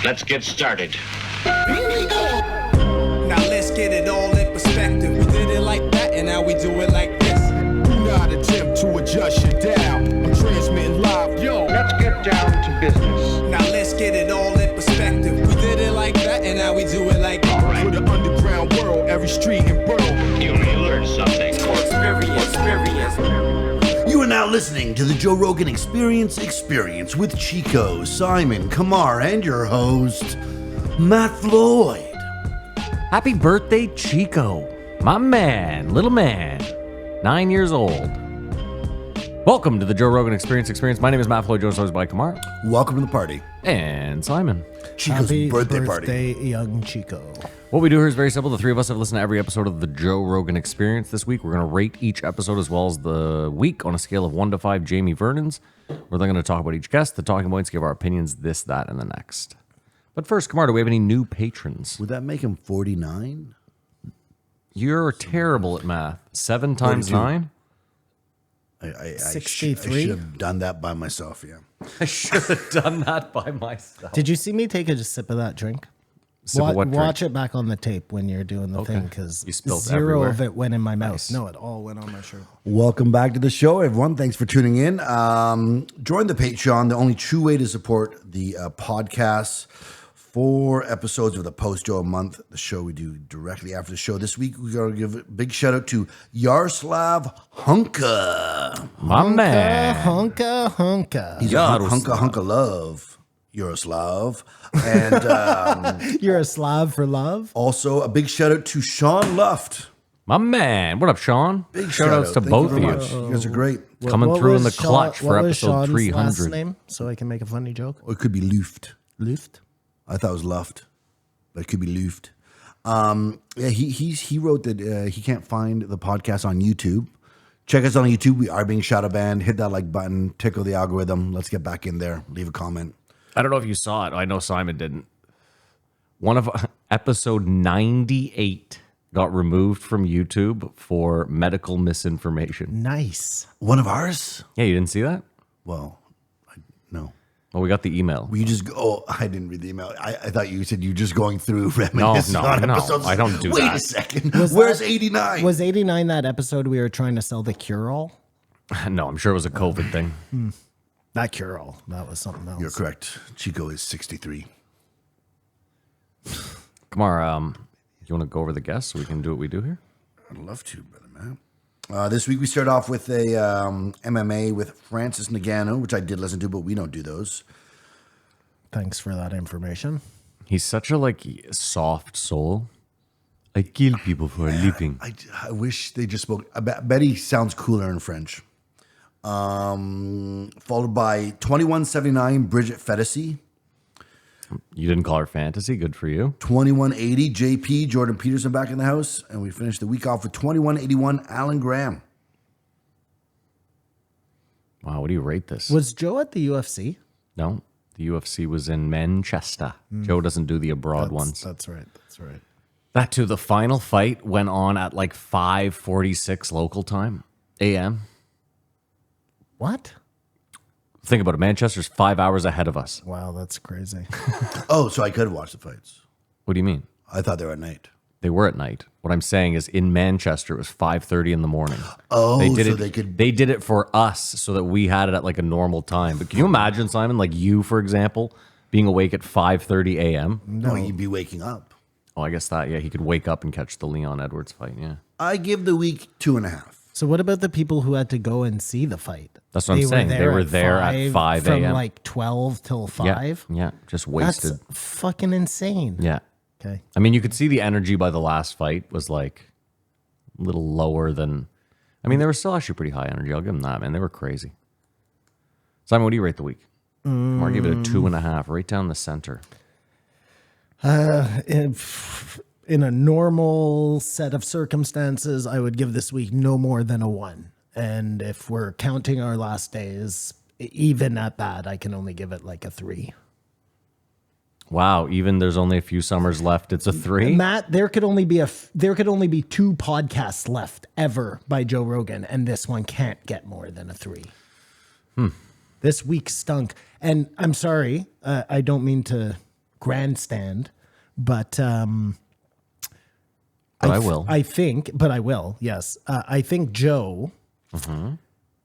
Let's get started. Now let's get it all in perspective. We did it like that, and now we do it like this. Do not attempt to adjust your dial. I'm transmitting live. Yo, Let's get down to business. Now let's get it all in perspective. We did it like that, and now we do it like this. for the underground world, every street and borough. You may learn something. You are now listening to the Joe Rogan Experience with Chico, Simon, Kamar, and your host, Matt Floyd. Happy birthday, Chico. My man, little man, 9 years old. Welcome to the Joe Rogan Experience. My name is Matt Floyd, Joe's hosted by Kamar. Welcome to the party. And Simon. Chico's Happy birthday party. young Chico. What we do here is very simple. The three of us have listened to every episode of the Joe Rogan Experience this week. We're going to rate each episode as well as the week on a scale of 1 to 5 Jamie Vernon's. We're then going to talk about each guest, the talking points, give our opinions, this, that, and the next. But first, Kamar, do we have any new patrons? Would that make him 49? You're terrible at math. 7 times 42. 9? I 63? should have done that by myself, yeah. I should have done that by myself. Did you see me take a sip of that drink? Sip of what drink? Watch it back on the tape when you're doing the thing, because You spilled zero everywhere. of it went in my mouth. Nice. No, it all went on my shirt. Welcome back to the show, everyone. Thanks for tuning in. Join the Patreon, the only true way to support the podcast. 4 episodes of the post-Joe a month, the show we do directly after the show. This week, we got to give a big shout-out to Yaroslav Hunka. My man. Hunka. He's a hunka love, Yaroslav. And You're a Slav for love? also a big shout-out to Sean Luft. My man. What up, Sean? Big Shout-outs to Thank both you very of much. you. You guys are great. Coming What through in was the clutch for what was episode Sean's 300. last name, so I can make a funny joke? Or it could be Luft. Luft? I thought it was Luft, but it could be Luft. Yeah, he wrote that he can't find the podcast on YouTube. Check us on YouTube. We are being shadow banned. Hit that like button. Tickle the algorithm. Let's get back in there. Leave a comment. I don't know if you saw it. I know Simon didn't. One of episode 98 got removed from YouTube for medical misinformation. Nice. One of ours? Yeah, you didn't see that? Well, no. Well, we got the email. You just go. Oh, I didn't read the email. I thought you said you were just going through reminiscing no, on no, episodes. I don't do Wait that. a second. Where's 89? Was 89 that episode we were trying to sell the cure-all? No, I'm sure it was a COVID thing. Not cure-all. That was something else. You're correct. Chico is 63. Kamar, you want to go over the guests so we can do what we do here? I'd love to, brother man. This week we start off with a MMA with Francis Ngannou, which I did listen to, but we don't do those. Thanks for that information. He's such a soft soul. I kill people for a living. I wish they just spoke. I bet he sounds cooler in French. Followed by 2179 Bridget Fetisi. You didn't call her fantasy. Good for you. 2180 JP Jordan Peterson back in the house. And we finished the week off with 2181 Alan Graham. Wow, what do you rate this? Was Joe at the UFC? No, the UFC was in Manchester. Joe doesn't do the abroad ones. That's right. That's right. That too, the final fight went on at 5:46 local time, a.m. What? Think about it. Manchester's 5 hours ahead of us. Wow, that's crazy. Oh, so I could watch the fights. What do you mean? I thought they were at night. They were at night. What I'm saying is in Manchester, it was 5:30 in the morning. Oh, they did so it, they could... They did it for us so that we had it at a normal time. But can you imagine, Simon, you, for example, being awake at 5:30 a.m.? No, you'd be waking up. Oh, I guess that, yeah, he could wake up and catch the Leon Edwards fight, yeah. I give the week 2.5. So what about the people who had to go and see the fight? That's what I'm saying. They were there at 5 a.m. From 12 till 5? Yeah, just wasted. That's fucking insane. Yeah. Okay. I mean, you could see the energy by the last fight was a little lower than... I mean, they were still actually pretty high energy. I'll give them that, man. They were crazy. Simon, what do you rate the week? I'll give it a 2.5, right down the center. In a normal set of circumstances, I would give this week no more than a 1. And if we're counting our last days, even at that, I can only give it a 3. Wow, even there's only a few summers left. It's a 3? Matt, there could only be 2 podcasts left ever by Joe Rogan, and this one can't get more than a 3. This week stunk. And I'm sorry, I don't mean to grandstand, but I will. I think, but I will. Yes, I think Joe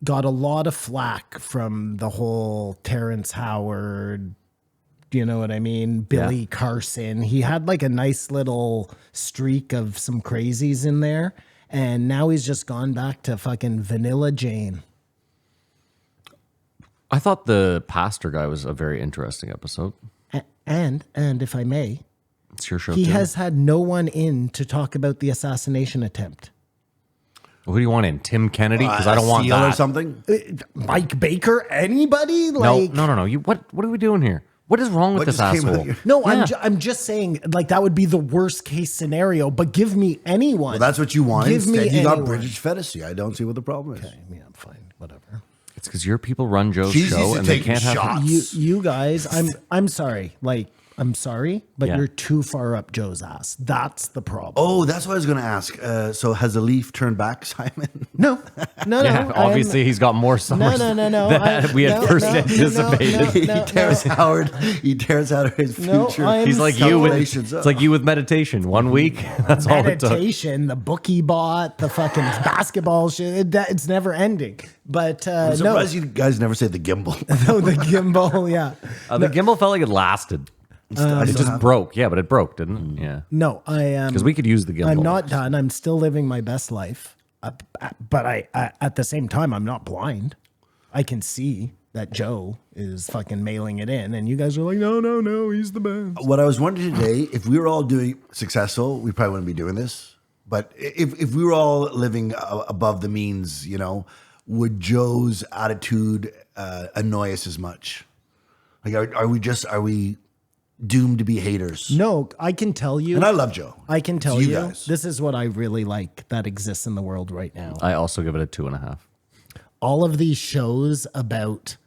got a lot of flack from the whole Terrence Howard. Do you know what I mean? Billy Carson. He had like a nice little streak of some crazies in there, and now he's just gone back to fucking Vanilla Jane. I thought the pastor guy was a very interesting episode. And if I may, It's your show. he too. has had no one in to talk about the assassination attempt. Who do you want in? Tim Kennedy? Because I don't want Seal that. or something. Mike Baker? Anybody? No, Like, no. What are we doing here? What is wrong with What this just came out of asshole? your- No, Yeah. I'm just saying, like, that would be the worst case scenario, but give me anyone. Well, that's what you want. Give me Instead, you got anyone. British Fedesy. I don't see what the problem is. Yeah, I'm fine. Whatever. It's because your people run Joe's She's show used to and they taking can't have. shots. You guys, I'm sorry. Like, I'm sorry, but Yeah. you're too far up Joe's ass. That's the problem. Oh, that's what I was going to ask. So has the leaf turned back, Simon? No. Yeah, obviously he's got more summers No. than we had first anticipated. He tears out his No, future. I'm He's like you with calculations. it's like you with meditation. 1 week, that's all it took. meditation, the bookie bot, the fucking basketball shit. It's never ending. But I'm no, surprised you guys never say the gimbal. no, the gimbal, yeah. The gimbal felt like it lasted. It just broke. Yeah, but it broke, didn't it? Yeah. No, I am. Because we could use the gimbal. I'm not done. I'm still living my best life. But I at the same time, I'm not blind. I can see that Joe is fucking mailing it in, and you guys are like, no, he's the best. What I was wondering today, if we were all doing successful, we probably wouldn't be doing this. But if we were all living above the means, would Joe's attitude annoy us as much? Like, are we doomed to be haters? No, I can tell you. And I love Joe. I can tell It's you. guys. This is what I really like that exists in the world right now. I also give it a 2.5. All of these shows about,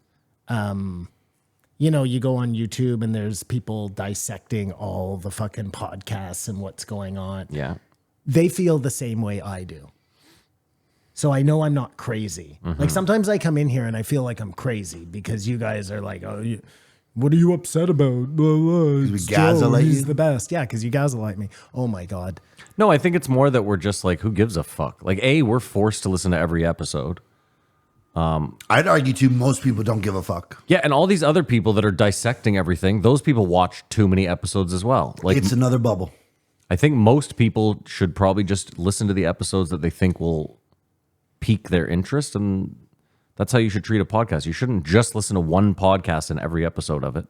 you go on YouTube and there's people dissecting all the fucking podcasts and what's going on. Yeah. They feel the same way I do. So I know I'm not crazy. Like sometimes I come in here and I feel like I'm crazy because you guys are like, oh, what are you upset about? Blah, blah. we It's Joe, gaslight he's you? the best. Yeah, because you gaslight me. Oh my God. No, I think it's more that we're just like, who gives a fuck? Like, we're forced to listen to every episode. I'd argue too, most people don't give a fuck. Yeah, and all these other people that are dissecting everything, those people watch too many episodes as well. Like, It's another bubble. I think most people should probably just listen to the episodes that they think will pique their interest, and that's how you should treat a podcast. You shouldn't just listen to one podcast in every episode of it.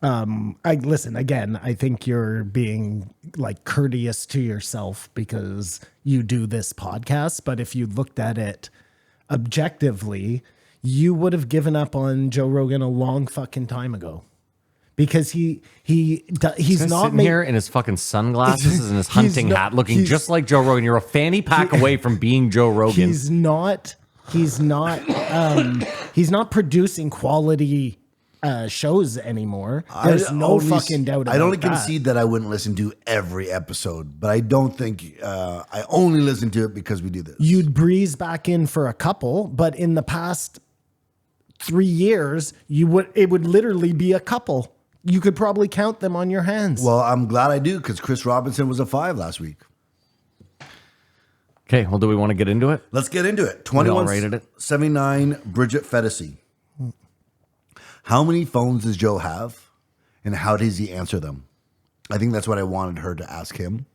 Listen, again, I think you're being like courteous to yourself because you do this podcast. But if you looked at it objectively, you would have given up on Joe Rogan a long fucking time ago. Because he's not Sitting here in his fucking sunglasses and his hunting not- hat, looking he's- just like Joe Rogan. You're a fanny pack away from being Joe Rogan. He's not producing quality shows anymore. There's no fucking doubt about I'd only that. concede that I wouldn't listen to every episode, but I don't think I only listen to it because we do this. You'd breeze back in for a couple, but in the past 3 years, it would literally be a couple. You could probably count them on your hands. Well, I'm glad I do because Chris Robinson was a 5 last week. Okay, well, do we want to get into it? Let's get into it. We all rated it. 2179 Bridget Fedesy. How many phones does Joe have, and how does he answer them? I think that's what I wanted her to ask him.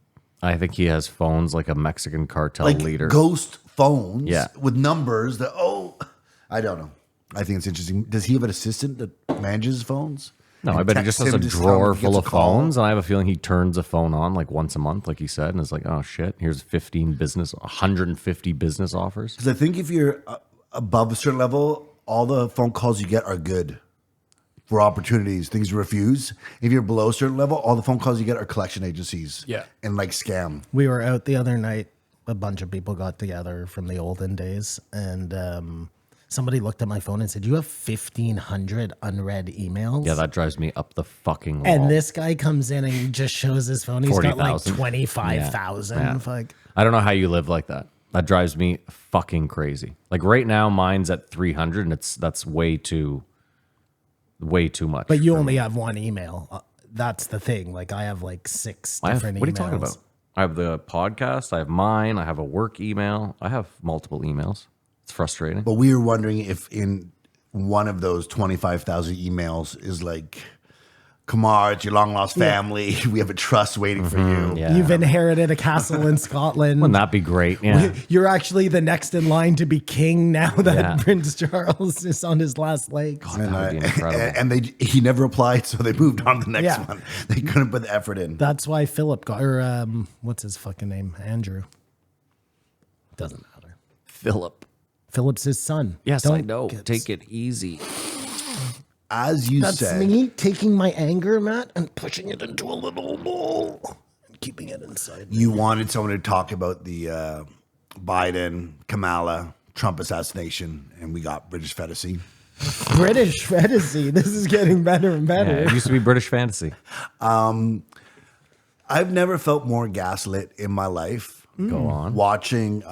I think he has phones like a Mexican cartel Like leader. ghost phones Yeah. with numbers that, I don't know. I think it's interesting. Does he have an assistant that manages his phones? No, I And bet he just texts has a him to tell him drawer if he full gets of a call? phones, and I have a feeling he turns a phone on like once a month, like he said, and is like, oh shit, here's 150 business offers. Because I think if you're above a certain level, all the phone calls you get are good for opportunities, things you refuse. If you're below a certain level, all the phone calls you get are collection agencies. Yeah. And like scam. We were out the other night. A bunch of people got together from the olden days, and somebody looked at my phone and said, "You have 1,500 unread emails." Yeah, that drives me up the fucking wall. And this guy comes in and he just shows his phone. He's got like 40,000. 25,000. Yeah. Like, I don't know how you live like that. That drives me fucking crazy. Like right now, mine's at 300, and that's way too. way too much. But you for only me. have one email. That's the thing. Like I have like 6 I have, different emails. what are you talking about? I have the podcast. I have mine. I have a work email. I have multiple emails. It's frustrating. But we were wondering if in one of those 25,000 emails is like, Kamar, it's your long lost family. We have a trust waiting for you. Yeah. You've inherited a castle in Scotland. Wouldn't that be great? Yeah. You're actually the next in line to be king now that Yeah. Prince Charles is on his last legs. And, That would be incredible. and he never applied, so they moved on to the next Yeah. one. They couldn't put the effort in. That's why Philip got, or what's his fucking name? Andrew. Doesn't matter. Philip. Philip's his son. Yes, I Don't know. get- Take it easy. As you That's said, me taking my anger, Matt, and pushing it into a little bowl and keeping it inside. you wanted someone to talk about the Biden, Kamala, Trump assassination, and we got British fantasy. British fantasy. This is getting better and Yeah, better. it used to be British fantasy. I've never felt more gaslit in my life. Go on. Watching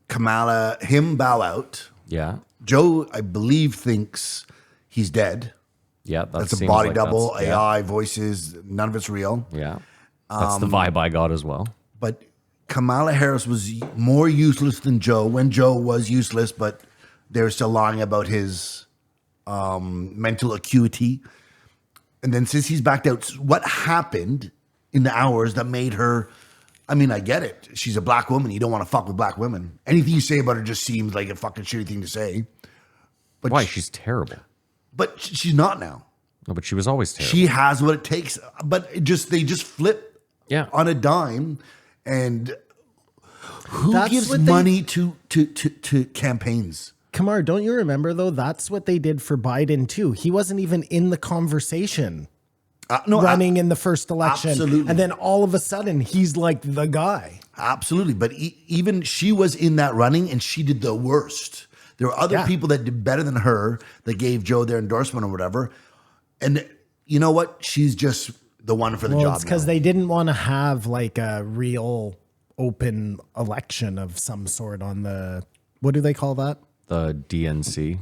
Kamala, him bow out. Yeah. Joe, I believe, thinks he's dead. Yeah. That That's a seems body like double, that's- AI, voices, none of it's real. Yeah. That's the vibe I got as well. But Kamala Harris was more useless than Joe when Joe was useless, but they're still lying about his mental acuity. And then since he's backed out, what happened in the hours that made her? I mean, I get it. She's a black woman. You don't want to fuck with black women. Anything you say about her just seems like a fucking shitty thing to say. But Why? She's terrible. but she's not now. No, but she was always terrible. She has what it takes. But they just flip Yeah. on a dime. And who That's gives what they- money to campaigns? Kamar, don't you remember though? That's what they did for Biden too. He wasn't even in the conversation No, running in the first election. absolutely. And then all of a sudden he's like the guy. Absolutely. But even she was in that running and she did the worst. There were other Yeah. people that did better than her that gave Joe their endorsement or whatever. And you know what? She's just the one for the Well, job. it's because now. they didn't want to have like a real open election of some sort on the, what do they call that? The DNC.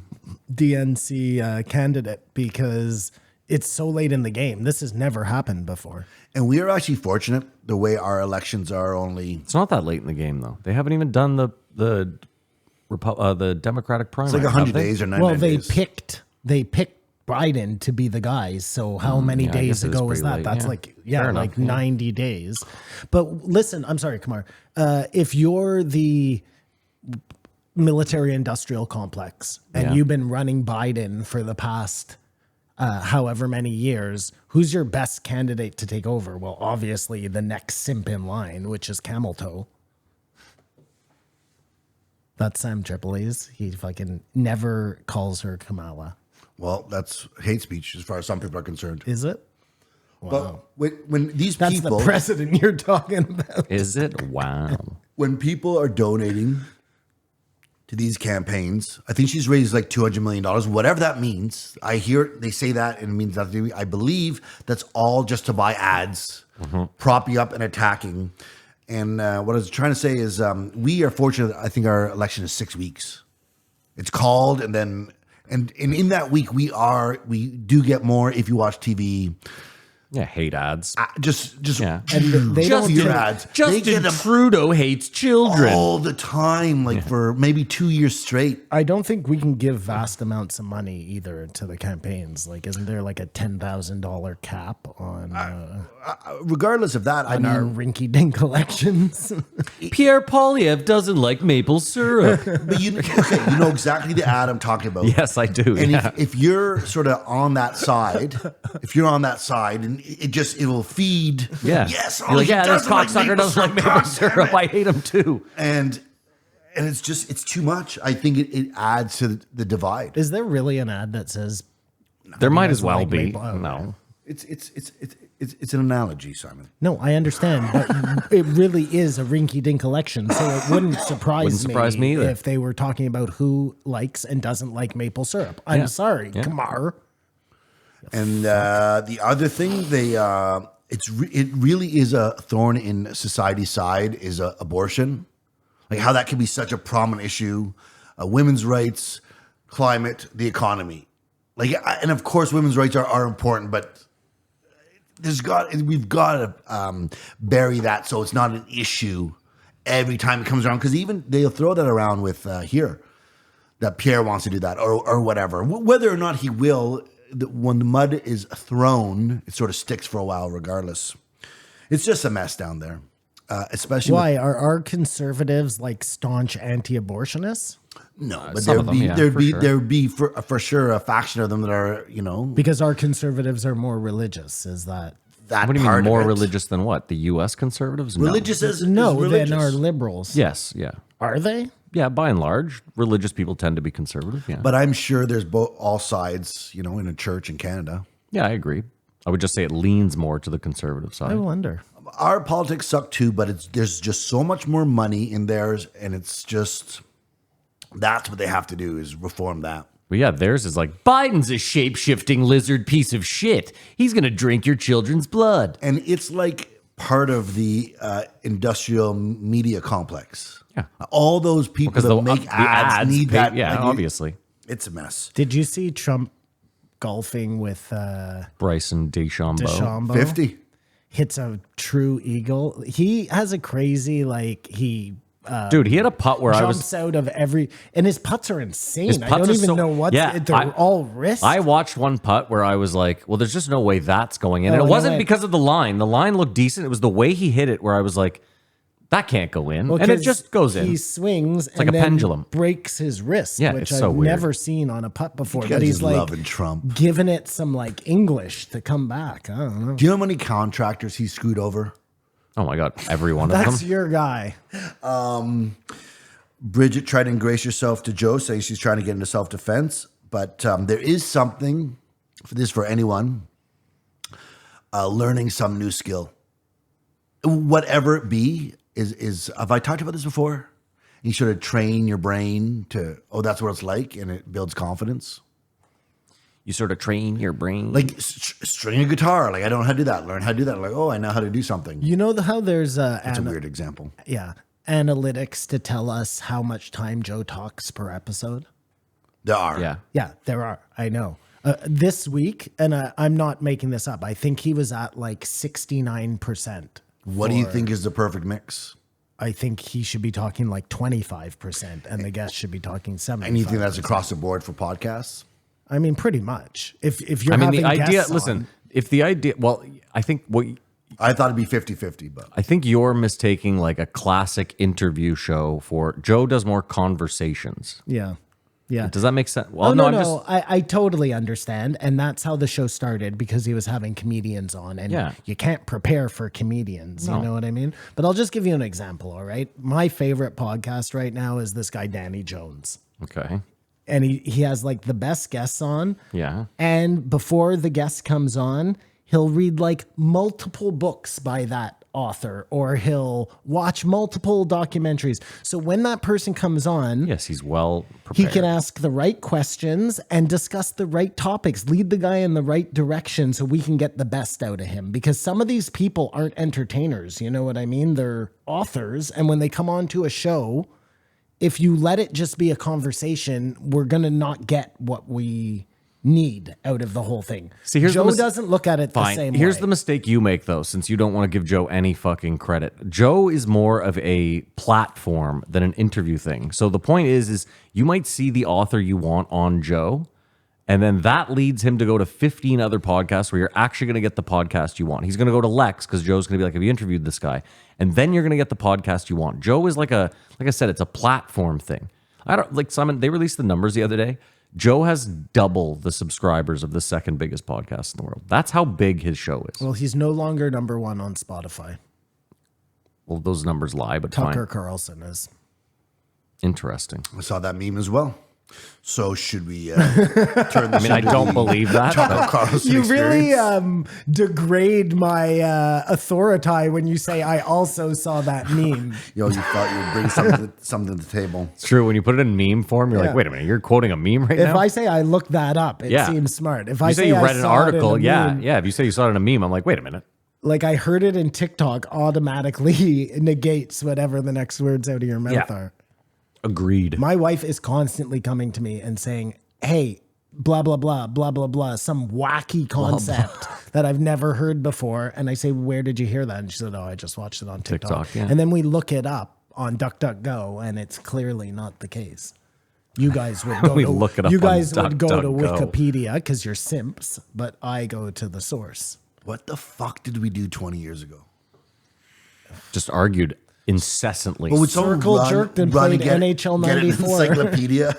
DNC candidate, because it's so late in the game. This has never happened before. And we are actually fortunate the way our elections are only. It's not that late in the game though. They haven't even done the Democratic primary. It's like 100 have they? days or 99 Well, they days. picked Biden to be the guy. So how many yeah, I days guess it is ago was pretty that? late, That's yeah. like, Fair enough, like yeah. 90 days. But listen, I'm sorry, Kamar. If you're the military industrial complex and Yeah. you've been running Biden for the past however many years, who's your best candidate to take over? Well, obviously the next simp in line, which is Camel Toe. That's Sam Tripoli's. He fucking never calls her Kamala. Well, that's hate speech as far as some people are concerned. Is it? But when these That's people, the president you're talking about. Is it? Wow. when people are donating to these campaigns, I think she's raised like $200 million, whatever that means. I hear they say that and it means nothing to me. I believe that's all just to buy ads, prop you up and attacking. And what I was trying to say is we are fortunate. I think our election is 6 weeks. It's called, and then and in that week we do get more if you watch TV. Yeah, hate ads. Just Yeah. And they don't fear take- ads. They Justin get them Trudeau hates children. all the time, like for maybe 2 years straight. I don't think we can give vast amounts of money either to the campaigns. Like, isn't there like a $10,000 cap on Regardless of that, I on our mean, rinky-dink elections? Pierre Polyev doesn't like maple syrup. but you know exactly the ad I'm talking about. Yes, I do. And yeah. if you're sort of on that side, and it will feed. Yeah. Yes. You're like, he yeah, this doesn't like cocksucker doesn't like maple God damn syrup. it." I hate him too. And it's too much. I think it adds to the divide. Is there really an ad that says There might as doesn't well like be. maple- oh, No. It's an analogy, Simon. No, I understand, but it really is a rinky-dink election, so it wouldn't surprise me either. if they were talking about who likes and doesn't like maple syrup. I'm Yeah. sorry, Yeah. Kamar. And the other thing, it really is a thorn in society's side is abortion, like how that can be such a prominent issue, women's rights, climate, the economy. And of course, women's rights are important, but we've got to bury that so it's not an issue every time it comes around. Because even they'll throw that around with here that Pierre wants to do that or whatever. Whether or not he will, when the mud is thrown, it sort of sticks for a while, regardless. It's just a mess down there, especially. Why are our conservatives like staunch anti-abortionists? No, but some of them, yeah, for sure. there'd be for sure a faction of them that are, Because our conservatives are more religious. Is that that What do you part mean of more it. religious than what? The U.S. conservatives? No. Religious is no? religious. Than our liberals. Yes, yeah. Are they? Yeah, by and large, religious people tend to be conservative, yeah. But I'm sure there's all sides, in a church in Canada. Yeah, I agree. I would just say it leans more to the conservative side. I wonder. Our politics suck too, but there's just so much more money in theirs, and it's just that's what they have to do is reform that. But yeah, theirs is like, Biden's a shape-shifting lizard piece of shit. He's going to drink your children's blood. And it's like part of the industrial media complex. Yeah. All those people Because that the make ads need pay- that. Yeah, like, obviously. It's a mess. Did you see Trump golfing with Bryson DeChambeau. DeChambeau? 50. Hits a true eagle. He has a crazy Dude, he had a putt where I was... jumps out of and his putts are insane. His I putts don't are even so- know what Yeah, they're all wrist. I watched one putt where I was like, well, there's just no way that's going in. And Oh, it no wasn't way. because of the line. The line looked decent. It was the way he hit it where I was like, that can't go in. Well, and it 'cause just goes in. He swings like and a then pendulum. breaks his wrist, Yeah, which it's so I've weird. never seen on a putt before. You But guys he's just like loving Trump. giving it some like English to come back. I don't know. Do you know how many contractors he screwed over? Oh my God, every one of That's them. your guy. Bridget tried to ingrace herself to Joe, saying she's trying to get into self-defense. But there is something for anyone, learning some new skill. Whatever it be, is have I talked about this before? You sort of train your brain to, that's what it's like, and it builds confidence. You sort of train your brain. Like string a guitar. Like, I don't know how to do that. Learn how to do that. Like, I know how to do something. You know how there's That's a weird example. analytics to tell us how much time Joe talks per episode? There are. yeah. Yeah, there are. I know. This week, and I'm not making this up, I think he was at like 69%. What do you think is the perfect mix? I think he should be talking like 25%, and the guest should be talking 75%. And you think that's across the board for podcasts? I mean, pretty much. If you're I mean, having the idea, guests listen, on, if the idea, well, I think I thought it'd be 50-50, but I think you're mistaking like a classic interview show for Joe does more conversations. yeah. Does that make sense? Well, No, I'm no, just, I totally understand, and that's how the show started because he was having comedians on, and Yeah. you can't prepare for comedians. You know what I mean? But I'll just give you an example. All right, my favorite podcast right now is this guy Danny Jones, okay. and he has like the best guests on. Yeah. And before the guest comes on, he'll read like multiple books by that author, or he'll watch multiple documentaries. So when that person comes on, Yes, he's well he prepared. can ask the right questions and discuss the right topics, lead the guy in the right direction so we can get the best out of him. Because some of these people aren't entertainers, you know what I mean? They're authors. And when they come on to a show, if you let it just be a conversation, we're going to not get what we need out of the whole thing. See, here's Joe the mis- doesn't look at it the Fine. same Here's way. the mistake you make, though, since you don't want to give Joe any fucking credit. Joe is more of a platform than an interview thing. So the point is you might see the author you want on Joe, and then that leads him to go to 15 other podcasts where you're actually going to get the podcast you want. He's going to go to Lex because Joe's going to be like, have you interviewed this guy? And then you're going to get the podcast you want. Joe is like I said, it's a platform thing. I don't like Simon. They released the numbers the other day. Joe has double the subscribers of the second biggest podcast in the world. That's how big his show is. Well, he's no longer number one on Spotify. Well, those numbers lie, but Tucker fine. Carlson is. Interesting. I saw that meme as well. So should we turn this I mean, I into don't the believe that. Tucker but- Carlson You really experience? degrade my authority when you say I also saw that meme. You thought you would bring something to the table. It's true. When you put it in meme form, you're Yeah. like, wait a minute, you're quoting a meme right If now? I say I looked that up, it Yeah. seems smart. If you I say you I read an saw it in article, a yeah. meme, If you say you saw it in a meme, I'm like, wait a minute. like I heard it in TikTok, automatically negates whatever the next words out of your mouth Yeah. are. Agreed. My wife is constantly coming to me and saying, hey, blah, blah, blah, blah, blah, blah, some wacky concept that I've never heard before. And I say, where did you hear that? And she said, oh, I just watched it on TikTok. yeah. And then we look it up on DuckDuckGo, and it's clearly not the case. You guys would go We look it up you on guys would go to DuckDuckGo. Wikipedia because you're simps, but I go to the source. What the fuck did we do 20 years ago? Just argued incessantly. But would someone Circle jerked and played NHL get an 94. encyclopedia?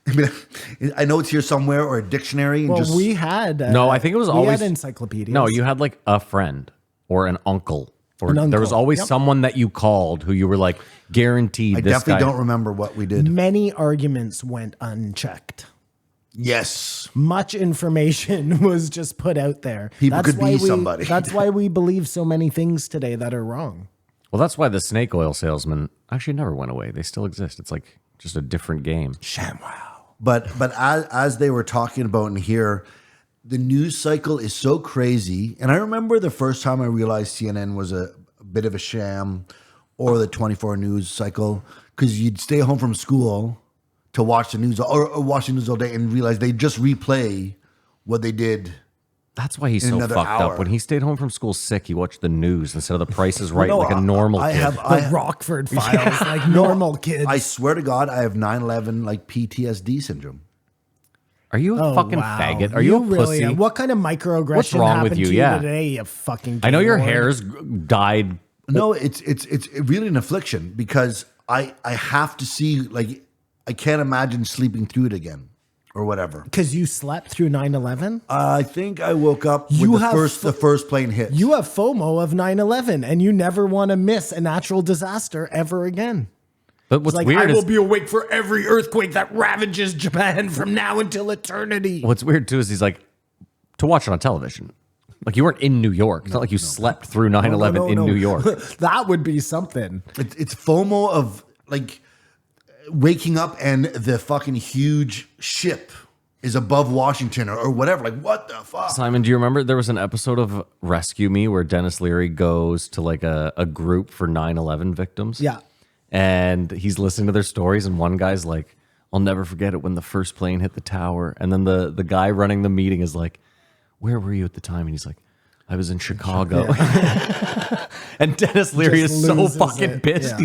I mean, I know it's here somewhere, or a dictionary. And Well, just we had No, I think it was we always had encyclopedias. No, you had like a friend or an uncle. Or An there was uncle, always yep. someone that you called who you were like, guaranteed I this definitely guy. don't remember what we did. Many arguments went unchecked. Yes. Much information was just put out there. People could why be somebody. That's why we believe so many things today that are wrong. Well, that's why the snake oil salesman actually never went away. They still exist. It's like just a different game. ShamWow. But as they were talking about in here, the news cycle is so crazy. And I remember the first time I realized CNN was a bit of a sham, or the 24 news cycle, because you'd stay home from school to watch the news or watch the news all day and realize they just replay what they did. That's why he's In so another fucked hour. up. When he stayed home from school sick, he watched the news instead of The Price is Right, No, like a normal I kid. have The Rockford Files, like normal kids. I swear to God, I have 9/11 like PTSD syndrome. Are you a fucking wow. faggot? Are you a really? pussy? What kind of microaggression What's wrong with happened you? to you Yeah. today, you fucking I know your gaylord? hair's dyed. No, it's really an affliction because I have to see, like, I can't imagine sleeping through it again or whatever. Because you slept through 9/11? I think I woke up You when have the first plane hit. You have FOMO of 9/11, and you never want to miss a natural disaster ever again. But what's Like, weird I will is be awake for every earthquake that ravages Japan from now until eternity. what's weird too is he's like to watch it on television. Like you weren't in New York. It's not like you slept through 9/11 No, in no. New York. That would be something. It's FOMO of like waking up and the fucking huge ship is above Washington or whatever. Like, what the fuck? Simon, do you remember there was an episode of Rescue Me where Dennis Leary goes to like a group for 9/11 victims? Yeah. And he's listening to their stories, and one guy's like, I'll never forget it when the first plane hit the tower. And then the guy running the meeting is like, where were you at the time? And he's like, I was in Chicago. And Dennis Leary Just is so loses fucking it. pissed. Yeah.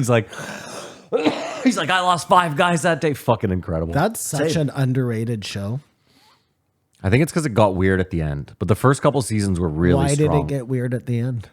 He's like, I lost 5 guys that day. Fucking incredible. That's such an underrated show. I think it's because it got weird at the end. But the first couple seasons were really Why strong. did it get weird at the end?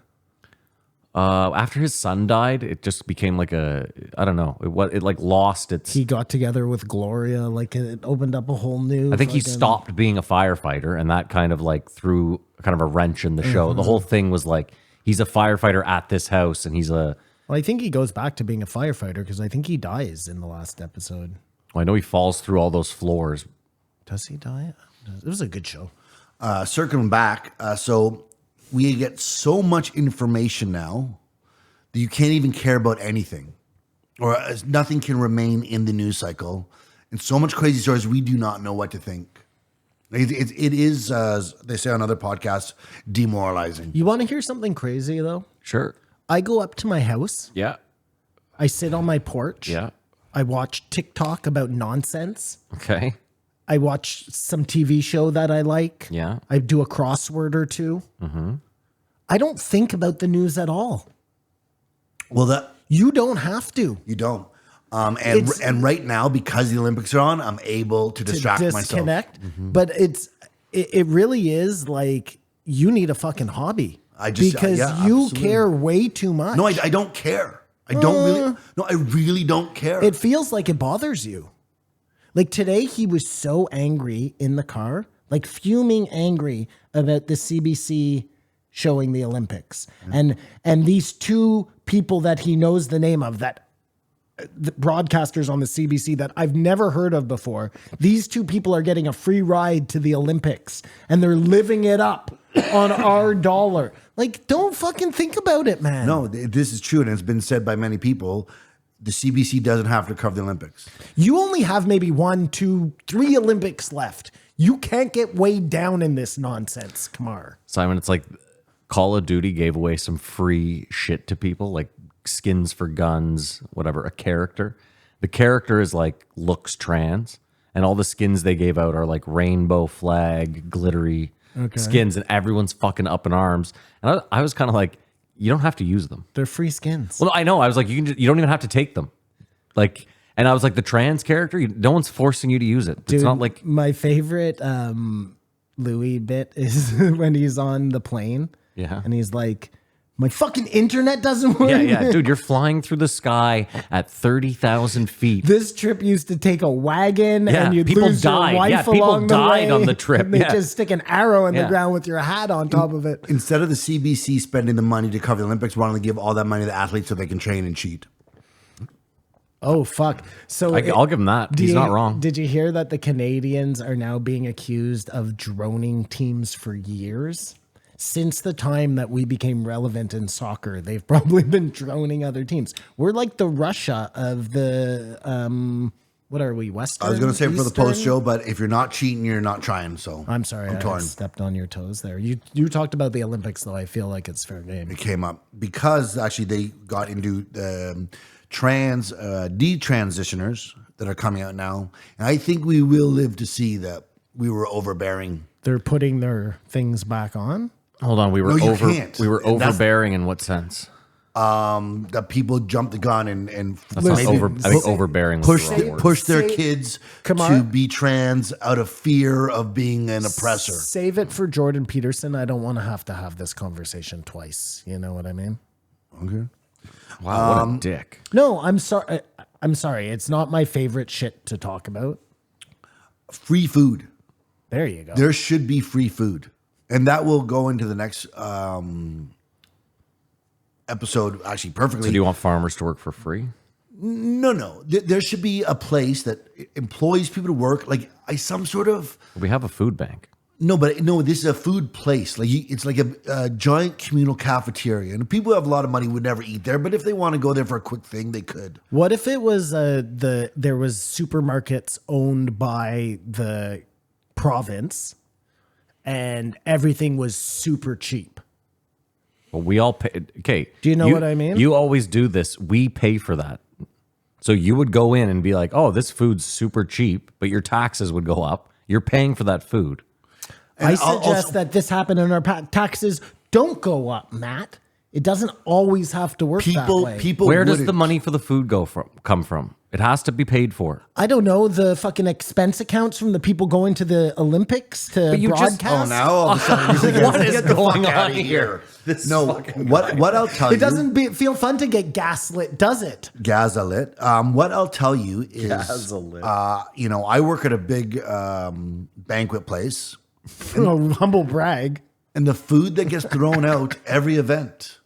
After his son died, it just became like I don't know. It like lost its. He got together with Gloria, like it opened up a whole new. I think he fucking- stopped being a firefighter, and that kind of like threw kind of a wrench in the show. The whole thing was like he's a firefighter at this house, and he's a. Well, I think he goes back to being a firefighter because I think he dies in the last episode. Well, I know he falls through all those floors. Does he die? It was a good show. Circling back, so we get so much information now that you can't even care about anything, or nothing can remain in the news cycle, and so much crazy stories we do not know what to think. It is, as they say on other podcasts, demoralizing. You want to hear something crazy though? Sure. I go up to my house. Yeah. I sit on my porch. Yeah. I watch TikTok about nonsense. Okay. I watch some TV show that I like. Yeah. I do a crossword or two. Mm-hmm. I don't think about the news at all. Well, that You don't have to. you don't. It's- And right now, because the Olympics are on, I'm able to distract myself. Disconnect. But it really is like you need a fucking hobby. Because yeah, you absolutely. care way too much. No, I don't care. I don't really. No, I really don't care. It feels like it bothers you. Like today, he was so angry in the car, like fuming angry about the CBC showing the Olympics. And these two people that he knows the name of, that the broadcasters on the CBC that I've never heard of before. These two people are getting a free ride to the Olympics and they're living it up on our dollar. Like, don't fucking think about it, man. No, this is true, and it's been said by many people. The CBC doesn't have to cover the Olympics. You only have maybe 1, 2, 3 Olympics left. You can't get weighed down in this nonsense, Kamar. Simon, it's like Call of Duty gave away some free shit to people, like skins for guns, whatever, a character. The character is like looks trans, and all the skins they gave out are like rainbow flag, glittery skins, and everyone's fucking up in arms. And I was kind of like, you don't have to use them. They're free skins. Well, I know. I was like, you don't even have to take them. Like, and I was like, the trans character, no one's forcing you to use it. Dude, it's not like my favorite Louis bit is when he's on the plane. Yeah. And he's like, my fucking internet doesn't work. yeah, dude, you're flying through the sky at 30,000 feet. This trip used to take a wagon, Yeah, and you'd people lose died. your wife Yeah, people along the died way, on the trip. And they Yeah. just stick an arrow in the Yeah. ground with your hat on top of it. Instead of the CBC spending the money to cover the Olympics, why don't they give all that money to the athletes so they can train and cheat? Oh fuck! So I'll give him that. He's not wrong. Did you hear that the Canadians are now being accused of droning teams for years? Since the time that we became relevant in soccer, they've probably been droning other teams. We're like the Russia of the what are we? Western. I was going to say for the Eastern? post show, but if you're not cheating, you're not trying. So I'm sorry, I torn. stepped on your toes there. You talked about the Olympics, though. I feel like it's fair game. It came up because actually they got into trans detransitioners that are coming out now, and I think we will live to see that we were overbearing. They're putting their things back on. Hold on, we were No, you can't. we were And that's- overbearing in what sense? That people jumped the gun and That's not maybe I think overbearing was push the wrong word. push their Say- kids Kamar? to be trans out of fear of being an oppressor. Save it for Jordan Peterson. I don't want to have this conversation twice. You know what I mean? Okay. Wow, what a dick. No, I'm sorry. I'm sorry. It's not my favorite shit to talk about. Free food. There you go. There should be free food. And that will go into the next episode actually perfectly. So do you want farmers to work for free? No. There should be a place that employs people to work like some sort of We have a food bank. no, this is a food place. Like it's like a giant communal cafeteria, and people who have a lot of money would never eat there. But if they want to go there for a quick thing, they could. What if it was there was supermarkets owned by the province, and everything was super cheap? Well, we all pay. Okay. Do you know what I mean? You always do this. We pay for that. So you would go in and be like, oh, this food's super cheap, but your taxes would go up. You're paying for that food. I I'll suggest also- that this happen in our taxes don't go up, Matt. It doesn't always have to work that way. People. Where does the wouldn't. money for the food come from? It has to be paid for. I don't know, the fucking expense accounts from the people going to the Olympics to you just- broadcast. Oh, now all of a sudden you're thinking, What is "Get the going fuck on outta here?" No, what I'll tell you. It doesn't feel fun to get gaslit, does it? Gazalit. What I'll tell you is, Gazalit. I work at a big banquet place, Humble brag. and the food that gets thrown out every event,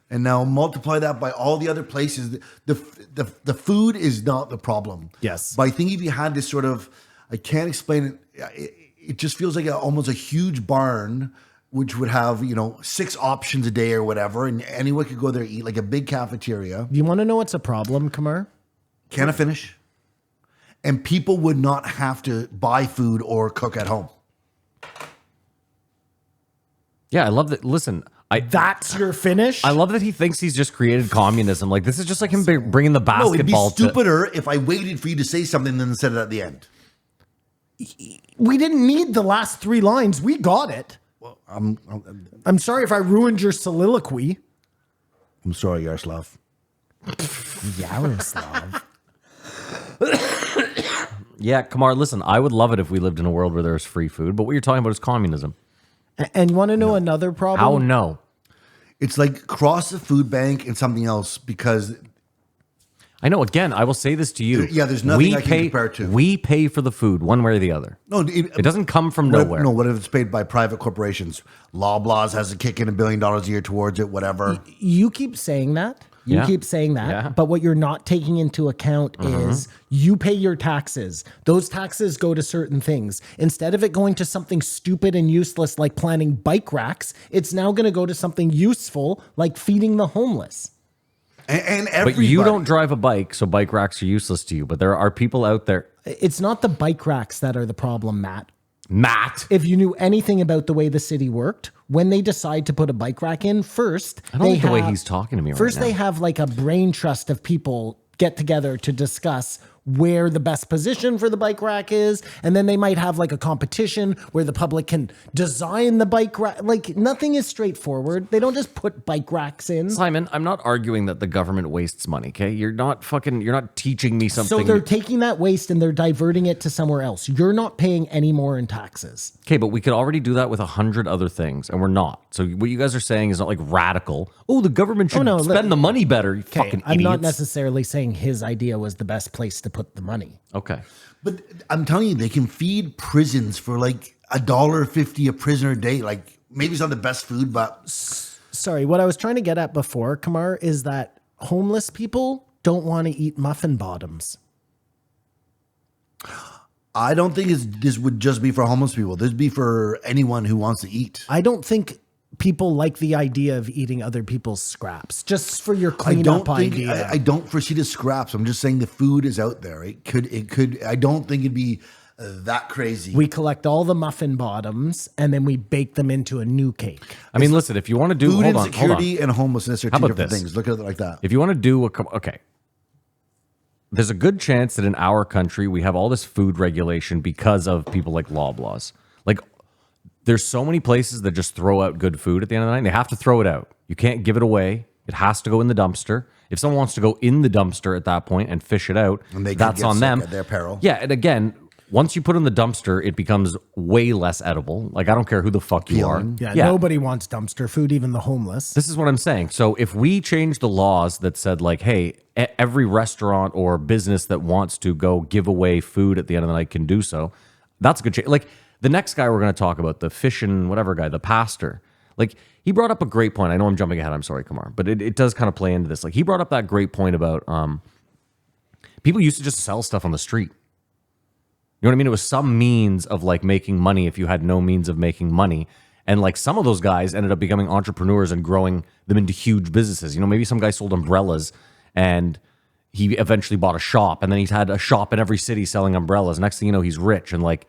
and now multiply that by all the other places. The food is not the problem. Yes. But I think if you had this sort of, I can't explain it. It just feels like almost a huge barn, which would have 6 options a day or whatever, and anyone could go there and eat like a big cafeteria. You want to know what's a problem, Kamar? Can I finish? And people would not have to buy food or cook at home. Yeah, I love that. Listen, That's your finish? I love that he thinks he's just created communism. Like, this is just like him bringing the No, it'd be basketball to... stupider if I waited for you to say something and then said it at the end. We didn't need the last 3 lines. We got it. I'm sorry if I ruined your soliloquy. I'm sorry, Yaroslav. Yaroslav. Yeah, Kamar, listen, I would love it if we lived in a world where there's free food, but what you're talking about is communism. And you want to know another problem? How no? It's like cross the food bank and something else because I know, again, I will say this to you. Yeah, there's nothing I can compare it to. We pay for the food one way or the other. It doesn't come from nowhere. No, what if it's paid by private corporations? Loblaws has to kick in $1 billion a year towards it, whatever. You keep saying that. You Yeah. keep saying that. Yeah. But what you're not taking into account is you pay your taxes. Those taxes go to certain things. Instead of it going to something stupid and useless like planting bike racks, it's now going to go to something useful like feeding the homeless. And But everybody. you don't drive a bike, so bike racks are useless to you. But there are people out there. It's not the bike racks that are the problem, Matt. Matt! If you knew anything about the way the city worked, when they decide to put a bike rack in, first, I don't like the way he's talking to me right First, now. they have like a brain trust of people get together to discuss where the best position for the bike rack is. And then they might have like a competition where the public can design the bike rack. Like nothing is straightforward. They don't just put bike racks in. Simon, I'm not arguing that the government wastes money, okay? You're not teaching me something. So they're taking that waste and they're diverting it to somewhere else. You're not paying any more in taxes. Okay, but we could already do that with 100 other things, and we're not. So what you guys are saying is not like radical. Oh, the government should spend the money better. You fucking I'm idiots. not necessarily saying his idea was the best place to put the money. Okay. But I'm telling you, they can feed prisons for like $1.50 a prisoner a day. Like maybe it's not the best food, but Sorry, what I was trying to get at before, Kamar, is that homeless people don't want to eat muffin bottoms. I don't think this would just be for homeless people. This would be for anyone who wants to eat. I don't think people like the idea of eating other people's scraps. Just for your cleanup idea. I don't foresee the scraps. I'm just saying the food is out there. It could. I don't think it'd be that crazy. We collect all the muffin bottoms and then we bake them into a new cake. I mean, listen, if you want to do food hold on. insecurity and homelessness are How two about different this? things. Look at it like that. If you want to do okay. There's a good chance that in our country we have all this food regulation because of people like Loblaws. Like there's so many places that just throw out good food at the end of the night. They have to throw it out. You can't give it away. It has to go in the dumpster. If someone wants to go in the dumpster at that point and fish it out, And they could that's get on sick them. at their peril. Yeah, and again, once you put it in the dumpster, it becomes way less edible. Like I don't care who the fuck you are. Peeling. Yeah, nobody wants dumpster food, even the homeless. This is what I'm saying. So if we change the laws that said like, hey, every restaurant or business that wants to go give away food at the end of the night can do so, that's a good change. Like the next guy we're going to talk about, the fish and whatever guy, the pastor, like he brought up a great point. I know I'm jumping ahead. I'm sorry, Kamar, but it does kind of play into this. Like he brought up that great point about people used to just sell stuff on the street. You know what I mean? It was some means of like making money if you had no means of making money. And like some of those guys ended up becoming entrepreneurs and growing them into huge businesses. You know, maybe some guy sold umbrellas and he eventually bought a shop and then he's had a shop in every city selling umbrellas. Next thing you know, he's rich. And like,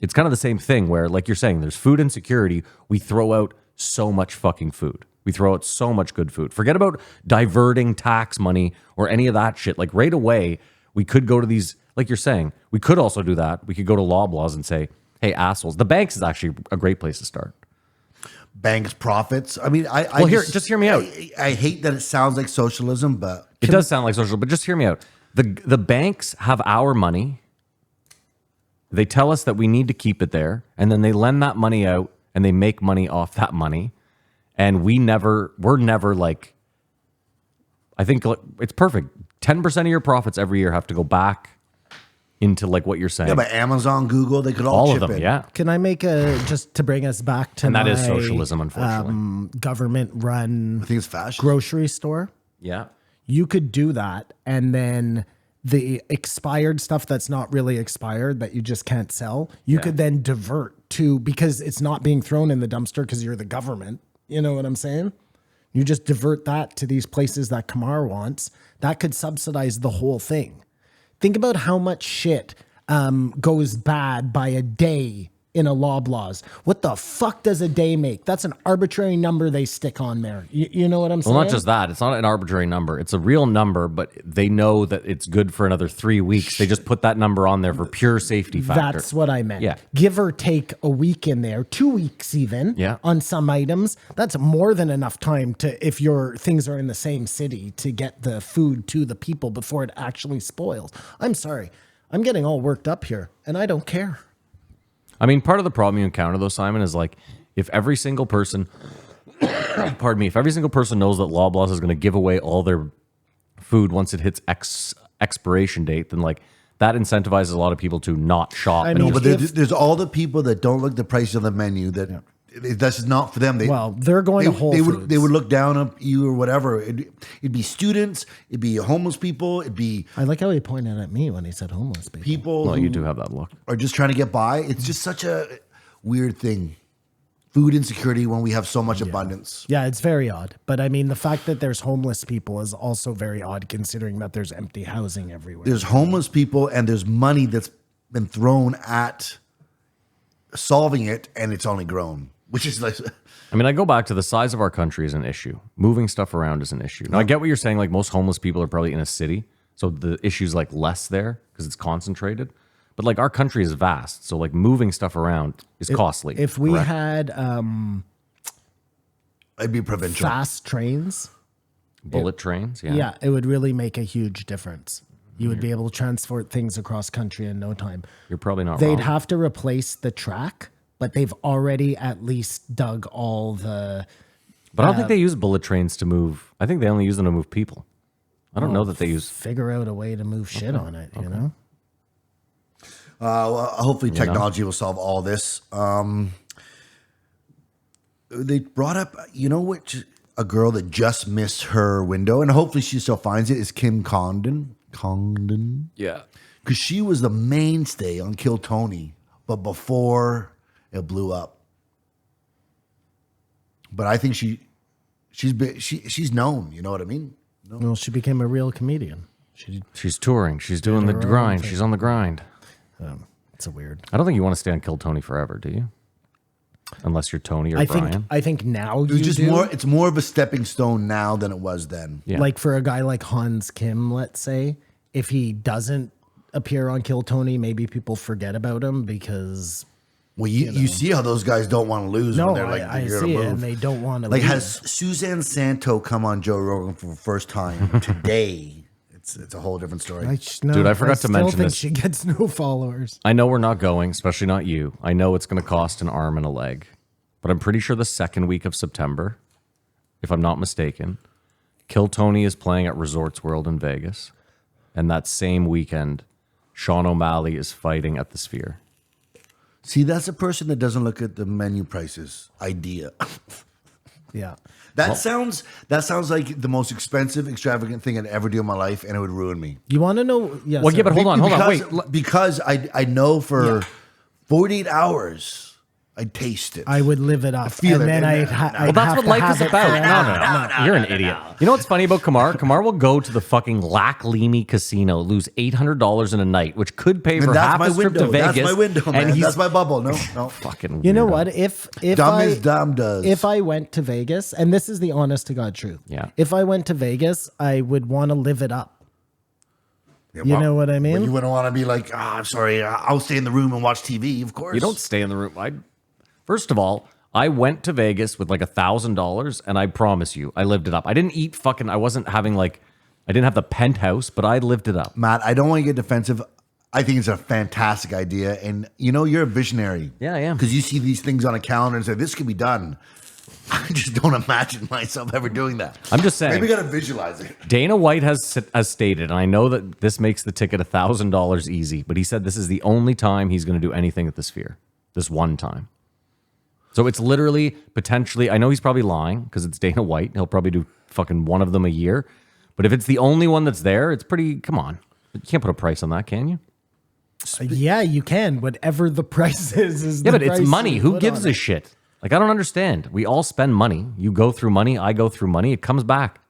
it's kind of the same thing where like you're saying, there's food insecurity. We throw out so much fucking food. We throw out so much good food. Forget about diverting tax money or any of that shit. Like right away, we could go to these, like you're saying, we could also do that. We could go to Loblaws and say, hey, assholes. The banks is actually a great place to start. Banks, profits. I mean, just hear me out. I hate that it sounds like socialism, but It does sound like social, but just hear me out. The banks have our money. They tell us that we need to keep it there, and then they lend that money out and they make money off that money. And we're never like, I think it's perfect. 10% of your profits every year have to go back into like what you're saying. yeah, but Amazon, Google, they could all All chip of them, in. yeah. Can I make just to bring us back to And that is my, socialism, unfortunately. government-run I think it's fascist. grocery store? Yeah. You could do that, and then the expired stuff that's not really expired that you just can't sell, you could then divert to, because it's not being thrown in the dumpster because you're the government. You know what I'm saying? You just divert that to these places that Kamar wants. That could subsidize the whole thing. Think about how much shit goes bad by a day in a Loblaws. What the fuck does a day make? That's an arbitrary number they stick on there. You know what I'm saying? Well, not just that. It's not an arbitrary number. It's a real number, but they know that it's good for another 3 weeks. They just put that number on there for pure safety factor. That's what I meant. Yeah. Give or take a week in there, 2 weeks even, Yeah. on some items. That's more than enough time to, if your things are in the same city, to get the food to the people before it actually spoils. I'm sorry. I'm getting all worked up here, and I don't care. I mean, part of the problem you encounter, though, Simon, is like if every single person, pardon me, if every single person knows that Loblaws is going to give away all their food once it hits expiration date, then like that incentivizes a lot of people to not shop. I and mean, just- But there's all the people that don't look at the price on the menu that that's just not for them. They're going to Whole Foods. They would look down on you or whatever. It'd be students. It'd be homeless people. It'd be I like how he pointed at me when he said homeless people. people well, who you do have that look. are just trying to get by. It's just such a weird thing. Food insecurity when we have so much abundance. Yeah, it's very odd. But I mean, the fact that there's homeless people is also very odd, considering that there's empty housing everywhere. There's homeless people and there's money that's been thrown at solving it, and it's only grown, which is like. I mean, I go back to the size of our country is an issue. Moving stuff around is an issue. Now, I get what you're saying. Like most homeless people are probably in a city. So the issue's like less there because it's concentrated. But like our country is vast. So like moving stuff around is costly. If we correct? had I'd be provincial. fast trains, Bullet trains. Yeah. yeah, it would really make a huge difference. You would be able to transport things across country in no time. You're probably not They'd wrong. have to replace the track, but they've already at least dug all the. But I don't think they use bullet trains to move. I think they only use them to move people. I don't know that they use. Figure out a way to move shit on it, you know? Well, hopefully technology will solve all this. They brought up, a girl that just missed her window, and hopefully she still finds it, is Kim Condon. Yeah. Because she was the mainstay on Kill Tony, but before it blew up. But I think she's known, you know what I mean? Well, she became a real comedian. She's touring. She's doing the her own grind. thing. She's on the grind. It's a weird. I don't think you want to stay on Kill Tony forever, do you? Unless you're Tony or I Brian. think now It was you just do. it's more of a stepping stone now than it was then. Yeah. Like for a guy like Hans Kim, let's say, if he doesn't appear on Kill Tony, maybe people forget about him because Well, you see how those guys don't want to lose when they're like, I you're see gonna it, move. and they don't want to. Like, has Suzanne Santo come on Joe Rogan for the first time today? It's a whole different story. Dude, I forgot to mention think this. she gets no followers. I know we're not going, especially not you. I know it's going to cost an arm and a leg. But I'm pretty sure the second week of September, if I'm not mistaken, Kill Tony is playing at Resorts World in Vegas. And that same weekend, Sean O'Malley is fighting at the Sphere. See, that's a person that doesn't look at the menu prices. Idea. Yeah. That sounds like the most expensive, extravagant thing I'd ever do in my life, and it would ruin me. You want to know? Yeah. Well, yeah, but hold on, because, wait. Because I know for 48 hours I'd taste it. I would live it up, feel and it, then and I'd Well, that's what life is about. No. You're an idiot. You know what's funny about Kamar? Kamar will go to the fucking Lac Leamy casino, lose $800 in a night, which could pay for and that's half my a trip window. to Vegas. That's my window, man. And he's That's my bubble. No. fucking. You know weirdo. what? If Dumb I, as dumb does. If I went to Vegas, and this is the honest to God truth. Yeah. If I went to Vegas, I would want to live it up. Yeah, You know what I mean? You wouldn't want to be like, I'm sorry, I'll stay in the room and watch TV, of course. You don't stay in the room. First of all, I went to Vegas with like $1,000, and I promise you, I lived it up. I didn't eat fucking. I wasn't having I didn't have the penthouse, but I lived it up. Matt, I don't want to get defensive. I think it's a fantastic idea. And you're a visionary. Yeah, I am. Because you see these things on a calendar and say, this could be done. I just don't imagine myself ever doing that. I'm just saying. Maybe we got to visualize it. Dana White has stated, and I know that this makes the ticket $1,000 easy, but he said this is the only time he's going to do anything at the Sphere. This one time. So it's literally, potentially, I know he's probably lying because it's Dana White. He'll probably do fucking one of them a year. But if it's the only one that's there, it's pretty, come on. You can't put a price on that, can you? Yeah, you can. Whatever the price is Yeah, the but it's price money. you Who put gives on a it. shit? Like, I don't understand. We all spend money. You go through money. I go through money. It comes back.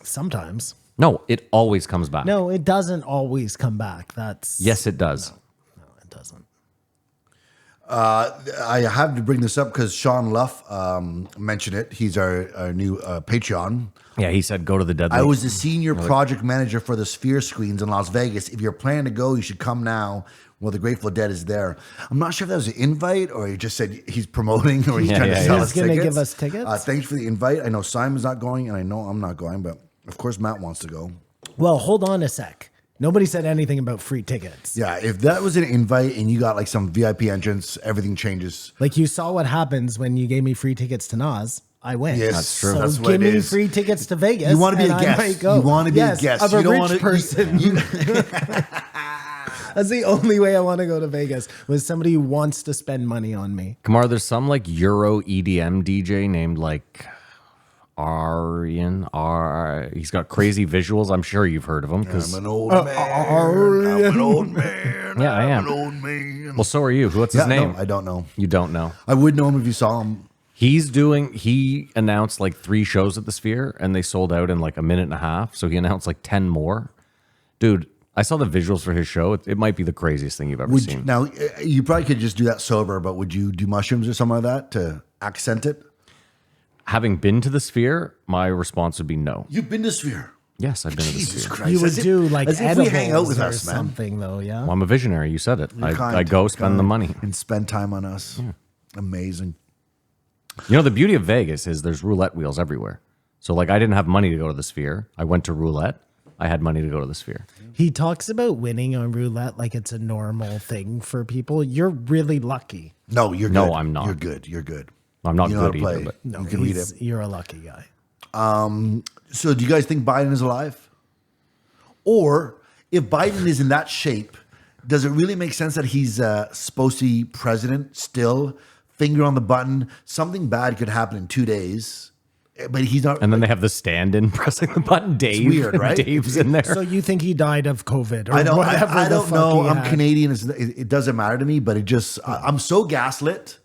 Sometimes. No, it always comes back. No, it doesn't always come back. That's Yes, it does. No, it doesn't. I have to bring this up because Sean Luff mentioned it. He's our new Patreon. Yeah, he said go to the deadlift. I was the senior project manager for the Sphere screens in Las Vegas. If you're planning to go, you should come now. Well, the Grateful Dead is there. I'm not sure if that was an invite or he just said he's promoting or he's trying to sell us He's gonna tickets. give us tickets? Thanks for the invite. I know Simon's not going and I know I'm not going, but of course Matt wants to go. Well, hold on a sec. Nobody said anything about free tickets. Yeah, if that was an invite and you got like some VIP entrance, everything changes. Like you saw what happens when you gave me free tickets to Nas. I went. Yes, that's true. So That's what give it me is. free tickets to Vegas. You want to be a and I guest. might go. You want to be Yes, a guest. of You a don't rich want to, person. That's the only way I want to go to Vegas, was somebody who wants to spend money on me. Kamar, there's some like Euro EDM DJ named like Aryan. He's got crazy visuals. I'm sure you've heard of him. I'm an old man. I'm an old man. Yeah, I am. I'm an old man. Well, so are you. What's his name? No, I don't know. You don't know. I would know him if you saw him. He announced like 3 shows at the Sphere and they sold out in like a minute and a half. So he announced like 10 more. Dude, I saw the visuals for his show. It might be the craziest thing you've ever seen. Now, you probably could just do that sober, but would you do mushrooms or something like that to accent it? Having been to the Sphere, my response would be no. You've been to Sphere. Yes, I've been to the Jesus Sphere. Christ. You would As if- do like as if edibles we hang out with or us, man. something, though. Yeah. Well, I'm a visionary. You said it. I Kind, go spend the kind, money. and spend time on us. Amazing. You know, the beauty of Vegas is there's roulette wheels everywhere. So, like, I didn't have money to go to the Sphere. I went to roulette. I had money to go to the Sphere. He talks about winning on roulette like it's a normal thing for people. You're really lucky. No, you're good. No, I'm not. You're good. You're good. I'm not You know how good to play. either, but No, you can read it. you're a lucky guy. So, do you guys think Biden is alive? Or if Biden is in that shape, does it really make sense that he's supposed to be president still? Finger on the button. Something bad could happen in 2 days, but he's not. and then they have the stand-in pressing the button. Dave, weird, right? Dave's in there. So you think he died of COVID or I don't. whatever I the don't fuck know. he I'm had? Canadian. It doesn't matter to me. But it just. I'm so gaslit.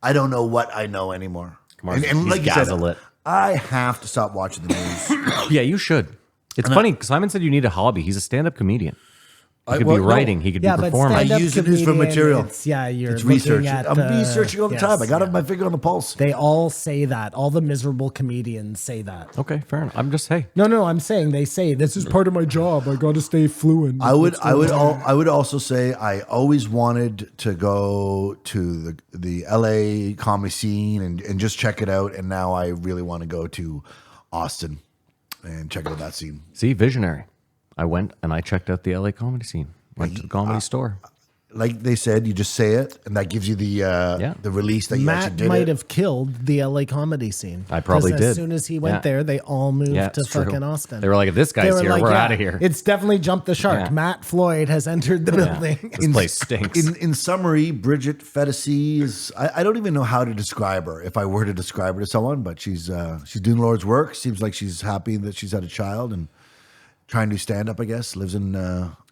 I don't know what I know anymore. He's you said, gazalit. I have to stop watching the news. Yeah, you should. It's funny. Simon said you need a hobby. He's a stand-up comedian. He could well, be no. writing. He could Yeah, be but performing. stand-up I use it as for comedian, material. It's you're It's looking research. at, I'm researching all the time. I got yes. my finger on the pulse. They all say that. All the miserable comedians say that. Okay, fair enough. I'm just, hey. No, I'm saying they say this is part of my job. I got to stay fluent. I would also say I always wanted to go to the LA comedy scene and just check it out. And now I really want to go to Austin and check out that scene. See, visionary. I went and I checked out the LA comedy scene. Went to the comedy store. Like they said, you just say it, and that gives you the release that you actually Matt did. might it. have killed the LA comedy scene. I probably 'Cause did. As soon as he went Yeah. there, they all moved Yeah, to it's true. fucking Austin. They were like, if this They guy's were here, like, we're yeah, out of here. It's definitely jumped the shark. Yeah. Matt Floyd has entered the building. This place stinks. In summary, Bridget Fetisi is. I don't even know how to describe her. If I were to describe her to someone, but she's doing Lord's work. Seems like she's happy that she's had a child and trying to stand up. I guess lives in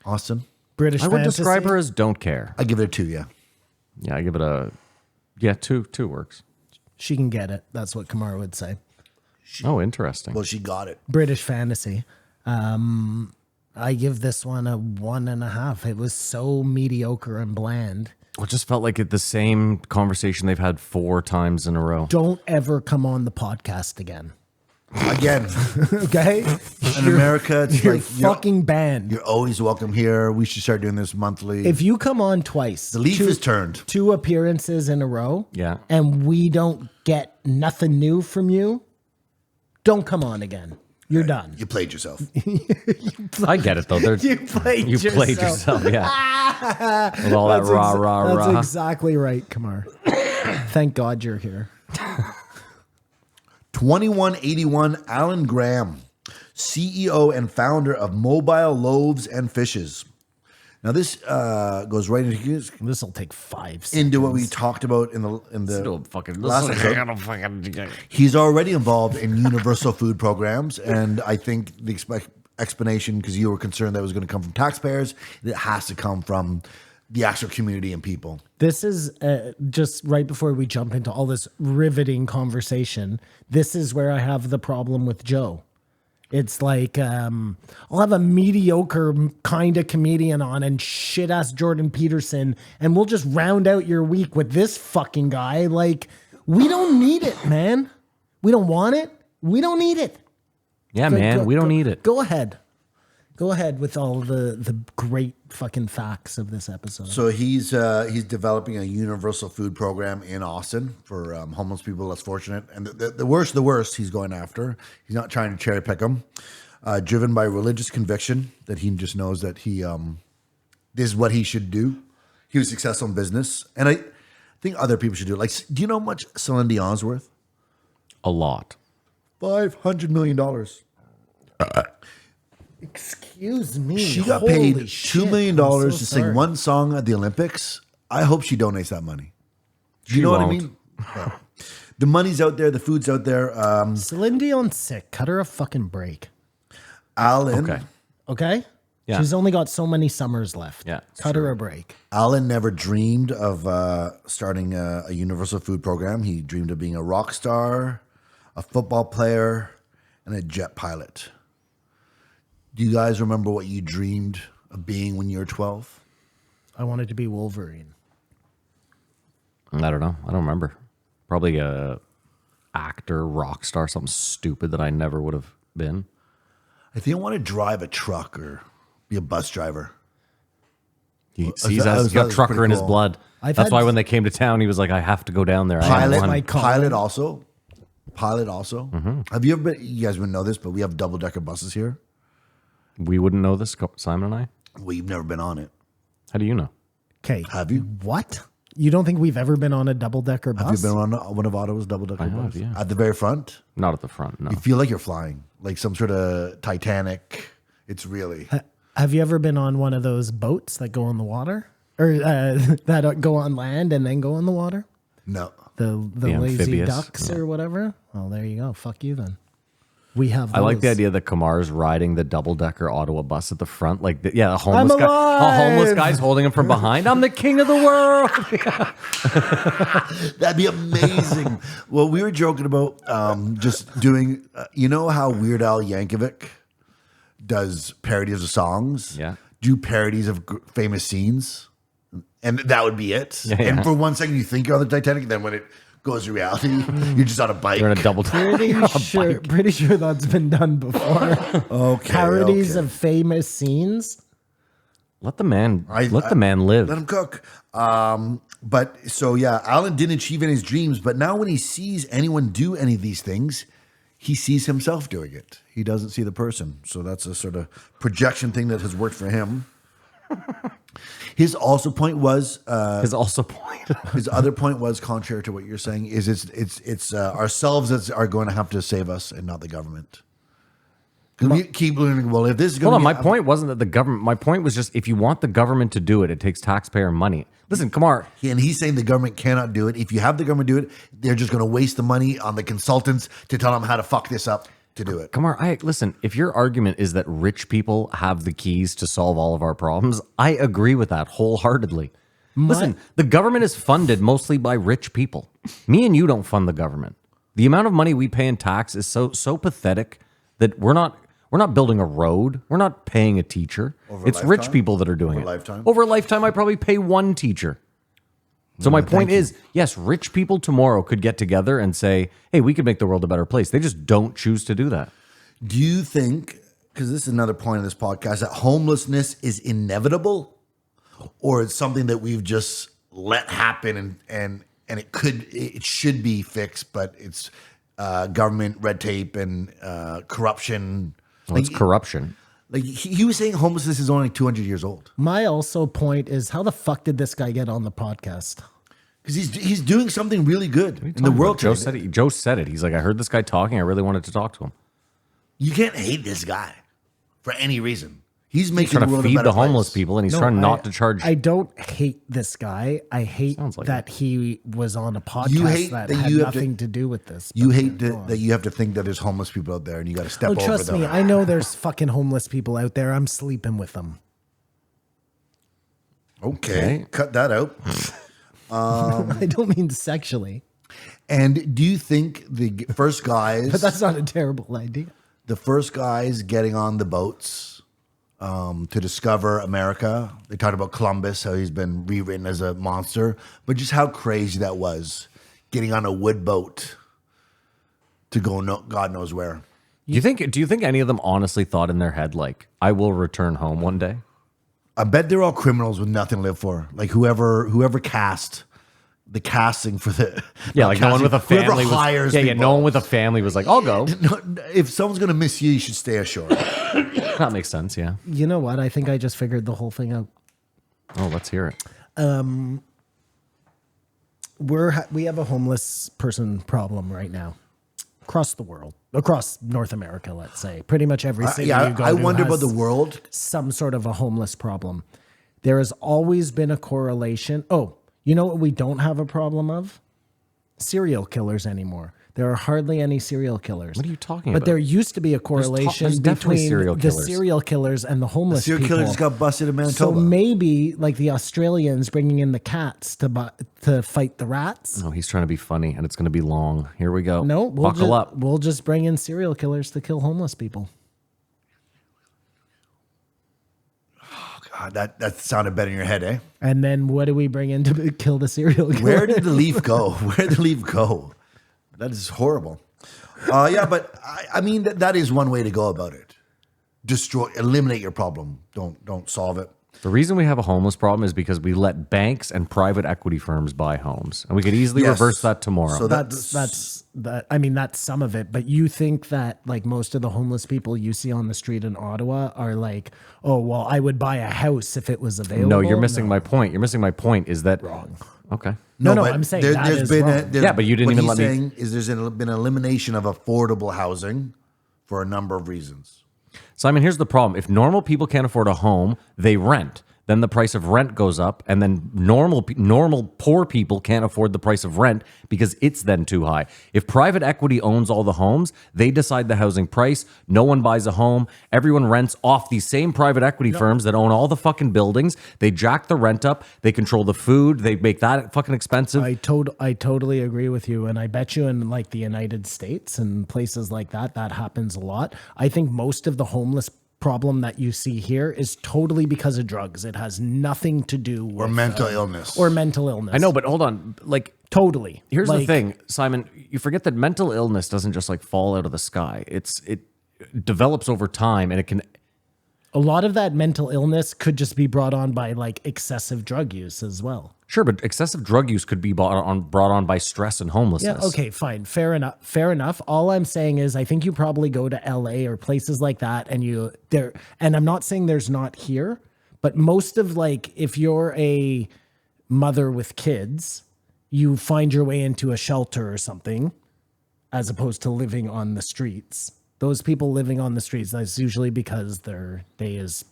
Austin. British I would fantasy. describe her as don't care. I give it a 2. Yeah. Yeah, I give it a, yeah, two works. She can get it. That's what Kamar would say. Oh, interesting. Well, she got it. British fantasy. I give this one a 1.5. It was so mediocre and bland. It just felt like the same conversation they've had 4 times in a row. Don't ever come on the podcast again. Again, Okay? in America, it's You're like fucking banned. you're always welcome here. We should start doing this monthly. If you come on twice, the leaf is turned. 2 appearances in a row, Yeah. and we don't get nothing new from you, don't come on again. You're done. You played yourself. I get it, though. You played You yourself. played yourself, yeah. With all that rah, rah, That's rah. exactly right, Kamar. Thank God you're here. 2181 Alan Graham, CEO and founder of Mobile Loaves and Fishes. Now this goes right This will take 5 seconds. into what we talked about in the Don't fucking last episode. He's already involved in universal food programs, and I think the explanation, because you were concerned that it was going to come from taxpayers, it has to come from the actual community and people. This is just right before we jump into all this riveting conversation. This is where I have the problem with Joe. It's like I'll have a mediocre kind of comedian on and shit ass Jordan Peterson, and we'll just round out your week with this fucking guy. Like, we don't need it, man. We don't want it. We don't need it. Yeah, man, we don't need it. Go ahead. Go ahead with all the great fucking facts of this episode. So he's developing a universal food program in Austin for homeless people less fortunate. And the worst he's going after. He's not trying to cherry pick them. Driven by religious conviction that he just knows that this is what he should do. He was successful in business. And I think other people should do it. Like, do you know how much Celine Dion's worth? A lot. $500 million. Excuse me. She got Holy paid shit. $2 million I'm so to sing sorry. one song at the Olympics. I hope she donates that money. Do you She know what I won't. mean? Yeah. The money's out there. The food's out there. Celine Dion's sick. Cut her a fucking break. Alan, Okay. Okay? Yeah. She's only got so many summers left. Yeah, it's Cut her a break. Alan never dreamed of starting a universal food program. He dreamed of being a rock star, a football player, and a jet pilot. Do you guys remember what you dreamed of being when you were 12? I wanted to be Wolverine. I don't know. I don't remember. Probably a actor, rock star, something stupid that I never would have been. I think I want to drive a truck or be a bus driver. He sees us. He's got that's trucker pretty in his cool. blood. I've That's had- why when they came to town, he was like, I have to go down there. I am Pilot, one. my calling. pilot also. Pilot also. Have you ever been? You guys wouldn't know this, but we have double decker buses here. We wouldn't know this, Simon and I. We've never been on it. How do you know? Okay. Have you? What? You don't think we've ever been on a double-decker bus? Have you been on one of Ottawa's double decker have, buses? yeah. At the very front, Not at the front, no. you feel like you're flying, like some sort of Titanic. It's really. Have you ever been on one of those boats that go on the water? Or that go on land and then go in the water? No. The lazy amphibious, ducks yeah. or whatever? Well, there you go. Fuck you then. We have I like the those. idea that Kamar's riding the double-decker Ottawa bus at the front. Like, a homeless guy. alive! A homeless guy's holding him from behind. I'm the king of the world. That'd be amazing. Well, we were joking about just doing, you know how Weird Al Yankovic does parodies of songs? Yeah. Do parodies of famous scenes. And that would be it. Yeah, And yeah. for 1 second you think you're on the Titanic, then when it goes to reality, you're just on a bike. You're in a double Pretty sure that's been done before. Okay. Parodies okay. of famous scenes. Let the man live. Let him cook. But so yeah, Alan didn't achieve any of his dreams, but now when he sees anyone do any of these things, he sees himself doing it. He doesn't see the person. So that's a sort of projection thing that has worked for him. His also point was His also point. his other point was contrary to what you're saying is it's ourselves that are going to have to save us and not the government. Because we keep learning. Well, if this is going Hold to on, my point wasn't that the government. My point was just if you want the government to do it, it takes taxpayer money. Listen, Kamar, and he's saying the government cannot do it. If you have the government do it, they're just going to waste the money on the consultants to tell them how to fuck this up to do it. Kamar, listen. If your argument is that rich people have the keys to solve all of our problems, I agree with that wholeheartedly. Listen, the government is funded mostly by rich people. Me and you don't fund the government. The amount of money we pay in tax is so pathetic that we're not building a road. We're not paying a teacher. It's rich lifetime? people that are doing Over it. a lifetime? Over a lifetime, I probably pay one teacher. So my point is, yes, rich people tomorrow could get together and say, hey, we could make the world a better place. They just don't choose to do that. Do you think, because this is another point of this podcast, that homelessness is inevitable, or it's something that we've just let happen and it should be fixed, but it's government red tape and corruption. Well, it's corruption. Like he was saying, homelessness is only 200 years old My also point is how the fuck did this guy get on the podcast? because he's doing something really good in the world. Joe today. said it. Joe said it. He's like, I heard this guy talking. I really wanted to talk to him. You can't hate this guy for any reason. He's making He's trying the world to a feed better the homeless place. people, and he's trying not to charge. I don't hate this guy. I hate Sounds like that he was on a podcast You hate that that had you have to- nothing to do with this. You but hate go on. that you have to think that there's homeless people out there, and you got to step Oh, over trust them. me, I know there's fucking homeless people out there. I'm sleeping with them. Okay, cut that out. I don't mean sexually, And do you think the first guys, but that's not a terrible idea. the first guys getting on the boats to discover America? They talked about Columbus, how he's been rewritten as a monster, but just how crazy that was, getting on a wood boat to go God knows where. Do you think any of them honestly thought in their head like, I will return home one day? I bet they're all criminals with nothing to live for. Like whoever cast the casting for the Yeah, like no one with a whoever family was. hires Yeah, people. no one with a family was like, I'll go. No, if someone's gonna miss you, you should stay ashore. That makes sense. Yeah. You know what? I think I just figured the whole thing out. Oh, let's hear it. We have a homeless person problem right now across the world, across North America. Let's say pretty much every city you go I to wonder about has the world. some sort of a homeless problem. There has always been a correlation. Oh, you know what we don't have a problem of? Serial killers anymore. There are hardly any serial killers. What are you talking But about? there used to be a correlation there's definitely between serial the killers. serial killers and the homeless Serial people. killer just got busted in So Manitoba. maybe like the Australians bringing in the cats to fight the rats. Oh, he's trying to be funny, and it's going to be long. Here we go. No, Buckle up. We'll just bring in serial killers to kill homeless people. God, that sounded better in your head, eh? And then what do we bring in to kill the serial killer? Where did the leaf go? Where did the leaf go? That is horrible. Yeah, but I mean that is one way to go about it. eliminate your problem. Don't solve it. The reason we have a homeless problem is because we let banks and private equity firms buy homes, and we could easily Yes. reverse that tomorrow. So That's I mean, that's some of it. But you think that like most of the homeless people you see on the street in Ottawa are like, oh well, I would buy a house if it was available. no, you're missing my point. You're missing my point. Is that Wrong. Okay. No, but I'm saying that is wrong. Yeah, but you didn't what even he's let me- saying is there's been an elimination of affordable housing for a number of reasons. Simon, here's the problem. If normal people can't afford a home, they rent. Then the price of rent goes up, and then normal poor people can't afford the price of rent because it's then too high. If private equity owns all the homes, they decide the housing price. No one buys a home. Everyone rents off these same private equity firms that own all the fucking buildings. They jack the rent up. They control the food. They make that fucking expensive. I totally agree with you, and I bet you in like the United States and places like that happens a lot. I think most of the homeless problem that you see here is totally because of drugs. It has nothing to do with mental illness. Or mental illness. I know, but hold on. Like, totally. here's the Like, thing, Simon. You forget that mental illness doesn't just like fall out of the sky. It develops over time, and it can. A lot of that mental illness could just be brought on by like excessive drug use as well. Sure, but excessive drug use could be brought on by stress and homelessness. Yeah, okay, fine. Fair enough. All I'm saying is I think you probably go to LA or places like that and and I'm not saying there's not here, but most of like if you're a mother with kids, you find your way into a shelter or something as opposed to living on the streets. Those people living on the streets, that's usually because their day is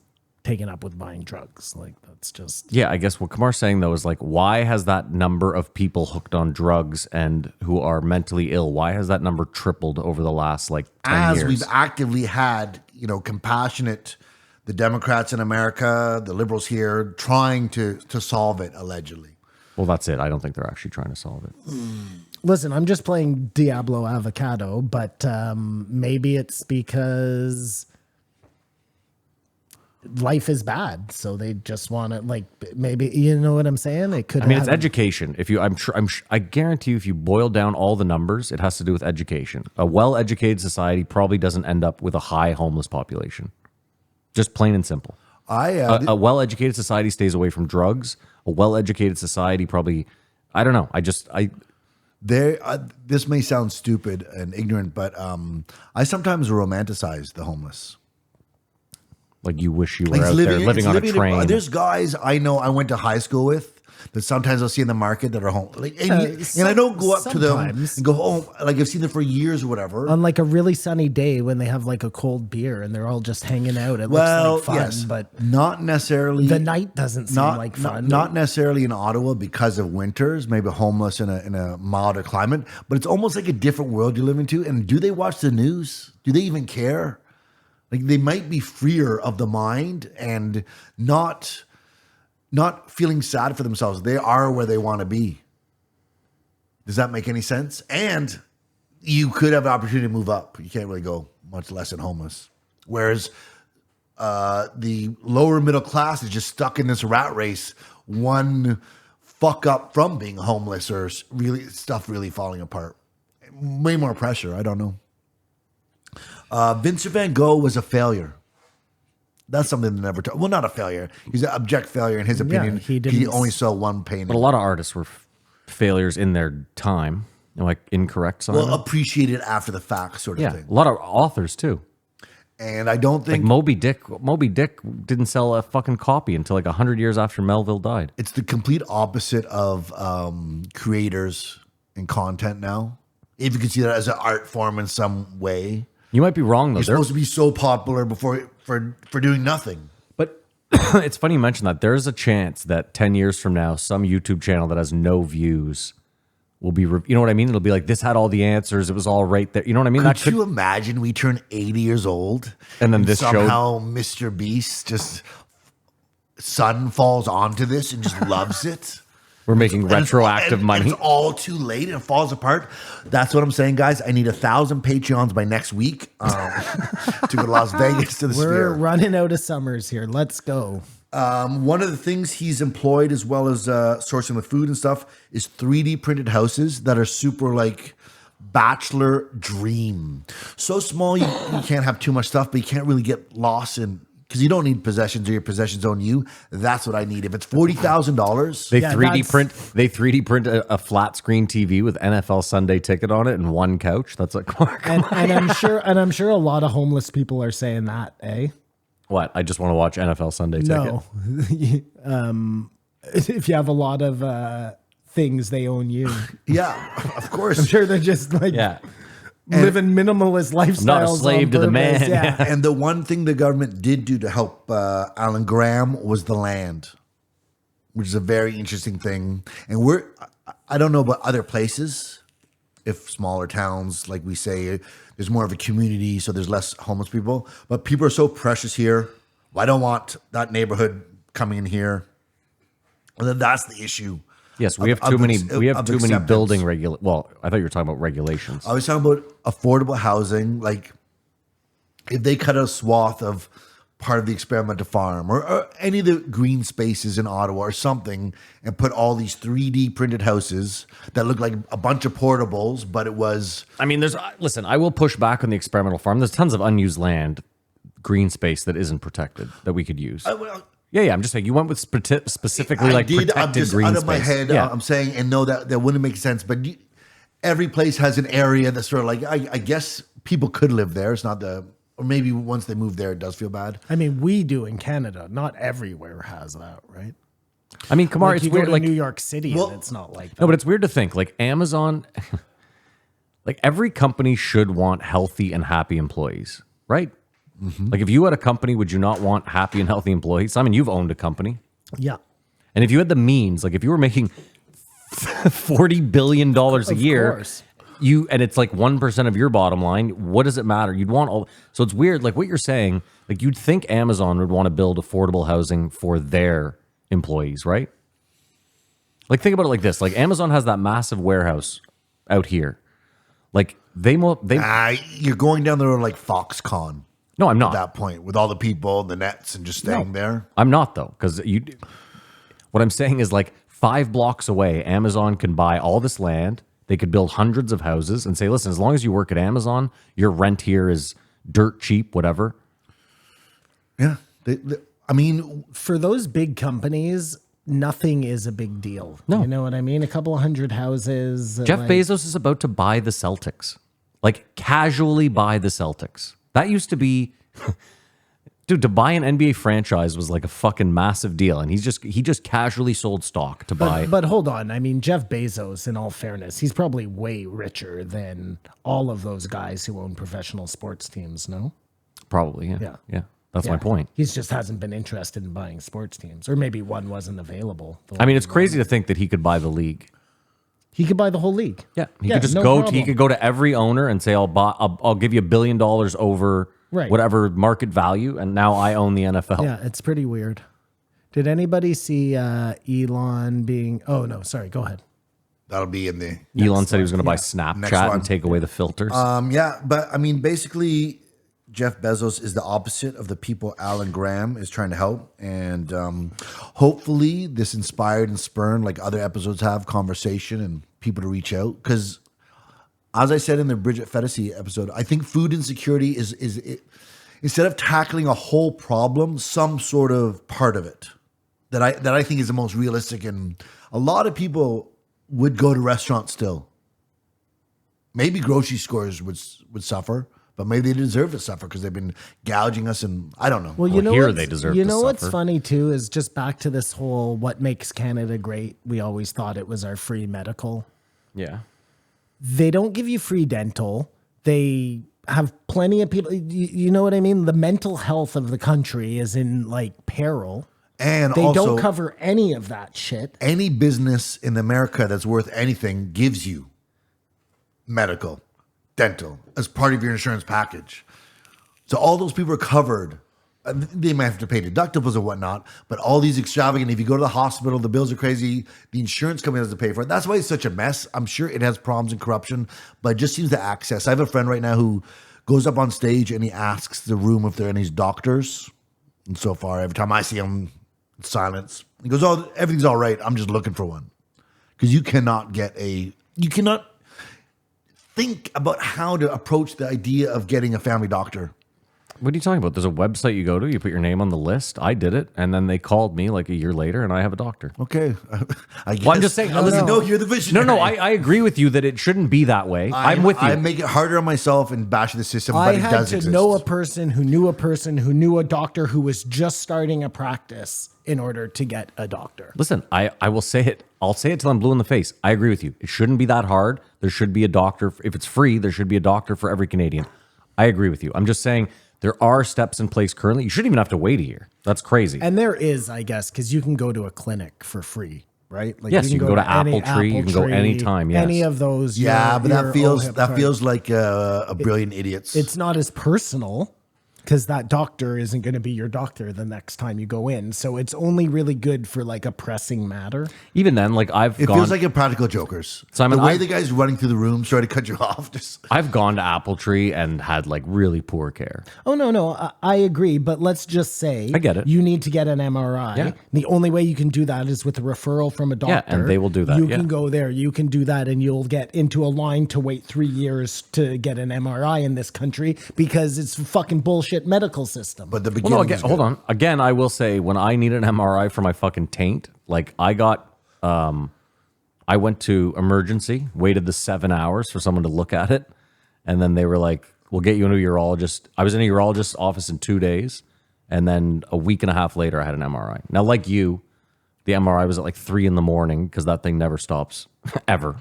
taken up with buying drugs. Like that's just Yeah, I guess what Kamar's saying though is like, why has that number of people hooked on drugs and who are mentally ill, why has that number tripled over the last like 10 As years? we've actively had, compassionate, the Democrats in America, the liberals here, trying to solve it, allegedly. Well, that's it. I don't think they're actually trying to solve it. Listen, I'm just playing Diablo Avocado, but maybe it's because life is bad, so they just want to like maybe you know what I'm saying. It could. I mean, it's education. If you, I guarantee you, if you boil down all the numbers, it has to do with education. A well-educated society probably doesn't end up with a high homeless population. Just plain and simple. A well-educated society stays away from drugs. A well-educated society probably, I don't know. This may sound stupid and ignorant, but I sometimes romanticize the homeless. Like you wish you were Like out there living on a train. There's guys I know I went to high school with that sometimes I'll see in the market that are home. Like, and I don't go up to them sometimes. and go, oh, like I've seen them for years or whatever. on like a really sunny day when they have like a cold beer and they're all just hanging out. It Well, looks like fun, yes, but not necessarily. the night doesn't seem like fun. Not necessarily in Ottawa because of winters. Maybe homeless in a milder climate, but it's almost like a different world you live into. And do they watch the news? Do they even care? Like they might be freer of the mind and not feeling sad for themselves. They are where they want to be. Does that make any sense? And you could have an opportunity to move up. You can't really go much less than homeless. Whereas the lower middle class is just stuck in this rat race, one fuck up from being homeless or really falling apart. Way more pressure. I don't know. Vincent van Gogh was a failure. That's something that never. Well, not a failure. He's an abject failure in his opinion. he He didn't- only sold one painting. But a lot of artists were failures in their time. Like incorrect, Simon? Well, appreciated after the fact, sort of yeah, thing. a lot of authors too. And I don't Like think Moby Dick didn't sell a fucking copy until like 100 years after Melville died. it's the complete opposite of creators and content now. If you can see that as an art form in some way, You might be wrong though. you're supposed to be so popular for doing nothing. But it's funny you mention that. There's a chance that 10 years from now, some YouTube channel that has no views will be, you know what I mean? It'll be like, this had all the answers. It was all right there. You know what I mean? Could you imagine we turn 80 years old And then this somehow Mr. Beast just son falls onto this and just loves it? we're making And it's- retroactive and money. It's all too late and it falls apart. That's what I'm saying, guys. I need 1,000 Patreons by next week to go to Las Vegas to the We're Sphere. running out of summers here. Let's go. One of the things he's employed, as well as sourcing the food and stuff, is 3D printed houses that are super like bachelor dream. So small you can't have too much stuff, but you can't really get lost in, because you don't need possessions or your possessions own you. That's what I need. If it's $40,000, They Yeah, 3D print a flat screen TV with NFL Sunday Ticket on it and one couch. That's like and I'm sure a lot of homeless people are saying that, eh? what? I just want to watch NFL Sunday Ticket. No. If you have a lot of things, they own you. yeah, of course. I'm sure they're just like Yeah. living minimalist lifestyles. Not a slave on to the purpose. man. Yeah. And the one thing the government did do to help Alan Graham was the land, which is a very interesting thing. And I don't know about other places, if smaller towns, like we say, there's more of a community, so there's less homeless people. But people are so precious here. Well, I don't want that neighborhood coming in here. And then that's the issue. Yes, we have too many building Well, I thought you were talking about regulations. I was talking about affordable housing. Like, if they cut a swath of part of the experimental farm or any of the green spaces in Ottawa or something and put all these 3D printed houses that look like a bunch of portables, but it was... I mean, listen, I will push back on the experimental farm. There's tons of unused land, green space that isn't protected that we could use. Yeah. I'm just saying you went with specifically protected I'm just green out space. of my head. Yeah. I'm saying, and no, that wouldn't make sense. But every place has an area that's sort of like, I guess people could live there. It's not or maybe once they move there, it does feel bad. I mean, we do in Canada. Not everywhere has that, right? I mean, Kamar, Like it's you weird. go to Like New York City, Well- and it's not like that. no, but it's weird to think like Amazon. Like every company should want healthy and happy employees, right? Mm-hmm. Like if you had a company, would you not want happy and healthy employees? I mean, you've owned a company. Yeah. And if you had the means, like if you were making $40 billion a year, course. and it's like 1% of your bottom line, what does it matter? You'd want all. So it's weird. Like what you're saying, like you'd think Amazon would want to build affordable housing for their employees, right? Like think about it like this. Like Amazon has that massive warehouse out here. Like You're going down the road like Foxconn no, I'm at not. that point with all the people, the nets, and just staying there. I'm not though, because what I'm saying is like 5 blocks away, Amazon can buy all this land. They could build hundreds of houses and say, listen, as long as you work at Amazon, your rent here is dirt cheap, whatever. Yeah. I mean, For those big companies, nothing is a big deal. No. You know what I mean? A couple of hundred houses. Jeff like- Bezos is about to buy the Celtics, like casually buy the Celtics. That used to be, dude, to buy an NBA franchise was like a fucking massive deal. And he just casually sold stock to buy. But hold on. I mean, Jeff Bezos, in all fairness, he's probably way richer than all of those guys who own professional sports teams, no? Probably, yeah. Yeah. Yeah. That's Yeah. my point. He just hasn't been interested in buying sports teams. Or maybe one wasn't available. I mean, it's crazy to think that he could buy the league. He could buy the whole league. Yeah, he Yeah, could just no go. problem. He could go to every owner and say, "I'll give you $1 billion over Right. whatever market value, and now I own the NFL." Yeah, it's pretty weird. Did anybody see Elon being... Oh, no, sorry. Go ahead. that'll be in the... Elon said he was going to buy Next Snapchat one. and take away the filters. Yeah, but I mean, basically, Jeff Bezos is the opposite of the people Alan Graham is trying to help. And hopefully this inspired and spurned, like other episodes have, conversation and people to reach out. Because as I said in the Bridget Fetisi episode, I think food insecurity is instead of tackling a whole problem, some sort of part of it that I think is the most realistic. And a lot of people would go to restaurants still. Maybe grocery stores would suffer, but maybe they deserve to suffer because they've been gouging us, and I don't know. Well, you Well, know here what's- they deserve You to know what's suffer. funny too is just back to this whole what makes Canada great. We always thought it was our free medical. yeah, They don't give you free dental. They have plenty of people. You know what I mean? The mental health of the country is in like peril. And They also, don't cover any of that shit. any business in America that's worth anything gives you medical, dental as part of your insurance package. So all those people are covered. They might have to pay deductibles or whatnot, but all these extravagant, if you go to the hospital, the bills are crazy. The insurance company has to pay for it. That's why it's such a mess. I'm sure it has problems and corruption, but it just seems to access. I have a friend right now who goes up on stage and he asks the room if there are any doctors. And so far, every time I see him, it's silence. He goes, "Oh, everything's all right. I'm just looking for one." Because you cannot think about how to approach the idea of getting a family doctor. What are you talking about? There's a website you go to, you put your name on the list. I did it, and then they called me like a year later, and I have a doctor. Okay. I guess. Well, I'm just saying. Listen, no, you're the visionary. No, I agree with you that it shouldn't be that way. I'm with you. I make it harder on myself and bash the system, I but it had does to exist. know a person who knew a person who knew a doctor who was just starting a practice in order to get a doctor. Listen, I will say it. I'll say it till I'm blue in the face. I agree with you. It shouldn't be that hard. There should be a doctor. If it's free, there should be a doctor for every Canadian. I agree with you. I'm just saying there are steps in place currently. You shouldn't even have to wait a year. That's crazy. And there is, I guess, because you can go to a clinic for free, right? Like Yes, you can go to any Apple Tree, you can go anytime, yes. Any of those. Yeah, but that feels card. like a brilliant idiot's. It's not as personal because that doctor isn't going to be your doctor the next time you go in. So it's only really good for like a pressing matter. Even then, like It feels like Impractical Jokers. Simon, the way the guy's running through the room, sorry to cut you off. I've gone to Apple Tree and had like really poor care. Oh, no, I agree. But let's just say I get it. You need to get an MRI. Yeah. The only way you can do that is with a referral from a doctor. Yeah, and they will do that, You yeah. can go there. You can do that, and you'll get into a line to wait 3 years to get an MRI in this country because it's a fucking bullshit medical system. But the Well, beginning no, is again, good. hold on. Again, I will say when I need an MRI for my fucking taint, like I got, I went to emergency, waited the 7 hours for someone to look at it, and then they were like, "We'll get you into a urologist." I was in a urologist's office in 2 days, and then a week and a half later, I had an MRI. Now, like you, the MRI was at like 3 a.m. because that thing never stops ever.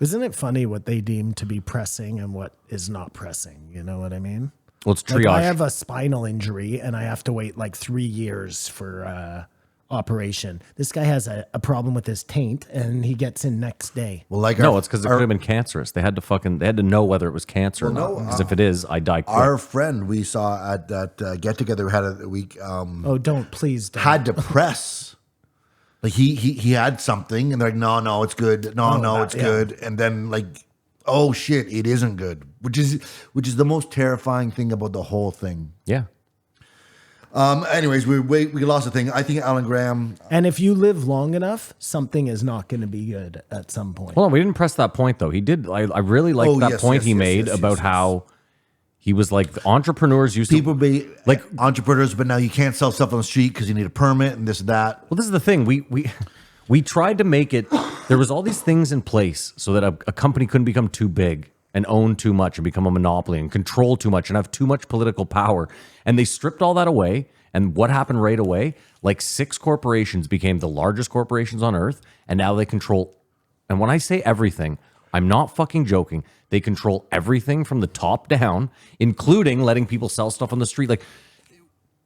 Isn't it funny what they deem to be pressing and what is not pressing? You know what I mean? Well, it's Like triage. I have a spinal injury and I have to wait like 3 years for operation. This guy has a problem with his taint and he gets in next day. Well, like No, it's because it could have been cancerous. They had to know whether it was cancer or not. Because if it is, I die quick. our friend we saw at that get together had a week Oh, please don't. had to press. Like he had something, and they're like, no, it's good. No, it's good. And then like, oh shit, it isn't good. Which is the most terrifying thing about the whole thing. Yeah. Anyways, we lost the thing. I think Alan Graham. And if you live long enough, something is not going to be good at some point. Hold on, we didn't press that point though. He did. I really liked that point he made about how he was like the entrepreneurs used People to be like entrepreneurs, but now you can't sell stuff on the street because you need a permit and this and that. Well, this is the thing. We tried to make it. There was all these things in place so that a company couldn't become too big and own too much and become a monopoly and control too much and have too much political power. And they stripped all that away. And what happened right away? Like 6 corporations became the largest corporations on earth, and now they control. And when I say everything, I'm not fucking joking. They control everything from the top down, including letting people sell stuff on the street. Like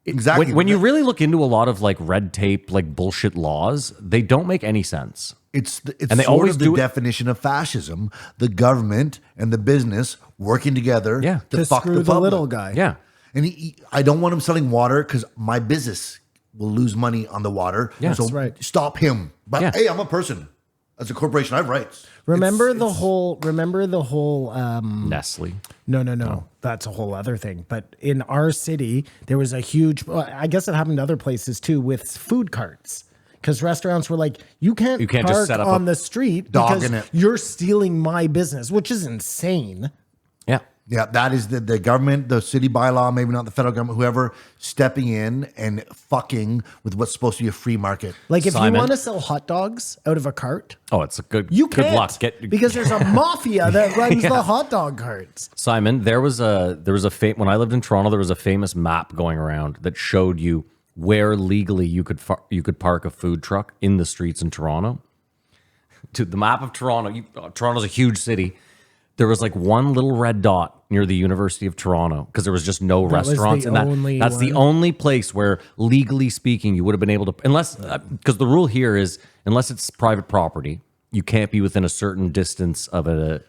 Exactly. when you really look into a lot of like red tape, like bullshit laws, they don't make any sense. It's And they sort always of the do it- definition of fascism: the government and the business working together Yeah. to fuck screw the the public. little guy. Yeah. And I don't want him selling water because my business will lose money on the water. Yeah, so that's right. stop him. But Yeah. hey, I'm a person. As a corporation, I have rights. Remember It's- the whole Nestle. No. That's a whole other thing. But in our city, there was a huge, well, I guess it happened to other places too, with food carts. Because restaurants were like, you can't just park set up on a the street dog because in it. you're stealing my business, which is insane. Yeah. Yeah, that is the government, the city bylaw, maybe not the federal government, whoever stepping in and fucking with what's supposed to be a free market. Like if Simon. you want to sell hot dogs out of a cart, Oh, it's a good. you good can't. luck. Because there's a mafia that runs Yeah. the hot dog carts. Simon, there was a when I lived in Toronto, there was a famous map going around that showed you where legally you could park a food truck in the streets in Toronto. To the map of Toronto, Toronto's a huge city. There was like one little red dot near the University of Toronto because there was just no was the restaurants, and only that's the one? only place where legally speaking you would have been able to, unless because the rule here is unless it's private property, you can't be within a certain distance of a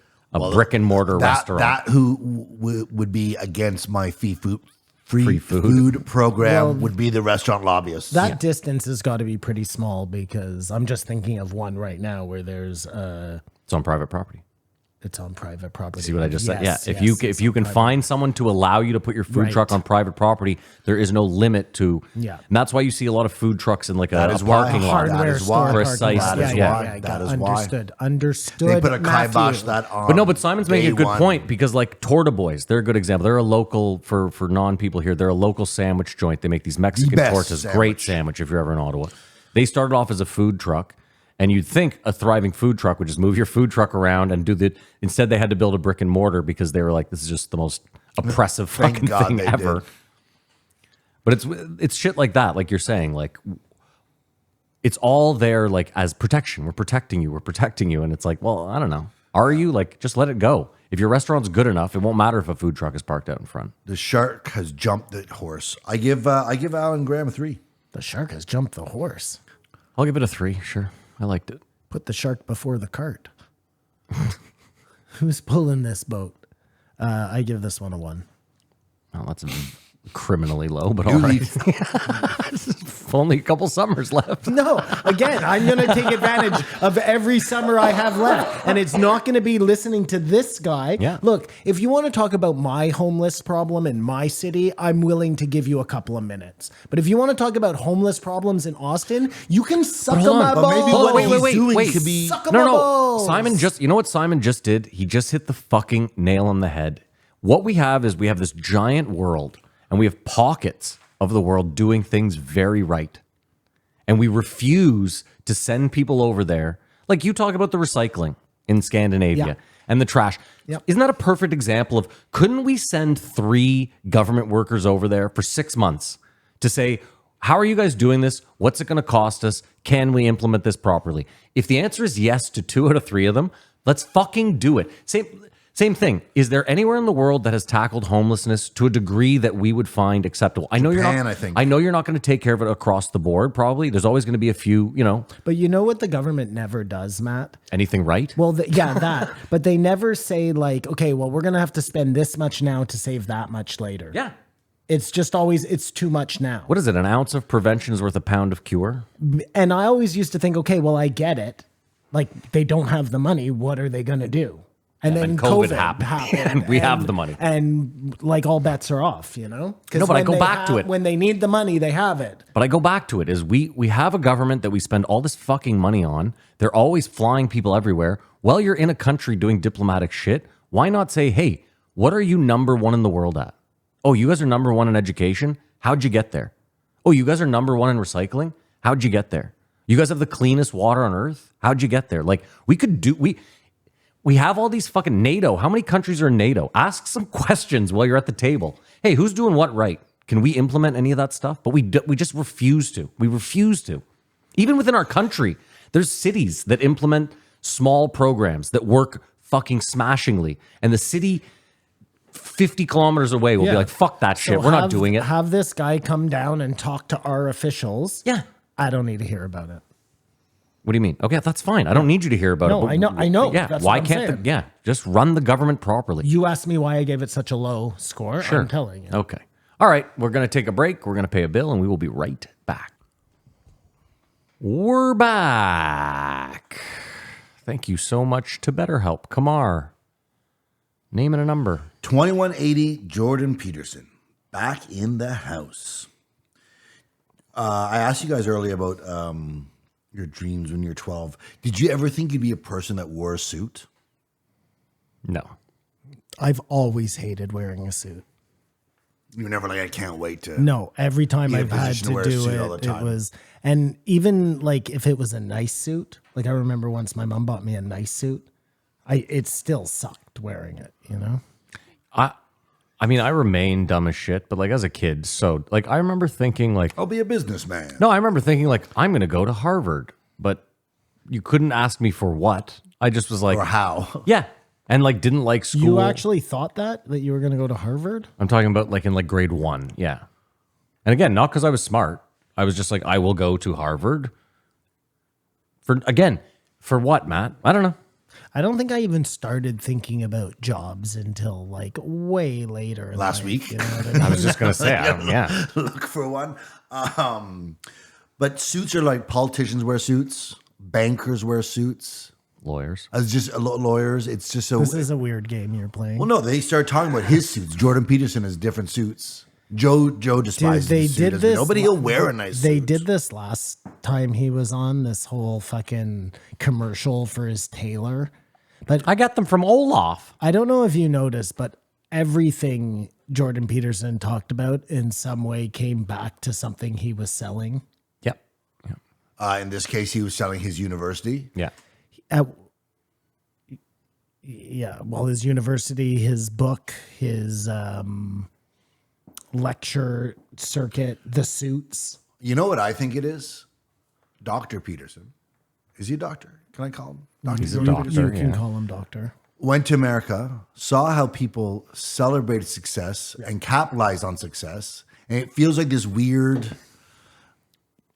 brick and mortar restaurant. That who would be against my free food program Well, would be the restaurant lobbyists. That distance has got to be pretty small because I'm just thinking of one right now where there's It's on private property. It's on private property. See what I just said? Yes, Yeah. yes, If you can find someone to allow you to put your food Right. truck on private property, there is no limit to. Yeah. And that's why you see a lot of food trucks in like That a is why. parking lot. That hardware is store why. parking Precisely. lot. That is Yeah, why. yeah, yeah, That is why. understood. Understood. They put a Matthew. kibosh that on. But Simon's making a day good one. point because like Torta Boys, they're a good example. They're a local for non-people here. They're a local sandwich joint. They make these Mexican best tortas. sandwich. Great sandwich if you're ever in Ottawa. They started off as a food truck. And you'd think a thriving food truck would just move your food truck around and do the. Instead, they had to build a brick and mortar because they were like, "This is just the most oppressive Thank fucking God thing they ever." did. But it's shit like that, like you're saying, like it's all there, like as protection. We're protecting you. We're protecting you, and it's like, well, I don't know. Are you like just let it go? If your restaurant's good enough, it won't matter if a food truck is parked out in front. The shark has jumped the horse. I give Alan Graham a 3. The shark has jumped the horse. I'll give it a 3. Sure, I liked it. Put the shark before the cart. Who's pulling this boat? I give this one a 1. Well, that's criminally low, but all right. Only a couple summers left. No, again, I'm going to take advantage of every summer I have left. And it's not going to be listening to this guy. Yeah. Look, if you want to talk about my homeless problem in my city, I'm willing to give you a couple of minutes. But if you want to talk about homeless problems in Austin, you can suck But on hold my on, balls. but maybe Hold on, what wait, he's doing wait. could be Suck on No, my no. balls. Simon you know what Simon just did? He just hit the fucking nail on the head. What we have is we have this giant world and we have pockets of the world doing things very right. And we refuse to send people over there. Like you talk about the recycling in Scandinavia Yeah. and the trash. Yep. Isn't that a perfect example of couldn't we send 3 government workers over there for 6 months to say, how are you guys doing this? What's it going to cost us? Can we implement this properly? If the answer is yes to 2 out of 3 of them, let's fucking do it. Same thing. Is there anywhere in the world that has tackled homelessness to a degree that we would find acceptable? I know Japan, you're not. I think. I know you're not going to take care of it across the board. Probably there's always going to be a few. But you know what the government never does, Matt? Anything right? Well, that. But they never say like, okay, well, we're going to have to spend this much now to save that much later. Yeah. It's just always, it's too much now. What is it? An ounce of prevention is worth a pound of cure. And I always used to think, okay, well, I get it. Like they don't have the money. What are they going to do? And then COVID happened. And we have the money. And like all bets are off, you know? No, but I go back to it. When they need the money, they have it. But I go back to it is we have a government that we spend all this fucking money on. They're always flying people everywhere. While you're in a country doing diplomatic shit, why not say, hey, what are you number 1 in the world at? Oh, you guys are number 1 in education? How'd you get there? Oh, you guys are number 1 in recycling? How'd you get there? You guys have the cleanest water on earth? How'd you get there? Like we have all these fucking NATO. How many countries are in NATO? Ask some questions while you're at the table. Hey, who's doing what right? Can we implement any of that stuff? But we just refuse to. We refuse to. Even within our country, there's cities that implement small programs that work fucking smashingly. And the city 50 kilometers away will be like, fuck that shit. So We're not doing it. Have this guy come down and talk to our officials. Yeah. I don't need to hear about it. What do you mean? Okay, that's fine. I don't need you to hear about No, it. I know. Yeah, That's why what I'm can't saying. just run the government properly? You asked me why I gave it such a low score. Sure. I'm telling you. Okay. All right, we're going to take a break. We're going to pay a bill, and we will be right back. We're back. Thank you so much to BetterHelp. Kamar, name and a number. 2180 Jordan Peterson, back in the house. I asked you guys earlier about your dreams when you're 12. Did you ever think you'd be a person that wore a suit? No. I've always hated wearing a suit. You were never like, I can't wait to. No, every time Be in a I've had position to to wear a do suit all the it, time. it was, and even like if it was a nice suit, like I remember once my mom bought me a nice suit, it still sucked wearing it, you know? I mean, I remain dumb as shit, but like as a kid, so like I remember thinking like, I'll be a businessman. no, I remember thinking like, I'm going to go to Harvard, but you couldn't ask me for what. I just was like, Or how. yeah. And like didn't like school. You actually thought that you were going to go to Harvard? I'm talking about like in like grade 1. Yeah. And again, not because I was smart. I was just like, I will go to Harvard. For what, Matt? I don't know. I don't think I even started thinking about jobs until like way later. in Last life, week? You know what I mean? I was just going to say, yeah. Look for one. But suits are like politicians wear suits, bankers wear suits. lawyers. as just lawyers. It's just so. This is a weird game you're playing. Well, no, they started talking about his suits. Jordan Peterson has different suits. Joe despises they his suit, did as we this. know, but he'll wear a nice They suit. did this last time he was on this whole fucking commercial for his tailor. But I got them from Olaf. I don't know if you noticed, but everything Jordan Peterson talked about in some way came back to something he was selling. Yep. In this case, he was selling his university. Yeah. Yeah, well, his university, his book, his lecture circuit, the suits. You know what I think it is? Dr. Peterson. Is he a doctor? Can I call him? Dr. He's a Jordan doctor. Peterson? You can yeah. call him doctor. Went to America, saw how people celebrated success and capitalized on success. And it feels like this weird,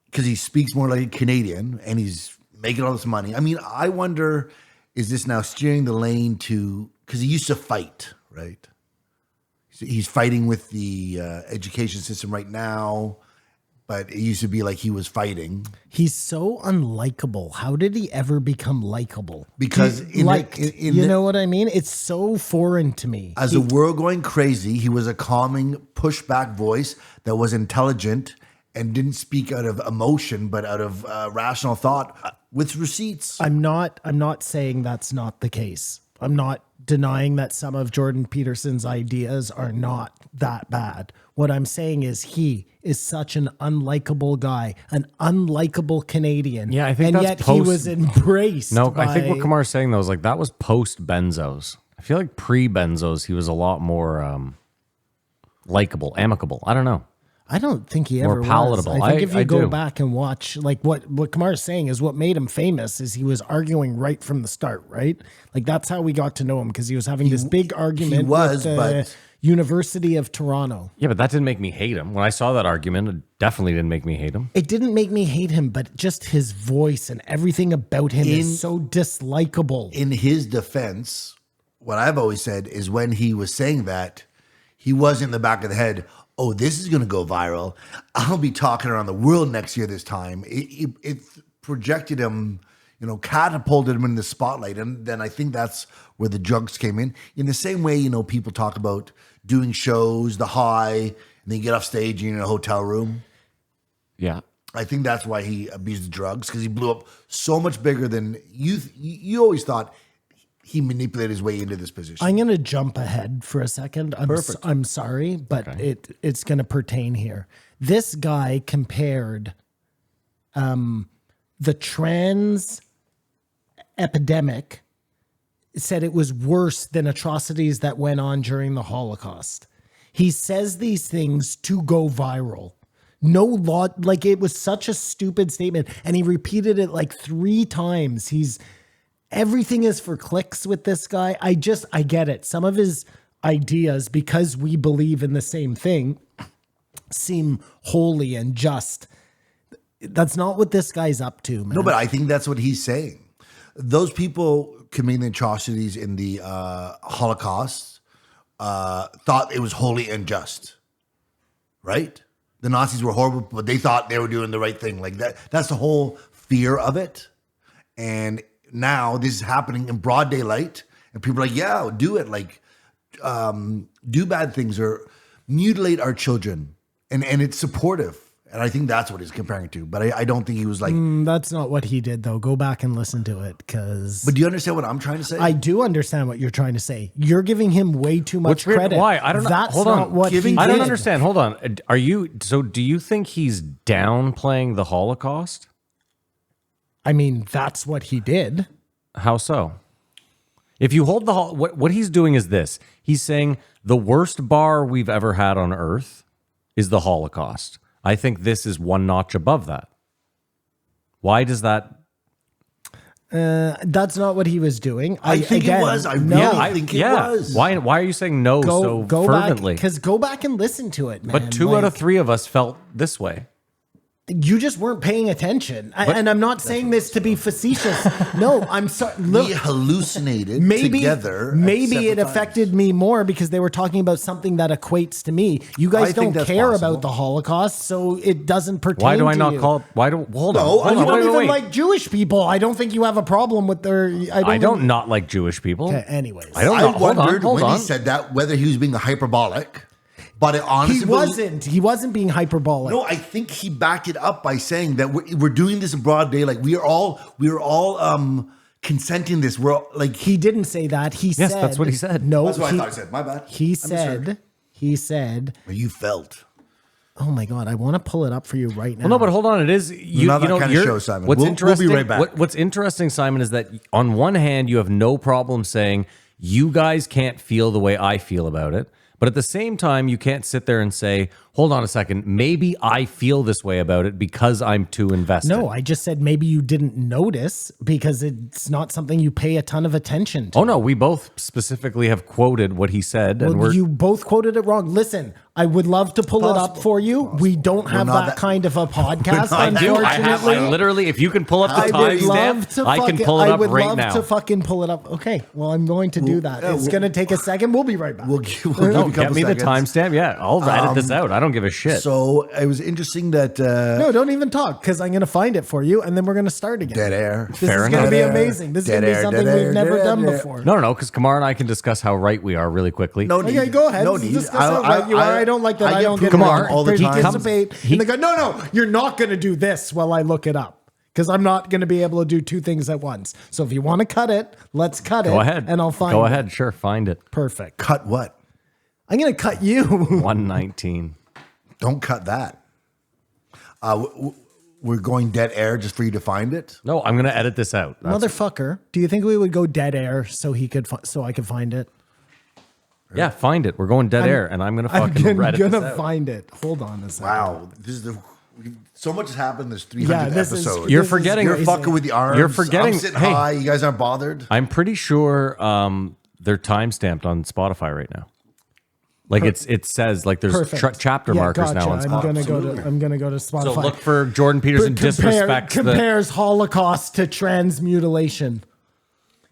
because he speaks more like a Canadian and he's making all this money. I mean, I wonder, is this now steering the lane to, because he used to fight, right? He's fighting with the education system right now, but it used to be like he was fighting. He's so unlikable. How did he ever become likable? Because you know what I mean? It's so foreign to me. As the world going crazy, he was a calming, pushback voice that was intelligent and didn't speak out of emotion, but out of rational thought with receipts. I'm not saying that's not the case. I'm not denying that some of Jordan Peterson's ideas are not that bad. What I'm saying is he is such an unlikable guy, an unlikable Canadian. Yeah, I think and that's yet he post- was embraced. No, I think by- what Kamar's saying though is like that was post benzos. I feel like pre benzos he was a lot more likable, amicable. I don't know. I don't think he More ever palatable. was. I think if you I go do. back and watch, like what Kamar's saying is what made him famous is he was arguing right from the start, right? Like that's how we got to know him because he was having this big argument was, with the but- University of Toronto. Yeah, but that didn't make me hate him. When I saw that argument, it definitely didn't make me hate him. It didn't make me hate him, but just his voice and everything about him is so dislikable. In his defense, what I've always said is when he was saying that, he was in the back of the head, oh, this is going to go viral. I'll be talking around the world next year this time. It projected him, catapulted him in the spotlight. And then I think that's where the drugs came in. In the same way, people talk about doing shows, the high, and then you get off stage and you're in a hotel room. Yeah. I think that's why he abused the drugs, because he blew up so much bigger than you always thought he manipulated his way into this position. I'm going to jump ahead for a second. I'm sorry, but it's going to pertain here. This guy compared the trans epidemic, said it was worse than atrocities that went on during the Holocaust. He says these things to go viral. No law, like it was such a stupid statement. And he repeated it like 3 times. Everything is for clicks with this guy. I get it. Some of his ideas, because we believe in the same thing, seem holy and just. That's not what this guy's up to, man. No, but I think that's what he's saying. Those people committing atrocities in the Holocaust thought it was wholly unjust, right? The Nazis were horrible, but they thought they were doing the right thing. Like that. That's the whole fear of it. And now this is happening in broad daylight, and people are like, yeah, do it. Like, do bad things or mutilate our children. And it's supportive. And I think that's what he's comparing to. But I don't think he was like. That's not what he did, though. Go back and listen to it, because. But do you understand what I'm trying to say? I do understand what you're trying to say. You're giving him way too much What's weird- credit. why? I don't know. That's Hold not on. what he did. I don't understand. Hold on. Do you think he's downplaying the Holocaust? I mean, that's what he did. How so? If you hold what he's doing is this. He's saying the worst bar we've ever had on earth is the Holocaust. I think this is one notch above that. Why does that? That's not what he was doing. I think it was. I really think it was. Why are you saying no so go fervently? back, because go back and listen to it, man. But 2 out of 3 of us felt this way. You just weren't paying attention. And I'm not saying this to be facetious. No, I'm sorry. Look, We hallucinated together. at Maybe it several affected times. me more because they were talking about something that equates to me. You guys I think don't that's care possible. about the Holocaust, so it doesn't pertain Why do I to not you. call? Why do? Hold on. No, Hold I on. You don't Wait, even wait. like Jewish people. I don't think you have a problem with their. I don't not like Jewish people. Okay, anyways. I don't I know. Hold on. wondered Hold when on. he said that whether he was being hyperbolic, but it honestly He wasn't. He wasn't being hyperbolic. No, I think he backed it up by saying that we're doing this in broad daylight. We are all consenting this. We're all, like He didn't say that. He said. Yes, that's what he said. No, That's what I thought he said. My bad. He I said. misheard. He said. Or you felt. Oh my God! I want to pull it up for you right now. Well, no, but hold on. It is you. not you that know, kind of you're- show, Simon. What's We'll be interesting? right back. What's interesting, Simon, is that on one hand you have no problem saying you guys can't feel the way I feel about it, but at the same time you can't sit there and say, "Hold on a second, maybe I feel this way about it because I'm too invested." No, I just said maybe you didn't notice because it's not something you pay a ton of attention to. Oh no, we both specifically have quoted what he said, and Well, we're you both quoted it wrong. Listen, I would love to pull it up for you. We don't have not that that- kind of a podcast, not- I do. I have. unfortunately. I literally, if you can pull up I the would love timestamp, to I can fucking- pull it I up would right love now. to fucking pull it up. Okay, well, I'm going to do that. It's going to take a second. We'll be right back. We'll give No, you a get couple me the seconds. timestamp. Yeah, I'll edit this out. I don't give a shit. So it was interesting that No, don't even talk because I'm going to find it for you and then we're going to start again. dead air. This Fair is going enough. to be Dead air. amazing. This is Dead going to be air, something dead we've air, never dead done air. before. No, because Kamar and I can discuss how right we are really quickly. No Okay, need. go ahead. No need. Discuss how right you are. I don't like that. I get don't get proven Kumar, all the time. participate. He- And they go, no, you're not going to do this while I look it up because I'm not going to be able to do two things at once. So if you want to cut it, let's cut it. Go ahead. And I'll find Go it. ahead. Sure. Find it. Perfect. Cut what? I'm going to cut you. 119. Don't cut that. We're going dead air just for you to find it. No, I'm going to edit this out. Motherfucker. Do you think we would go dead air so he could so I could find it? Yeah, find it. We're going dead air, and I'm going to I'm fucking edit this gonna out. find it. Hold on a second. Wow, this is so much has happened. There's 300 Yeah, this is- episodes. You're This is forgetting. You're crazy. fucking with the arms. You're forgetting- I'm sitting hey. high. You guys aren't bothered. I'm pretty sure they're timestamped on Spotify right now. Like it says like there's Perfect. chapter Yeah, markers gotcha. now on I'm Spotify. gonna go to Spotify. So look for Jordan Peterson disrespects the. compares Holocaust to transmutilation.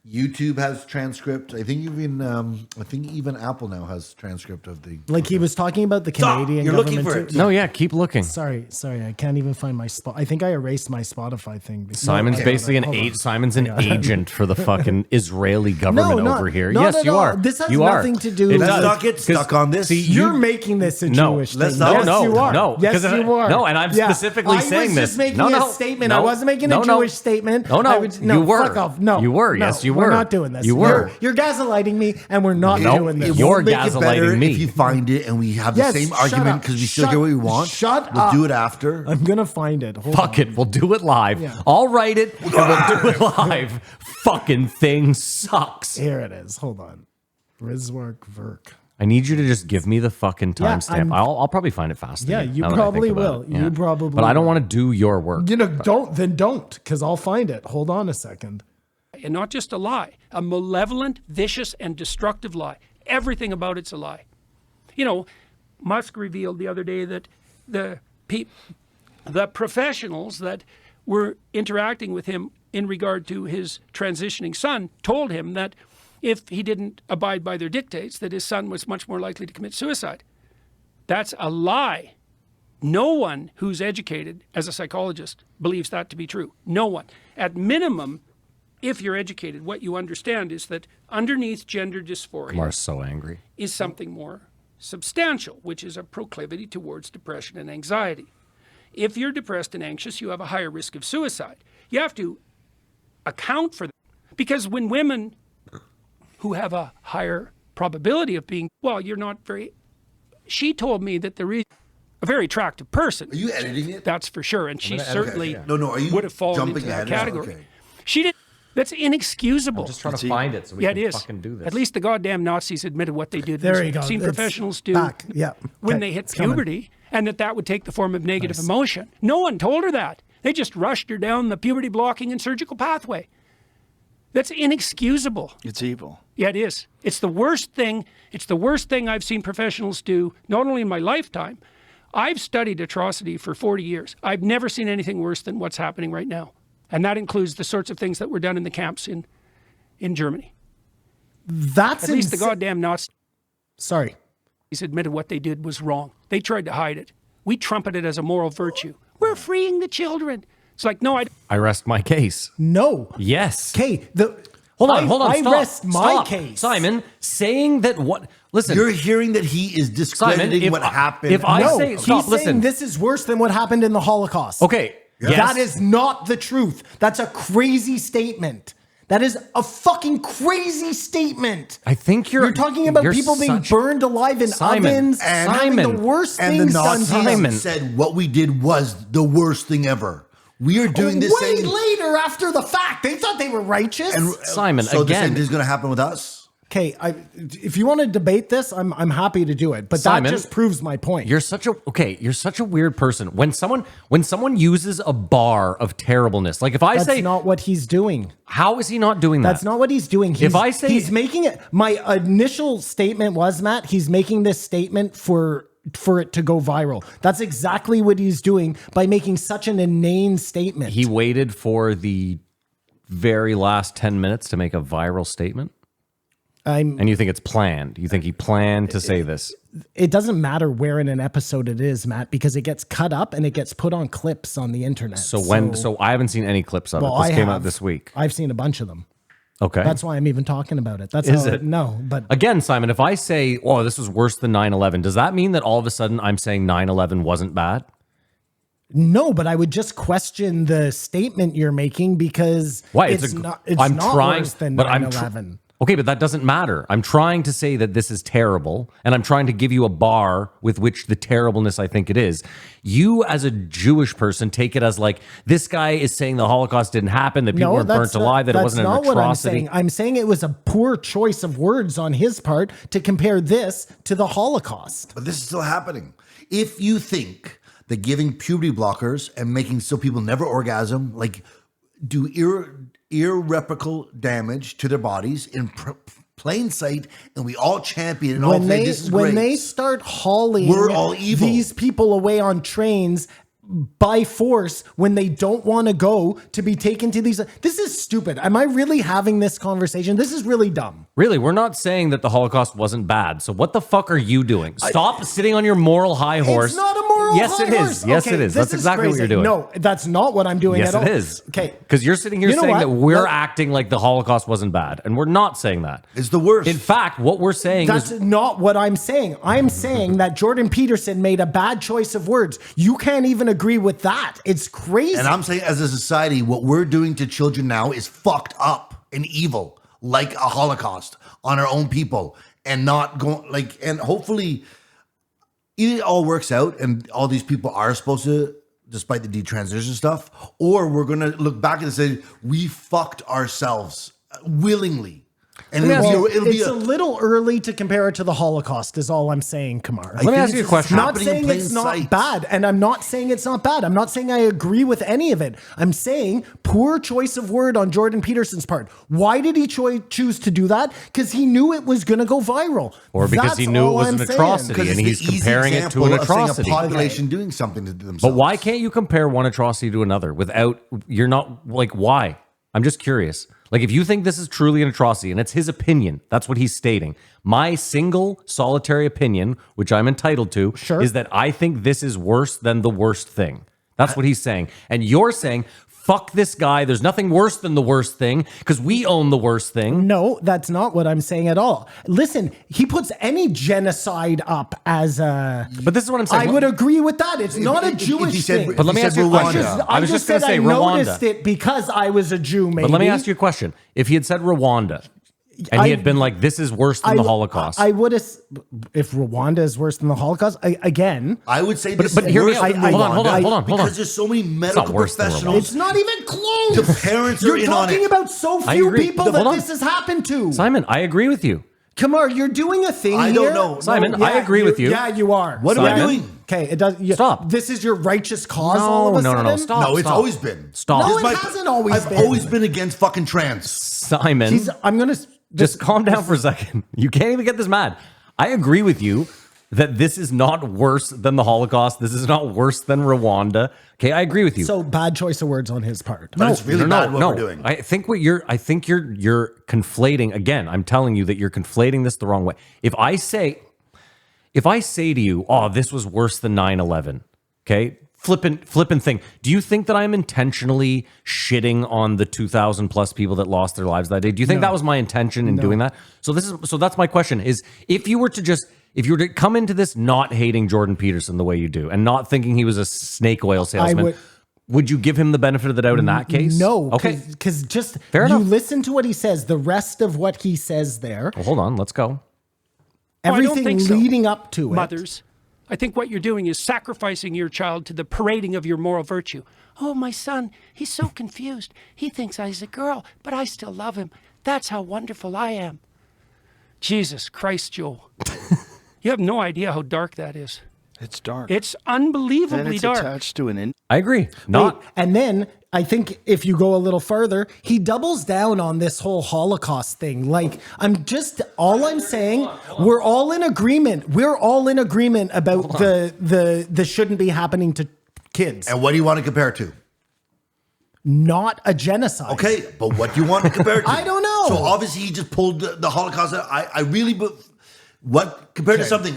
YouTube has transcript. I think even Apple now has transcript of the. Like he was talking about the Canadian You're looking government. for it. No, yeah, keep looking. Sorry, I can't even find my spot. I think I erased my Spotify thing. Simon's No, basically hold on. Simon's an agent for the fucking Israeli government not- over here. not Yes, at you all. are. This has you are. nothing to do It with- Let's does. not get 'Cause, stuck on this. see, You're making this a No, Jewish let's thing. not- Yes, no, you are. no, Yes, because you are. no, and I'm specifically saying I was this. just making No, a no, statement. no, I wasn't making no, a no. Jewish statement. No, no, I would, you were. Fuck off. No, You were. no, Yes, you We're were. not doing this. You were. You're gaslighting me, and we're not No, doing It this. You're won't make it better gaslighting me. if you find it and we have the Yes, same shut argument up. because we still Shut- get what we want. shut we'll up. do it after. I'm gonna find it. Hold Fuck on. it, we'll do it live. Yeah. I'll write it and we'll do it live. Fucking thing sucks. Here it is. Hold on. Rizwark Verk. I need you to just give me the fucking Yeah, timestamp. I'm- I'll probably find it fast. Yeah, again, you now that I think probably about will. it. You probably But I don't will. want to do your work. You know, don't, because I'll find it. Hold on a second. And not just a lie, a malevolent, vicious, and destructive lie. Everything about it's a lie. You know, Musk revealed the other day that the professionals that were interacting with him in regard to his transitioning son told him that if he didn't abide by their dictates, that his son was much more likely to commit suicide. That's a lie. No one who's educated as a psychologist believes that to be true. No one. At minimum, if you're educated, what you understand is that underneath gender dysphoria Kamar's so angry. is something more substantial, which is a proclivity towards depression and anxiety. If you're depressed and anxious, you have a higher risk of suicide. You have to account for that. Because when women who have a higher probability of being, well, you're not very... She told me that there is a very attractive person. Are you editing it? That's for sure. And she gonna edit it, certainly yeah. No, are you would have fallen jumping into that ahead? category. Okay. She did. That's inexcusable. Just trying to find it so we Yeah, can it is. fucking do this. At least the goddamn Nazis admitted what they did. There you go. Seen It's professionals do back. Yeah. when Okay. they hit It's coming. puberty, and that would take the form of negative emotion. No one told her that. They just rushed her down the puberty blocking and surgical pathway. That's inexcusable. It's evil. Yeah, it is. It's the worst thing. It's the worst thing I've seen professionals do, not only in my lifetime. I've studied atrocity for 40 years. I've never seen anything worse than what's happening right now. And that includes the sorts of things that were done in the camps in Germany. That's At least the goddamn Nazis Sorry. admitted what they did was wrong. They tried to hide it. We trumpet it as a moral virtue. We're freeing the children. It's like, no, I rest my case. No. Yes. Okay. Hold on. I Stop. rest my Stop. case. Simon, saying that what? Listen. You're hearing that he is discrediting Simon, what happened. if I No, say, he's stop, listen. saying this is worse than what happened in the Holocaust. Okay. Yes. That is not the truth. That's a crazy statement. That is a fucking crazy statement. I think you're talking about people being burned alive in Simon, ovens and having the worst and things the Nazis done to them. said what we did was the worst thing ever. We are doing this way same. later after the fact. They thought they were righteous. And Simon, so the same again. thing is going to happen with us. Okay, if you want to debate this, I'm happy to do it. But Simon, that just proves my point. You're such a weird person. When someone uses a bar of terribleness, like if I That's say, not what he's doing. how is he not doing that? That's not what he's doing. If I say- he's making it, my initial statement was, Matt, he's making this statement for it to go viral. That's exactly what he's doing by making such an inane statement. He waited for the very last 10 minutes to make a viral statement. And you think it's planned? You think he planned to say this? It doesn't matter where in an episode it is, Matt, because it gets cut up and it gets put on clips on the internet. So I haven't seen any clips of Well, it. This came out have. this week. I've seen a bunch of them. Okay. That's why I'm even talking about it. That's Is how it? No, but Again, Simon, if I say, oh, this was worse than 9/11, does that mean that all of a sudden I'm saying 9/11 wasn't bad? no, but I would just question the statement you're making because Why? it's not worse than 9/11. Okay, but that doesn't matter. I'm trying to say that this is terrible, and I'm trying to give you a bar with which the terribleness I think it is. You, as a Jewish person, take it as like, this guy is saying the Holocaust didn't happen, that people weren't burnt alive, that it wasn't an atrocity. What I'm saying. I'm saying it was a poor choice of words on his part to compare this to the Holocaust. But this is still happening. If you think that giving puberty blockers and making so people never orgasm, like do irreparable damage to their bodies in plain sight, and we all champion and all say this is when great. they start hauling We're all evil. these people away on trains by force when they don't want to go to be taken to these. This is stupid. Am I really having this conversation? This is really dumb. Really, we're not saying that the Holocaust wasn't bad. So what the fuck are you doing? Stop sitting on your moral high horse. It's not a moral Yes, high it is. horse. Yes, Okay, it is. this That's exactly what crazy. you're doing. No, that's not what I'm doing Yes, at all. it is. Okay. Because you're sitting here You know saying what? that we're Let- acting like the Holocaust wasn't bad. And we're not saying that. It's the worst. In fact, what we're saying That's is not what I'm saying. I'm saying that Jordan Peterson made a bad choice of words. You can't even agree with that. It's crazy. And I'm saying, as a society, what we're doing to children now is fucked up and evil, like a Holocaust on our own people, and not going like. And hopefully, either it all works out, and all these people are supposed to, despite the detransition stuff, or we're gonna look back and say we fucked ourselves willingly. And it's a little early to compare it to the Holocaust, is all I'm saying, Kamar. Let me ask you a question. I'm not saying it's not bad, and I'm not saying it's not bad. I'm not saying I agree with any of it. I'm saying poor choice of word on Jordan Peterson's part. Why did he choose to do that? Because he knew it was going to go viral. Or because That's he knew it all was I'm an saying. atrocity. And he's comparing it to an atrocity. A population doing something to themselves. But why can't you compare one atrocity to another without, you're not, like, why? I'm just curious. Like, if you think this is truly an atrocity, and it's his opinion, that's what he's stating. My single solitary opinion, which I'm entitled to, is that I think this is worse than the worst thing. That's what he's saying. And you're saying, fuck this guy. There's nothing worse than the worst thing because we own the worst thing. No, that's not what I'm saying at all. Listen, he puts any genocide up as a... But this is what I'm saying. I would agree with that. It's not a Jewish thing. But let me ask you a question. I was just going to say Rwanda. I noticed it because I was a Jew, maybe. But let me ask you a question. If he had said Rwanda, and he had been like, this is worse than the Holocaust. I would have, if Rwanda is worse than the Holocaust, again. I would say this but is hear me worse out. than Hold on, Rwanda hold on, hold on. because there's so many medical worse than professionals. It's not even close. The parents are You're in on talking it. about so I few agree. people Hold that on. this has happened to. Simon, I agree with you. Kamar, you're doing a thing I here. don't know. Simon, I agree with you. Yeah, you are. What am I doing? Okay, it does. Stop. This is your righteous cause all of a sudden? No, stop. No, it's stop. always been. Stop. No, This it is hasn't always I've been. always been against fucking trans. Simon, I'm going to... just calm down for a second. You can't even get this mad. I agree with you that this is not worse than the Holocaust. This is not worse than Rwanda. Okay, I agree with you. So bad choice of words on his part. But it's really bad what we're doing. I think you're conflating again. I'm telling you that you're conflating this the wrong way. If I say to you, "Oh, this was worse than 9/11," okay, flippant thing. Do you think that I'm intentionally shitting on the 2,000 plus people that lost their lives that day? Do you think that was my intention in doing that? So that's my question: is if you were to come into this not hating Jordan Peterson the way you do, and not thinking he was a snake oil salesman, would you give him the benefit of the doubt in that case? No. Okay. Because just Fair you enough. listen to what he says. The rest of what he says there, Well, hold on. Let's go. I don't everything think so. leading up to it. Mothers, I think what you're doing is sacrificing your child to the parading of your moral virtue. Oh, my son, he's so confused. He thinks he's a girl, but I still love him. That's how wonderful I am. Jesus Christ, Joe. You have no idea how dark that is. It's dark. It's and unbelievably it's dark. attached to an I agree. Wait, and then I think if you go a little further, he doubles down on this whole Holocaust thing. Like, all I'm saying, we're all in agreement. We're all in agreement about the shouldn't be happening to kids. And what do you want to compare it to? Not a genocide. Okay, but what do you want to compare it to? I don't know. So obviously he just pulled the Holocaust out. I really, but what compared to something?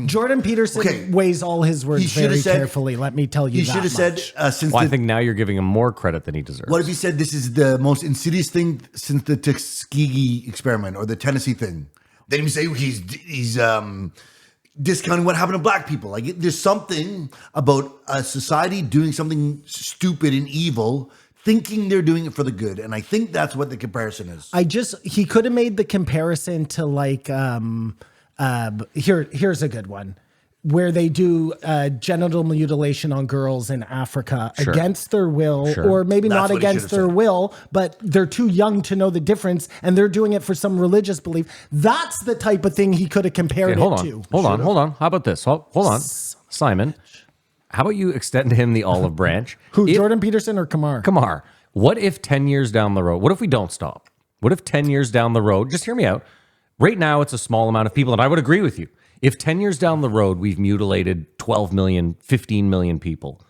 Jordan Peterson weighs all his words very carefully. Let me tell you He that should have said since I think now you're giving him more credit than he deserves. What if he said this is the most insidious thing since the Tuskegee experiment or the Tennessee thing? Then he would say he's discounting what happened to black people. Like there's something about a society doing something stupid and evil, thinking they're doing it for the good, and I think that's what the comparison is. He could have made the comparison to like here's a good one. Where they do genital mutilation on girls in Africa against their will, or maybe That's not what he against should have their said. will, but they're too young to know the difference, and they're doing it for some religious belief. That's the type of thing he could have compared hold it on. to. Hold on. How about this? Hold on. Simon, how about you extend him the olive branch? Who, Jordan Peterson or Kamar? Kamar, what if 10 years down the road, what if we don't stop? What if 10 years down the road, just hear me out. Right now, it's a small amount of people, and I would agree with you. If 10 years down the road, we've mutilated 12 million, 15 million people,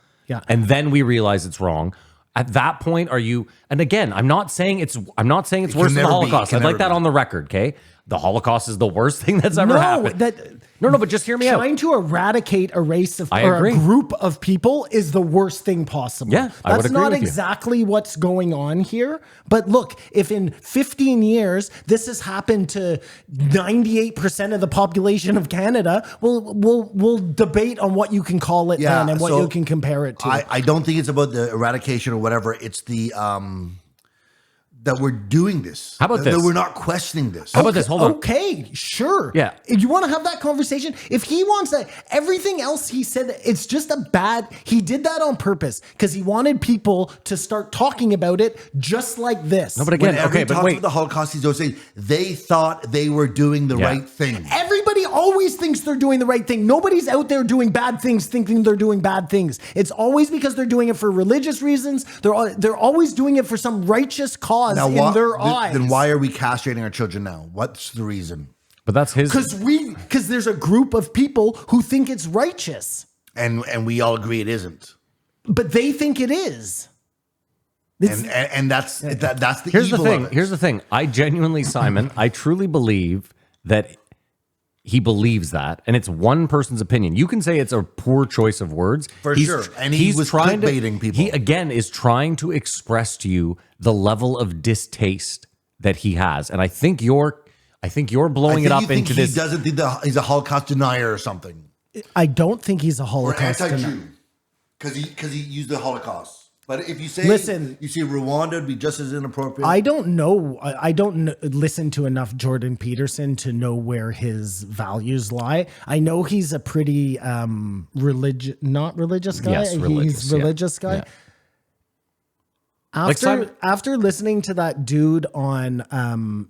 and then we realize it's wrong, at that point, are you, and again, I'm not saying it's worse than the Holocaust. I'd like that on the record, okay? The Holocaust is the worst thing that's ever happened. No, but just hear me out. Trying to eradicate a race of I or agree. a group of people is the worst thing possible. Yeah, I would that's agree not with you. exactly what's going on here. But look, if in 15 years this has happened to 98% of the population of Canada, we'll debate on what you can call it then and what you can compare it to. I don't think it's about the eradication or whatever. It's the that we're doing this. How about this? That we're not questioning this. How about this? Hold on. Okay, sure. Yeah. If you want to have that conversation, if he wants that, everything else he said, it's just he did that on purpose because he wanted people to start talking about it just like this. No, but again, Whenever okay, he but talks wait. about the Holocaust, he's always saying they thought they were doing the right thing. Everybody always thinks they're doing the right thing. Nobody's out there doing bad things thinking they're doing bad things. It's always because they're doing it for religious reasons. They're always doing it for some righteous cause in their eyes. Then why are we castrating our children now? What's the reason? But that's his. Because there's a group of people who think it's righteous. And we all agree it isn't. But they think it is. And that's the Here's the evil thing. of it. Here's the thing. I genuinely, Simon, I truly believe that he believes that, and it's one person's opinion. You can say it's a poor choice of words. For sure. And he was clickbaiting people. He, again, is trying to express to you the level of distaste that he has. And I think you're blowing it up into this. He doesn't think he's a Holocaust denier or something. I don't think he's a Or Holocaust denier. anti-Jew. Because he used the Holocaust. But if you say, you see Rwanda would be just as inappropriate. I don't know. I don't listen to enough Jordan Peterson to know where his values lie. I know he's a pretty not religious guy. Yes, religious, He's religious guy. Yeah. After listening to that dude on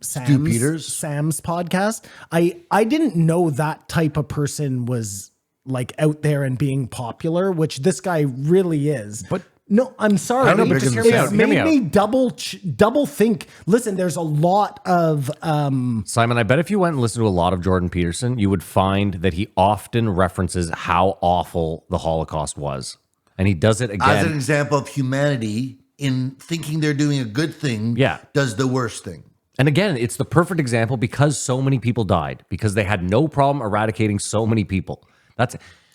Sam's podcast, I didn't know that type of person was like out there and being popular, which this guy really is. No, I'm sorry. I know, but just hear me out. It's Hear me made me double think. Listen, there's a lot of Simon, I bet if you went and listened to a lot of Jordan Peterson, you would find that he often references how awful the Holocaust was. And he does it again. As an example of humanity in thinking they're doing a good thing, does the worst thing. And again, it's the perfect example because so many people died, because they had no problem eradicating so many people.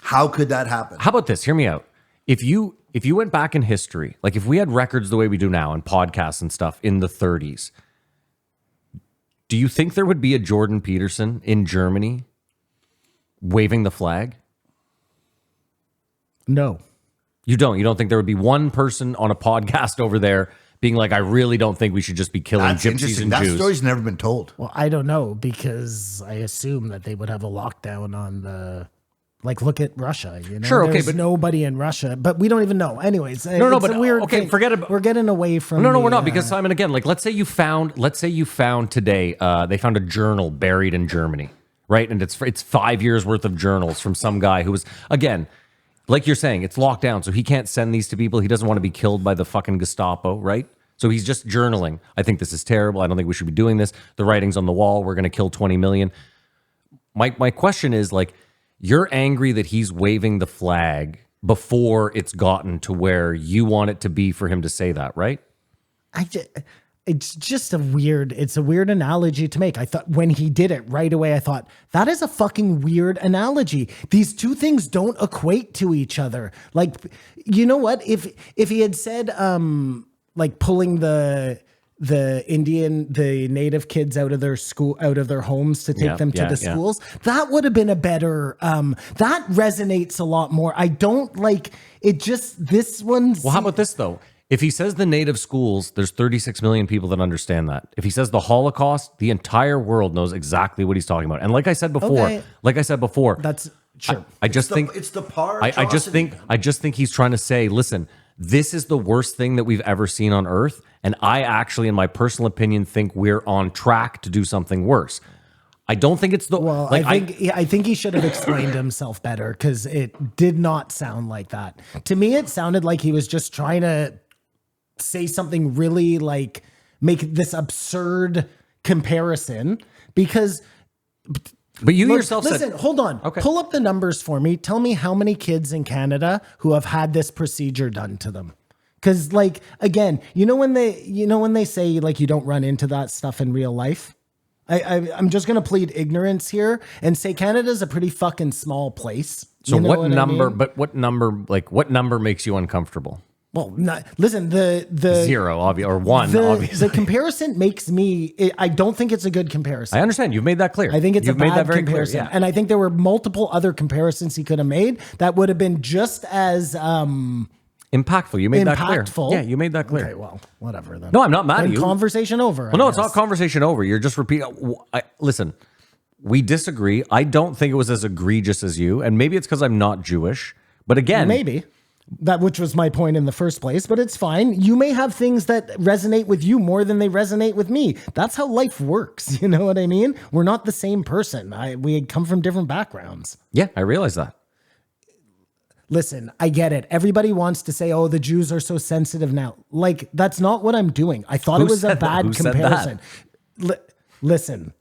How could that happen? How about this? Hear me out. If you went back in history, like if we had records the way we do now and podcasts and stuff in the 30s, do you think there would be a Jordan Peterson in Germany waving the flag? no. You don't. You don't think there would be one person on a podcast over there being like, I really don't think we should just be killing That's gypsies interesting. and That Jews. story's never been told. Well, I don't know because I assume that they would have a lockdown on the. Like, look at Russia. You know, Sure, okay, There's but- nobody in Russia, but we don't even know. Anyways, No, it's but a weird okay, thing. forget about. We're getting away from. No, the, we're not, because Simon, again, like let's say you found today, they found a journal buried in Germany, right? And it's 5 years worth of journals from some guy who was, again, like you're saying, it's locked down, so he can't send these to people. He doesn't want to be killed by the fucking Gestapo, right? So he's just journaling. I think this is terrible. I don't think we should be doing this. The writing's on the wall. We're going to kill 20 million. My question is, like, you're angry that he's waving the flag before it's gotten to where you want it to be for him to say that, right? It's just a weird analogy to make. I thought when he did it right away, I thought that is a fucking weird analogy. These two things don't equate to each other. Like, you know what? If he had said, like pulling the native kids out of their school, out of their homes to take them to the schools, that would have been a better, that resonates a lot more. I don't like it. Just this one. Well, how about this though? If he says the native schools, there's 36 million people that understand that. If he says the Holocaust, the entire world knows exactly what he's talking about. And like I said before, that's sure. I just think it's the par. I just think he's trying to say, listen, this is the worst thing that we've ever seen on Earth, and I actually, in my personal opinion, think we're on track to do something worse. I don't think it's the well. like, I think he should have explained himself better because it did not sound like that. To me, it sounded like he was just trying to say something really like make this absurd comparison because. But you yourself listen, said, hold on. Okay. Pull up the numbers for me. Tell me how many kids in Canada who have had this procedure done to them. Cause like, again, you know when they say like, you don't run into that stuff in real life. I'm just going to plead ignorance here and say Canada's a pretty fucking small place. so You know what number, I mean? but what number makes you uncomfortable? Well, listen, the Zero, or one, obviously. The comparison makes me, I don't think it's a good comparison. I understand. You've made that clear. I think it's You've a made bad that very comparison. clear. Yeah. And I think there were multiple other comparisons he could have made that would have been just as Impactful. You made that clear. impactful. Yeah, you made that clear. Okay, well, whatever then. No, I'm not mad at Then you. Conversation over. Well, no, it's not conversation over. You're just repeating. Listen, we disagree. I don't think it was as egregious as you, and maybe it's because I'm not Jewish. But again, Maybe. That which was my point in the first place, but it's fine. You may have things that resonate with you more than they resonate with me. That's how life works. You know what I mean? We're not the same person. We come from different backgrounds. yeah, I realize that. Listen, I get it. Everybody wants to say, oh, the Jews are so sensitive now. Like, that's not what I'm doing. I thought Who it was a said that? bad Who said comparison. Listen,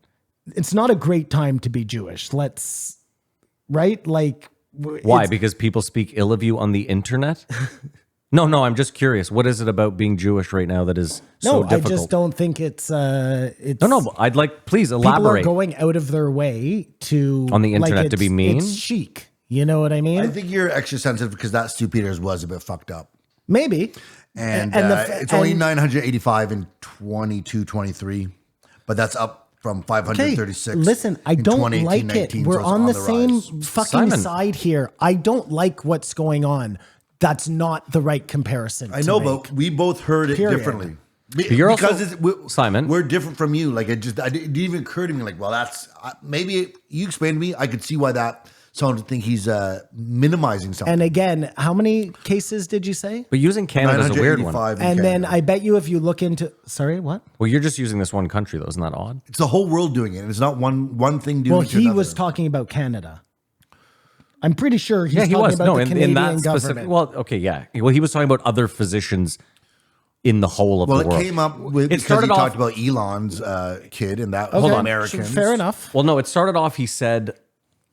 it's not a great time to be Jewish. Right? Like, Why? Because people speak ill of you on the internet? No, I'm just curious. What is it about being Jewish right now that is so difficult? I just don't think it's No, I'd like, please people are elaborate. going out of their way to On the internet like, to be mean? It's chic. You know what I mean? I think you're extra sensitive because that Stu Peters was a bit fucked up. Maybe. And, the it's only 985 in 22-23, but that's up from 536. Listen, I in don't 2018, like it. 19, We're so it's on the same rise. fucking Simon. side here. I don't like what's going on. That's not the right comparison. I to know, make. but we both heard it Period. differently. you're Because also- Simon. we're different from you. Like it didn't even occur to me. Like, well, that's maybe you explained to me. I could see why that someone would think he's minimizing something. And again, how many cases did you say? But using Canada is a weird one. 985 in And then Canada. I bet you if you look into, sorry, what? Well, you're just using this one country, though. Isn't that odd? it's the whole world doing it. It's not one thing doing Well, it. to he another. was talking about Canada. I'm pretty sure he's Yeah, he talking was. about No, the in Canadian that government. specific. Well, okay, yeah. Well, he was talking about other physicians in the whole of Well, the world. it came up with, It because he started off- talked about Elon's kid, and that was Okay, Americans. so fair enough. Well, no, it started off. He said,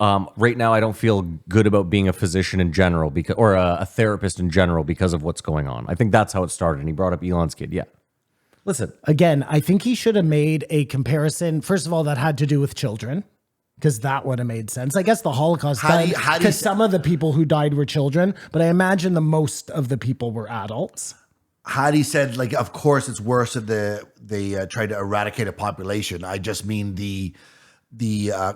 "Right now, I don't feel good about being a physician in general, because or a therapist in general because of what's going on." I think that's how it started. And he brought up Elon's kid. Yeah. Listen, Again, I think he should have made a comparison. First of all, that had to do with children, because that would have made sense. I guess the Holocaust How do died you- how do you because say- some of the people who died were children, but I imagine the most of the people were adults. Hadi said, like, of course it's worse if they tried to eradicate a population. I just mean the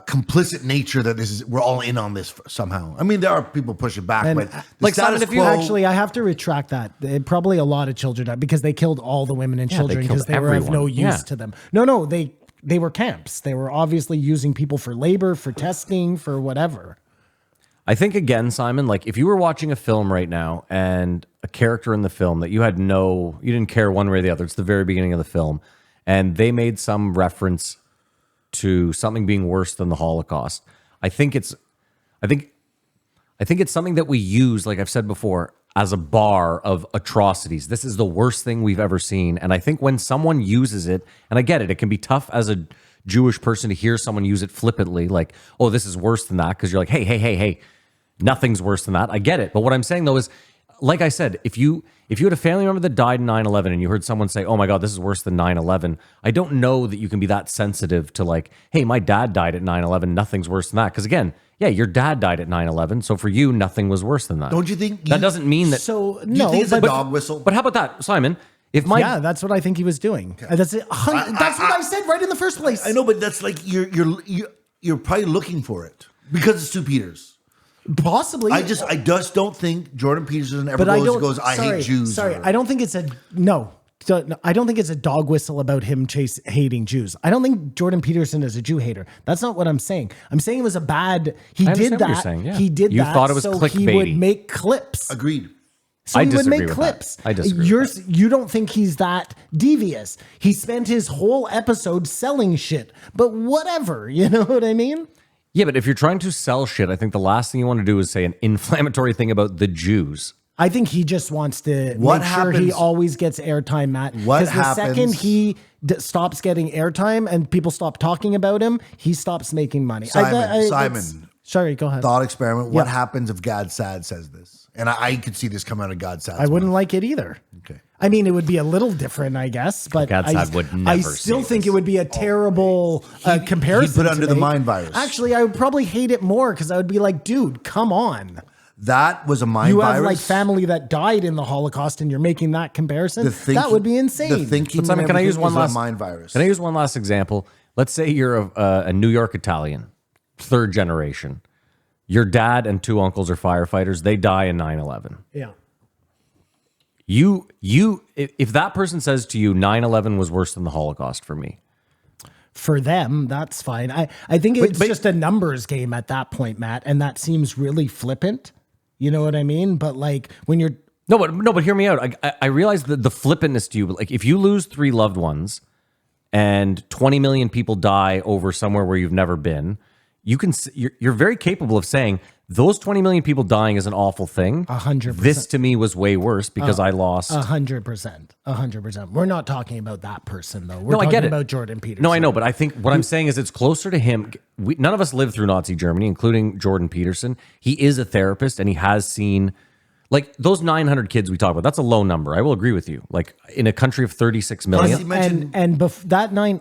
complicit nature that this is. We're all in on this somehow. I mean, there are people pushing back, And, but the like, Simon, status if you quo- Actually, I have to retract that. Probably a lot of children died because they killed all the women and they children killed because they were of no everyone. use Yeah. to them. No, they were camps. They were obviously using people for labor, for testing, for whatever. I think again, Simon, like if you were watching a film right now and a character in the film that you didn't care one way or the other. It's the very beginning of the film, and they made some reference to something being worse than the Holocaust. I think it's something that we use, like I've said before, as a bar of atrocities. This is the worst thing we've ever seen. And I think when someone uses it, and I get it, it can be tough as a Jewish person to hear someone use it flippantly, like, oh, this is worse than that, because you're like, hey, nothing's worse than that. I get it. But what I'm saying though is, like I said, if you had a family member that died in 9/11 and you heard someone say, oh my God, this is worse than 9/11, I don't know that you can be that sensitive to like, hey, my dad died at 9/11, nothing's worse than that. Because again, yeah, your dad died at 9/11, so for you, nothing was worse than that. Don't you think? That doesn't mean that. So Do you no, think it's a but dog whistle? But how about that, Simon? If my yeah, that's what I think he was doing. That's it. That's what I said right in the first place. I know, but that's like you're probably looking for it because it's two Peters. Possibly. I just don't think Jordan Peterson ever but I don't. goes, I hate Jews. Sorry, or- I don't think it's a no. I don't think it's a dog whistle about him hating Jews. I don't think Jordan Peterson is a Jew hater. That's not what I'm saying. I'm saying it was a bad. He I did understand that. what you're saying, yeah. He did You that. thought it was so he clickbaity. would make clips. Agreed. So I he would disagree make with clips. that. I disagree with You don't think he's that devious. He spent his whole episode selling shit. But whatever, you know what I mean? Yeah, but if you're trying to sell shit, I think the last thing you want to do is say an inflammatory thing about the Jews. I think he just wants to What make sure he happens- always gets airtime, Matt. What Because the second happens- he stops getting airtime and people stop talking about him, he stops making money. Simon, that's- Sorry, go ahead. Thought experiment. What Yeah. happens if Gad Sad says this? And I could see this come out of Gad Sad. I wouldn't like it either. Okay. I mean, it would be a little different, I guess, but Gad Saad would I never still say think this. it would be a terrible comparison. he'd put to under the make. mind virus. Actually, I would probably hate it more because I would be like, dude, come on. That was a mind You virus. have like family that died in the Holocaust and you're making that comparison? The thinking- that would be insane. The thinking. But Simon, and can I use everything one is a last mind virus? Can I use one last example? Let's say you're a New York Italian, third generation. Your dad and two uncles are firefighters. They die in 9/11. Yeah. If that person says to you 9/11 was worse than the Holocaust for me, For them, that's fine. I think it's but- just a numbers game at that point, Matt, and that seems really flippant. You know what I mean? But like when you're no, but hear me out. I realize the flippantness to you, but like if you lose 3 loved ones and 20 million people die over somewhere where you've never been, you're very capable of saying those 20 million people dying is an awful thing. 100%. This to me was way worse because I lost. 100%. 100%. We're not talking about that person though. We're No, I talking get it. about Jordan Peterson. No, I know, but I think what I'm saying is it's closer to him. None of us lived through Nazi Germany, including Jordan Peterson. He is a therapist and he has seen, like, those 900 kids we talk about. That's a low number. I will agree with you. Like, in a country of 36 million. He mentioned- that 9.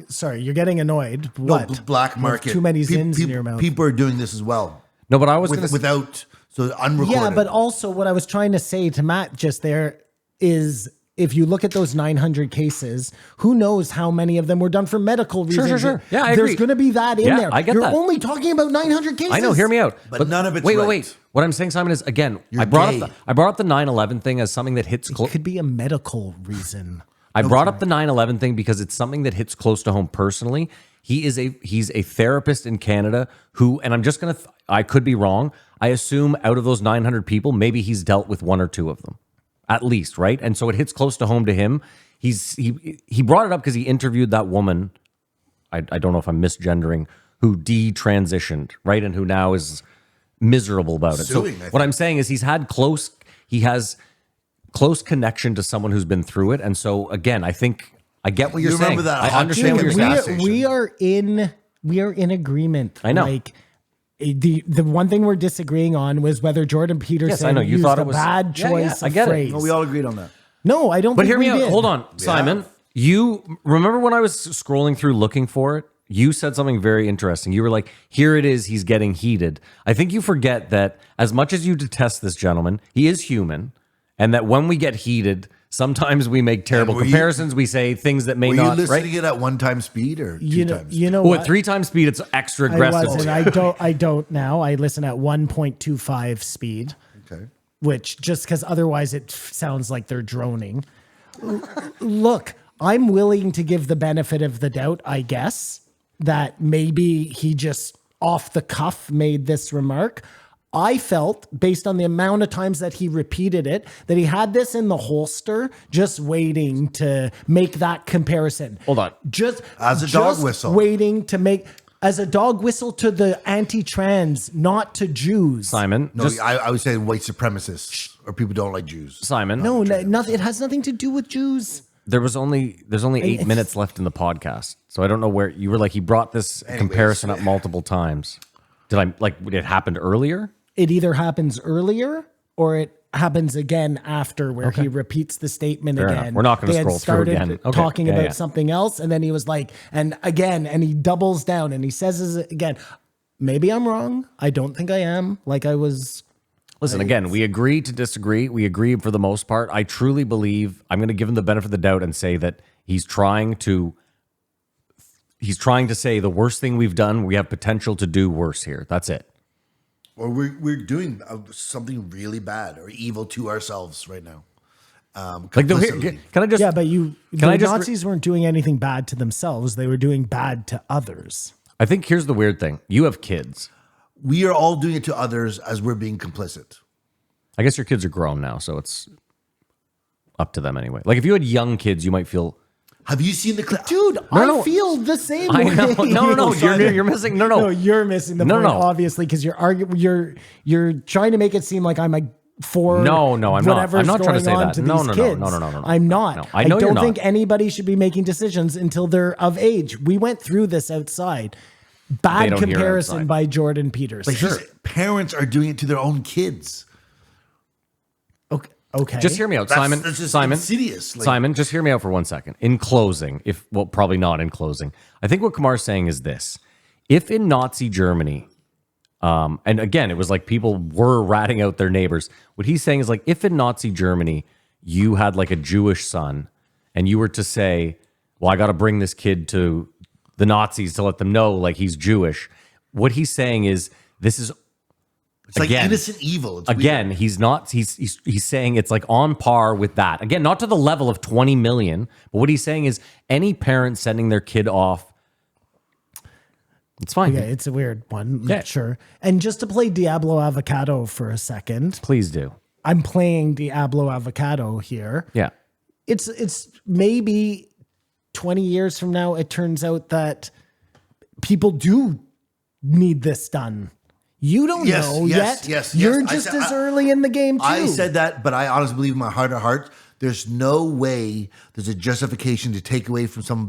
Sorry, you're getting annoyed. No, What? black With market. Too many Pe- zins in pe- your mouth. People are doing this as well. No, but I was going to Without, so unrecorded. Yeah, but also what I was trying to say to Matt just there is if you look at those 900 cases, who knows how many of them were done for medical reasons. Sure. Yeah, I There's agree. going to be that in Yeah, there. I get You're that. only talking about 900 cases. I know, hear me out. But none of it's wait, right. Wait. What I'm saying, Simon, is again, You're I brought gay. up the 9/11 thing as something that hits It close. could be a medical reason. I brought up the 9/11 thing because it's something that hits close to home personally. He's a therapist in Canada who, and I'm just gonna, I could be wrong. I assume out of those 900 people, maybe he's dealt with 1 or 2 of them, at least, right? And so it hits close to home to him. He brought it up because he interviewed that woman. I don't know if I'm misgendering, who detransitioned, right, and who now is miserable about it. Suing, I So think. what I'm saying is he has close connection to someone who's been through it. And so again, I think I get what You you're saying. remember that I hot understand what chicken you're gas saying. station. We are in agreement. I know. Like the one thing we're disagreeing on was whether Jordan Peterson Yes, I know. You used thought a it was bad Yeah, choice I of get it. phrase. No, we all agreed on that. No, I don't. But think hear me we out. did. Hold on, Simon. You remember when I was scrolling through looking for it? You said something very interesting. You were like, here it is. He's getting heated. I think you forget that as much as you detest this gentleman, he is human. And that when we get heated, sometimes we make terrible were you- comparisons. We say things that may Were not, you listening right? it at 1x speed or 2 You know, times? you know Oh, at what? 3 times speed, it's extra I aggressive. wasn't. I don't now. I listen at 1.25 speed, Okay. which just because otherwise it sounds like they're droning. Look, I'm willing to give the benefit of the doubt, I guess, that maybe he just off the cuff made this remark. I felt, based on the amount of times that he repeated it, that he had this in the holster, just waiting to make that comparison. Hold on. Just As a dog just whistle. waiting to make as a dog whistle to the anti-trans, not to Jews. Simon, No, I would say white supremacists or people don't like Jews. Simon. No, nothing. It has nothing to do with Jews. There's only 8 minutes left in the podcast, so I don't know where you were. Like he brought this comparison up multiple times. Did it happened earlier? It either happens earlier or it happens again after, where he repeats the statement Fair again. enough. We're not gonna They had scroll through started again. Okay. talking Yeah, about yeah. something else, and then he was like, and again, and he doubles down and he says it again. Maybe I'm wrong. I don't think I am. Like I was. Listen, again, we agree to disagree. We agree for the most part. I truly believe I'm going to give him the benefit of the doubt and say that he's trying to say the worst thing we've done, we have potential to do worse here. That's it. Or we're doing something really bad or evil to ourselves right now. Like, Complicitly. can I just? Yeah, but I just Nazis weren't doing anything bad to themselves. They were doing bad to others. I think here's the weird thing. You have kids. We are all doing it to others as we're being complicit. I guess your kids are grown now, so it's up to them anyway. Like if you had young kids, you might feel. Have you seen the clip? Dude, No. I feel the same I way. know. No. You're missing. No. No, you're missing the point, No. obviously, because you're trying to make it seem like I'm for No, I'm not. whatever's I'm not trying to going say on that. to No, these no, kids. no. I'm not. No, I know you're don't not. think anybody should be making decisions until they're of age. We went through this outside. They Bad don't hear comparison outside. by Jordan Peterson. But his parents are doing it to their own kids. Okay. Just hear me out, Simon. That's just Simon. insidious. Like- Simon, just hear me out for 1 second. In closing, probably not in closing. I think what Kamar's saying is this: if in Nazi Germany, and again, it was like people were ratting out their neighbors. What he's saying is like, if in Nazi Germany you had like a Jewish son, and you were to say, "Well, I got to bring this kid to the Nazis to let them know like he's Jewish." What he's saying is this is. It's like Again. innocent evil. It's Again, weird. he's not. He's saying it's like on par with that. Again, not to the level of 20 million, but what he's saying is any parent sending their kid off, it's fine. Yeah, it's a weird one. Yeah. Sure. And just to play Diablo Avocado for a second, Please do. I'm playing Diablo Avocado here. Yeah. It's maybe 20 years from now, it turns out that people do need this done. You don't know yet. You're just as early in the game too. I said that, but I honestly believe in my heart of hearts, there's no way there's a justification to take away from some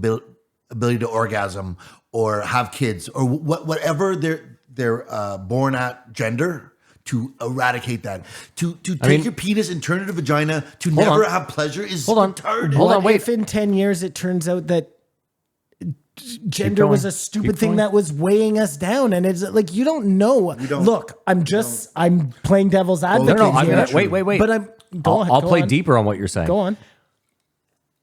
ability to orgasm or have kids or whatever they're born at gender, to eradicate that. To take your penis and turn it to vagina to never have pleasure is retarded. Hold on, wait. If in 10 years it turns out that gender was a stupid thing that was weighing us down, and it's like you don't know. Look, I'm playing devil's advocate. No, I'm here. gonna wait. But I'll play deeper on what you're saying. Go on.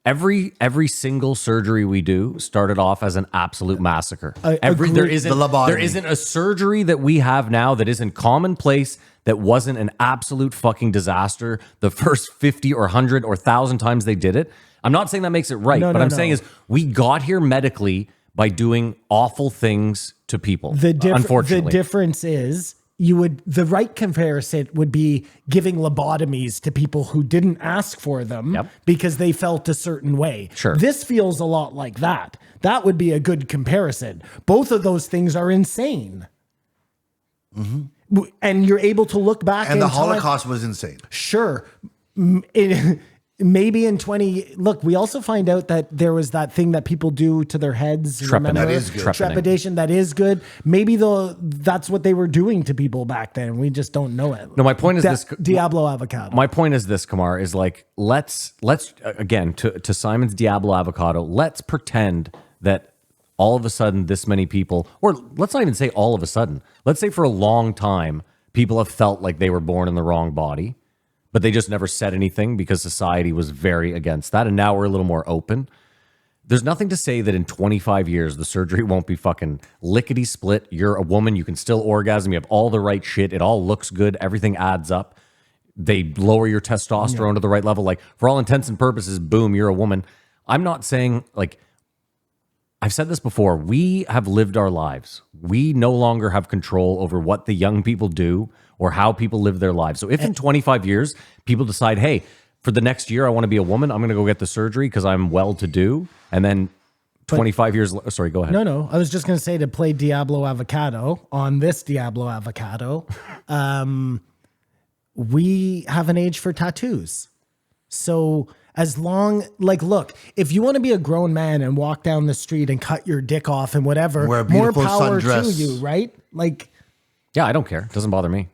Every single surgery we do started off as an absolute massacre. There agreed. isn't The lobotomy. there isn't a surgery that we have now that isn't commonplace that wasn't an absolute fucking disaster the first 50 or 100 or 1,000 times they did it. I'm not saying that makes it right, No, but no, I'm no. saying is we got here medically by doing awful things to people. Unfortunately, the difference is the right comparison would be giving lobotomies to people who didn't ask for them because they felt a certain way. Sure. This feels a lot like that. That would be a good comparison. Both of those things are insane. And you're able to look back And the in time. Holocaust was insane. Sure. Maybe in 20, look, we also find out that there was that thing that people do to their heads. Remember? That is good. Trepidation. That is good. Maybe that's what they were doing to people back then. We just don't know it. No, my point is this. Diablo avocado. My point is this, Kamar, is like, let's again, to Simon's Diablo avocado, let's pretend that all of a sudden this many people, or let's not even say all of a sudden, let's say for a long time, people have felt like they were born in the wrong body, but they just never said anything because society was very against that. And now we're a little more open. There's nothing to say that in 25 years, the surgery won't be fucking lickety split. You're a woman. You can still orgasm. You have all the right shit. It all looks good. Everything adds up. They lower your testosterone to the right level. Like, for all intents and purposes, boom, you're a woman. I'm not saying, like, I've said this before. We have lived our lives. We no longer have control over what the young people do or how people live their lives. So if in 25 years, people decide, hey, for the next year, I want to be a woman, I'm going to go get the surgery because I'm well-to-do. And then 25 years, sorry, go ahead. No. I was just going to say, to play Diablo avocado on this Diablo avocado, we have an age for tattoos. So as long, like, look, if you want to be a grown man and walk down the street and cut your dick off and whatever, Wear a more beautiful power to sundress. you, right? Like, Yeah, I don't care. It doesn't bother me.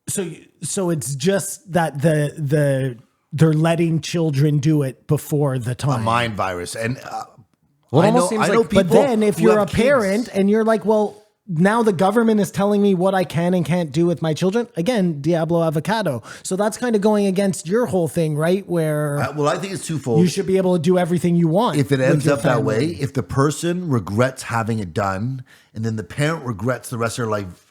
so it's just that they're letting children do it before the A time. mind virus. And Well, it I almost know, seems I know like- people But then if who you're a have kids. parent and you're like, well, now the government is telling me what I can and can't do with my children. Again, Diablo avocado. So that's kind of going against your whole thing, right? Where Well, I think it's twofold. you should be able to do everything you want. If it with ends your up that family. way, if the person regrets having it done, and then the parent regrets the rest of their life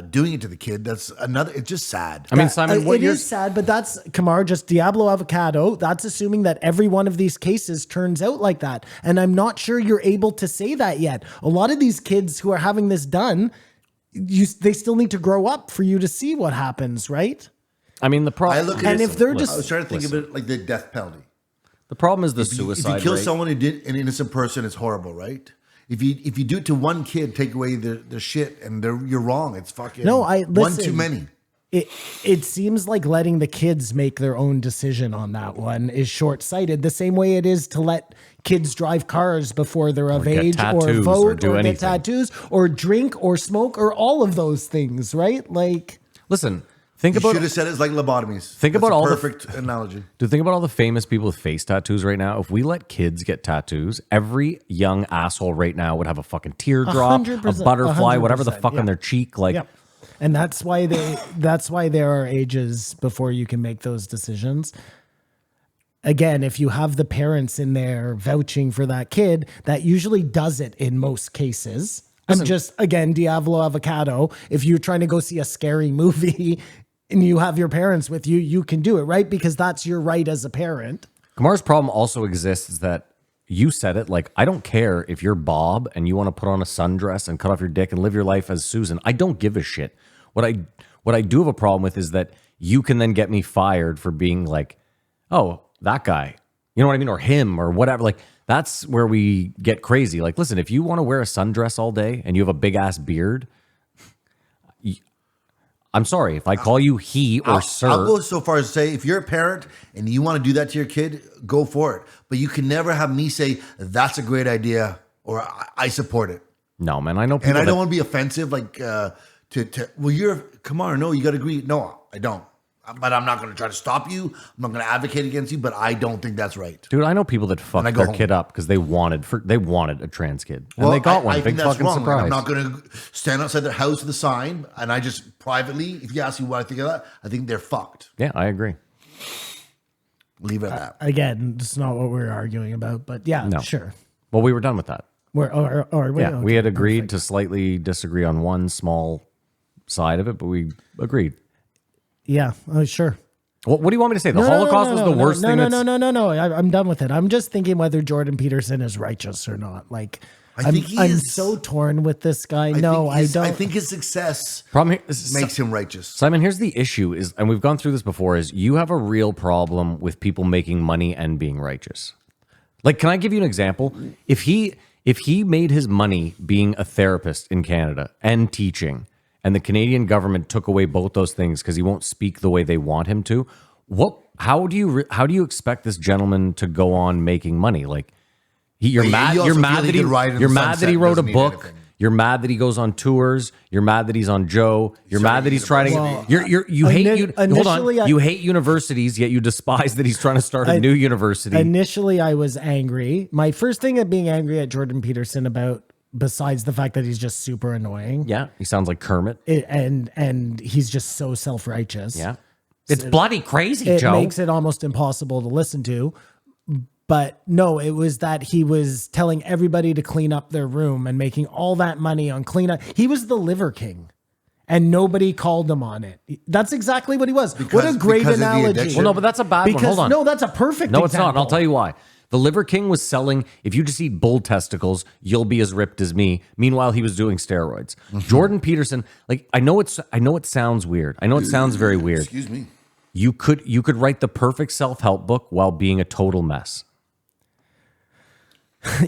doing it to the kid, that's another. It's just sad. I mean, Simon, what it is sad, but that's, Kamar, just Diablo avocado. That's assuming that every one of these cases turns out like that. And I'm not sure you're able to say that yet. A lot of these kids who are having this done, they still need to grow up for you to see what happens, right? I mean, the problem. I look at And it, if they're I just- was trying to think of it like the death penalty. The problem is the If you suicide kill rate. someone who did an innocent person, it's horrible, right? If you do it to one kid, take away their shit, and you're wrong. It's fucking No, one listen. too many. It seems like letting the kids make their own decision on that one is short-sighted. The same way it is to let kids drive cars before they're of get age, or tattoos, or vote, do or get anything. tattoos, or drink, or smoke, or all of those things, right? Like, Listen, think You about should have said it's like lobotomies. Think That's about a all the- perfect analogy. Dude, think about all the famous people with face tattoos right now. If we let kids get tattoos, every young asshole right now would have a fucking teardrop, a 100%, butterfly, whatever the 100%, fuck yeah. on their cheek. Like, yep. And that's why there are ages before you can make those decisions. Again, if you have the parents in there vouching for that kid, that usually does it in most cases. I'm just, again, Diablo avocado. If you're trying to go see a scary movie and you have your parents with you, you can do it, right? Because that's your right as a parent. Kamar's problem also exists is that you said it, like, I don't care if you're Bob and you want to put on a sundress and cut off your dick and live your life as Susan. I don't give a shit. What I do have a problem with is that you can then get me fired for being like, oh, that guy, you know what I mean? Or him or whatever. Like, that's where we get crazy. Like, listen, if you want to wear a sundress all day and you have a big ass beard, I'm sorry. If I call you he or sir. I'll go so far as to say, if you're a parent and you want to do that to your kid, go for it. But you can never have me say, that's a great idea, or I support it. No, man, I know people And I that- don't want to be offensive, like, come on, no, you got to agree. No, I don't. But I'm not going to try to stop you. I'm not going to advocate against you, but I don't think that's right. Dude, I know people that fucked I go their home. kid up because they wanted a trans kid. And they got one. I Big think that's fucking wrong. surprise. I'm not going to stand outside their house with a sign, and I just privately, if you ask me what I think of that, I think they're fucked. Yeah, I agree. Leave it at that. Again, it's not what we're arguing about, but yeah, No. sure. Well, we were done with that. Yeah, We had agreed to slightly disagree on one small side of it, but we agreed. Yeah, sure. What do you want me to say? The Holocaust was the worst thing. No. I'm done with it. I'm just thinking whether Jordan Peterson is righteous or not. Like, I think he I'm is. so torn with this guy. I don't. I think his success Problem here, makes him righteous. Simon, here's the issue is, and we've gone through this before, is you have a real problem with people making money and being righteous. Like, can I give you an example? If he made his money being a therapist in Canada and teaching and the Canadian government took away both those things because he won't speak the way they want him to, how do you expect this gentleman to go on making money? Like, you're mad that he wrote a book. You're mad that he goes on tours. You're mad that he's on Joe. You're mad that he's trying to. You hate universities, yet you despise that he's trying to start a new university. Initially, I was angry. My first thing of being angry at Jordan Peterson about, besides the fact that he's just super annoying. Yeah, he sounds like Kermit. And he's just so self-righteous. Yeah, it's bloody crazy, Joe. It makes it almost impossible to listen to. But no, it was that he was telling everybody to clean up their room and making all that money on cleanup. He was the liver king, and nobody called him on it. That's exactly what he was. What a great analogy. Well, no, but that's a bad one. Hold on. No, that's a perfect No, it's example. not. And I'll tell you why. The liver king was selling, if you just eat bull testicles, you'll be as ripped as me. Meanwhile, he was doing steroids. Jordan Peterson, like, I know it sounds weird. I know it sounds very weird. Excuse me. You could write the perfect self-help book while being a total mess.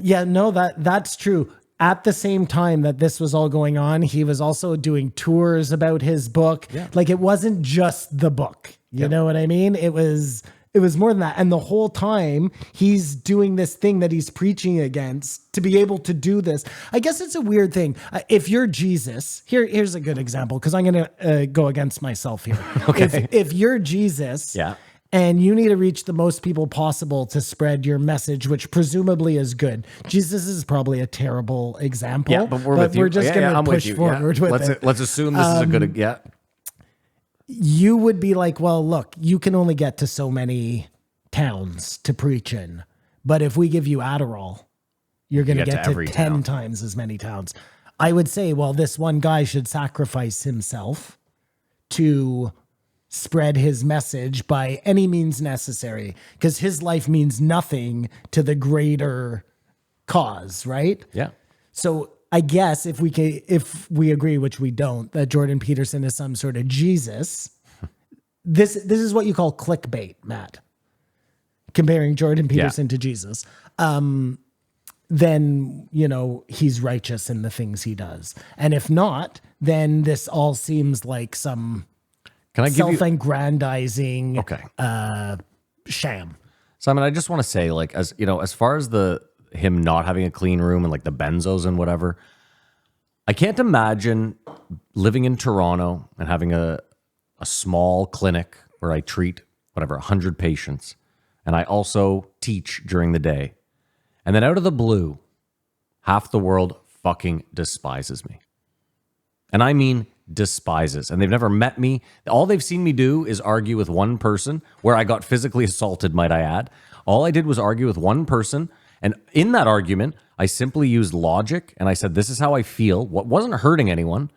Yeah, no, that's true. At the same time that this was all going on, he was also doing tours about his book. Yeah. Like, it wasn't just the book. You know what I mean? It was more than that. And the whole time he's doing this thing that he's preaching against to be able to do this. I guess it's a weird thing. If you're Jesus, here's a good example, because I'm going to go against myself here. Okay. If you're Jesus, and you need to reach the most people possible to spread your message, which presumably is good. Jesus is probably a terrible example. Yeah, but we're just going to push forward with it. Let's assume this is a good. You would be like, well, look, you can only get to so many towns to preach in, but if we give you Adderall, you're going to get to 10 times as many towns. I would say, well, this one guy should sacrifice himself to spread his message by any means necessary, because his life means nothing to the greater cause, right? Yeah. So I guess if we agree, which we don't, that Jordan Peterson is some sort of Jesus, this is what you call clickbait, Matt. Comparing Jordan Peterson to Jesus. Then, he's righteous in the things he does. And if not, then this all seems like some self-aggrandizing sham. Simon, I just want to say, like, as far as him not having a clean room and like the benzos and whatever, I can't imagine living in Toronto and having a small clinic where I treat 100 patients, and I also teach during the day, and then out of the blue, half the world fucking despises me. And I mean despises, and they've never met me. All they've seen me do is argue with one person, where I got physically assaulted, might I add. All I did was argue with one person, and in that argument, I simply used logic, and I said, this is how I feel. What wasn't hurting anyone.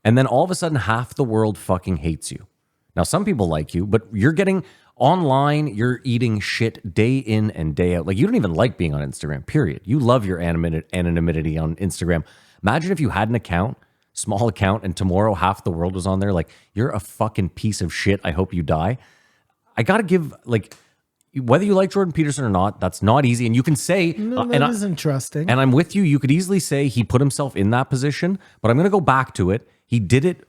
And then all of a sudden, half the world fucking hates you. Now, some people like you, but you're getting online, you're eating shit day in and day out. Like, you don't even like being on Instagram, period. You love your anonymity on Instagram. Imagine if you had an account, small account, and tomorrow half the world was on there. Like, you're a fucking piece of shit. I hope you die. I got to give, like, whether you like Jordan Peterson or not, that's not easy. And you can say, that is interesting. And I'm with you. You could easily say he put himself in that position, but I'm going to go back to it. He did it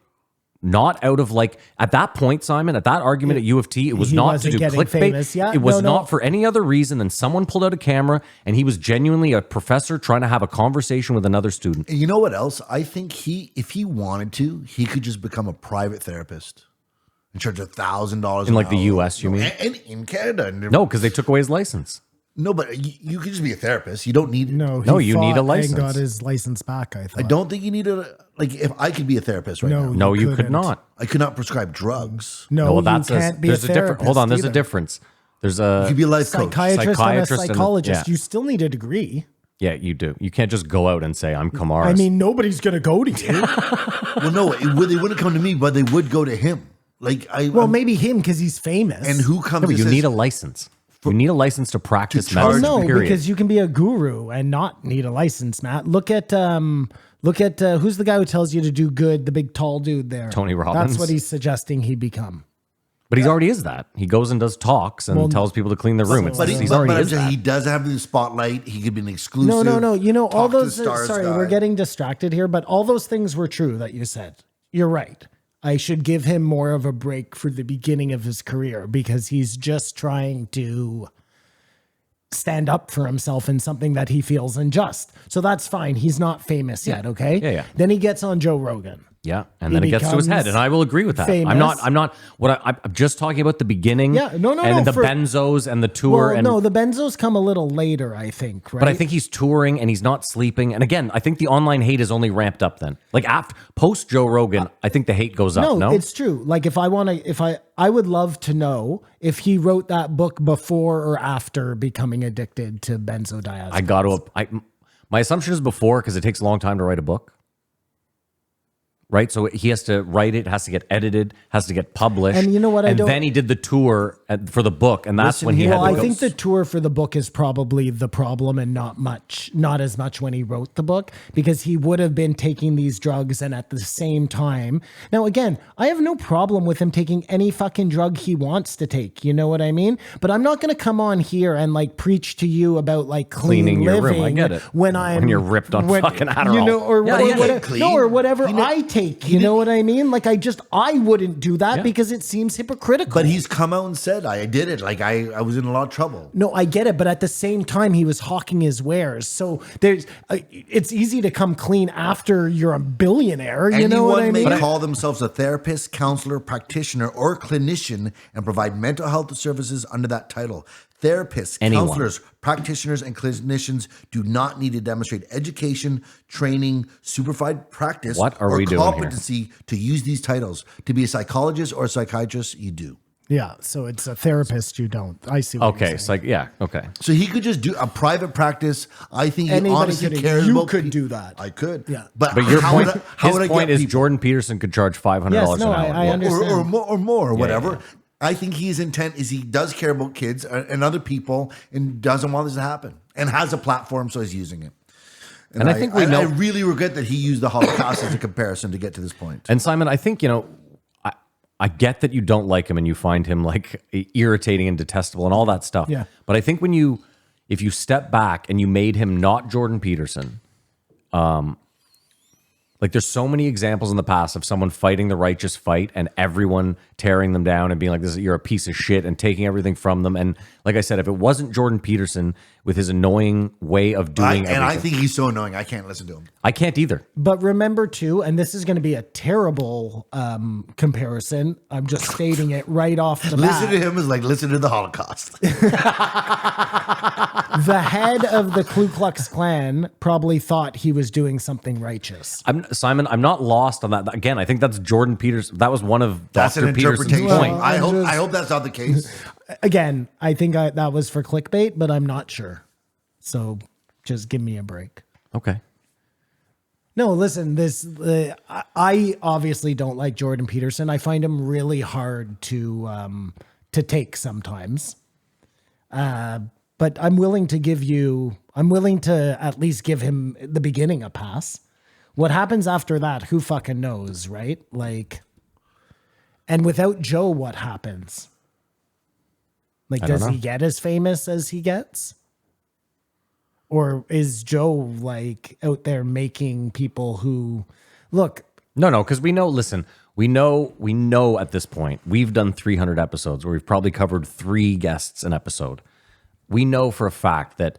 not out of, like, at that point, Simon, at that argument at U of T, it was not to do clickbait. Yeah, it was not for any other reason than someone pulled out a camera and he was genuinely a professor trying to have a conversation with another student. And you know what else? I think if he wanted to, he could just become a private therapist and charge $1,000 in, like, the US, you mean? And in Canada. No, because they took away his license. No, but you could just be a therapist. You don't need you need a license. And got his license back, I thought. I don't think you need if I could be a therapist right now. No, you could not. I could not prescribe drugs. No, you can't be a therapist. Hold on, there's a difference. There's you could be a life coach. Psychiatrist and a psychologist. You still need a degree. Yeah, you do. You can't just go out and say, I'm Kamaris. I mean, nobody's going to go to you. Well, no, they wouldn't come to me, but they would go to him. Maybe him because he's famous. And who comes? You need a license. You need a license to practice medicine. No, because you can be a guru and not need a license, Matt. Look at who's the guy who tells you to do good, the big tall dude there. Tony Robbins. That's what he's suggesting he become. But he already is that. He goes and does talks and tells people to clean their room. He does have the spotlight. He could be an exclusive. No. All those. Sorry, we're getting distracted here, but all those things were true that you said. you're right. I should give him more of a break for the beginning of his career because he's just trying to stand up for himself in something that he feels unjust. So that's fine. He's not famous yet, okay? Yeah. Then he gets on Joe Rogan. Yeah, and then it gets to his head, and I will agree with that. famous. I'm not. I'm just talking about the beginning. Yeah, no, and the for- benzos and the tour. Well, and no, the benzos come a little later, I think, right? But I think he's touring and he's not sleeping. And again, I think the online hate is only ramped up then. Like after post Joe Rogan, I think the hate goes up. No, it's true. Like I would love to know if he wrote that book before or after becoming addicted to benzodiazepines. My assumption is before because it takes a long time to write a book. Right, so he has to write it, has to get edited, has to get published, and you know what? And then he did the tour for the book, and that's when he had. Well, to I think the tour for the book is probably the problem, and not as much when he wrote the book, because he would have been taking these drugs, and at the same time. Now, again, I have no problem with him taking any fucking drug he wants to take. You know what I mean? But I'm not going to come on here and like preach to you about like cleaning your living room. I get it. when you're ripped on fucking Adderall, you know, or whatever, clean. no, or whatever I take. You know what I mean? Like I wouldn't do that because it seems hypocritical. But he's come out and said, I did it. Like I was in a lot of trouble. No, I get it. But at the same time, he was hawking his wares. So it's easy to come clean after you're a billionaire. You know what I mean? Anyone may call themselves a therapist, counselor, practitioner, or clinician and provide mental health services under that title. Therapists, counselors, practitioners, and clinicians do not need to demonstrate education, training, supervised practice, or doing competency to use these titles. To be a psychologist or a psychiatrist, you do. Yeah, so it's a therapist you don't. I see what you're saying. Okay. So he could just do a private practice. I think he Anybody honestly could- cares you about could do that. I could. Yeah. But Your how point, would I- how would I his point get is people? Jordan Peterson could charge $500 Yes, no, an hour. I understand. or more, or whatever. yeah. I think his intent is he does care about kids and other people and doesn't want this to happen and has a platform, so he's using it. And I think we know. I really regret that he used the Holocaust as a comparison to get to this point. And Simon, I think, I get that you don't like him and you find him like irritating and detestable and all that stuff. Yeah. But I think if you step back and you made him not Jordan Peterson, like there's so many examples in the past of someone fighting the righteous fight and everyone tearing them down and being like, you're a piece of shit and taking everything from them. And like I said, if it wasn't Jordan Peterson with his annoying way of doing everything. And I think he's so annoying, I can't listen to him. I can't either. But remember too, and this is going to be a terrible comparison. I'm just stating it right off the bat. Listen to him is like listen to the Holocaust. The head of the Ku Klux Klan probably thought he was doing something righteous. Simon, I'm not lost on that. Again, I think that's Jordan Peterson. That was one of That's Dr. an Peterson's interpretation. points. I hope that's not the case. Again, I think that was for clickbait, but I'm not sure. So just give me a break. Okay. No, listen, I obviously don't like Jordan Peterson. I find him really hard to take sometimes. But I'm willing to at least give him the beginning a pass. What happens after that, who fucking knows, right? Like, and without Joe, what happens? Like, does he get as famous as he gets? Or is Joe like out there making people who look? No, because we know at this point, we've done 300 episodes where we've probably covered 3 guests an episode. We know for a fact that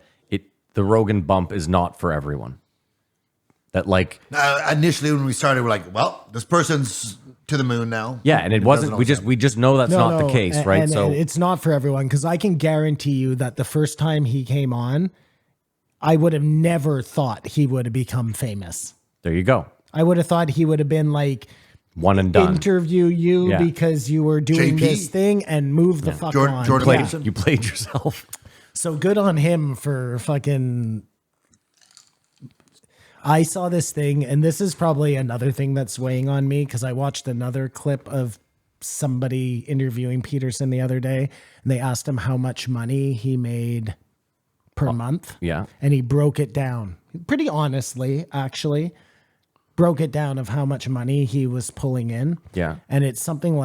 the Rogan bump is not for everyone. That like initially when we started, we're like, well, this person's to the moon now. Yeah, and it wasn't. We just know that's not the case, right? So it's not for everyone, because I can guarantee you that the first time he came on, I would have never thought he would have become famous. There you go. I would have thought he would have been like one and done. Interview you because you were doing JP. this thing and move the fuck on. Jordan Peterson. You played yourself. So good on him for fucking. I saw this thing, and this is probably another thing that's weighing on me, because I watched another clip of somebody interviewing Peterson the other day, and they asked him how much money he made per month. Yeah. And he broke it down pretty honestly, actually. broke it down of how much money he was pulling in. Yeah. And it's something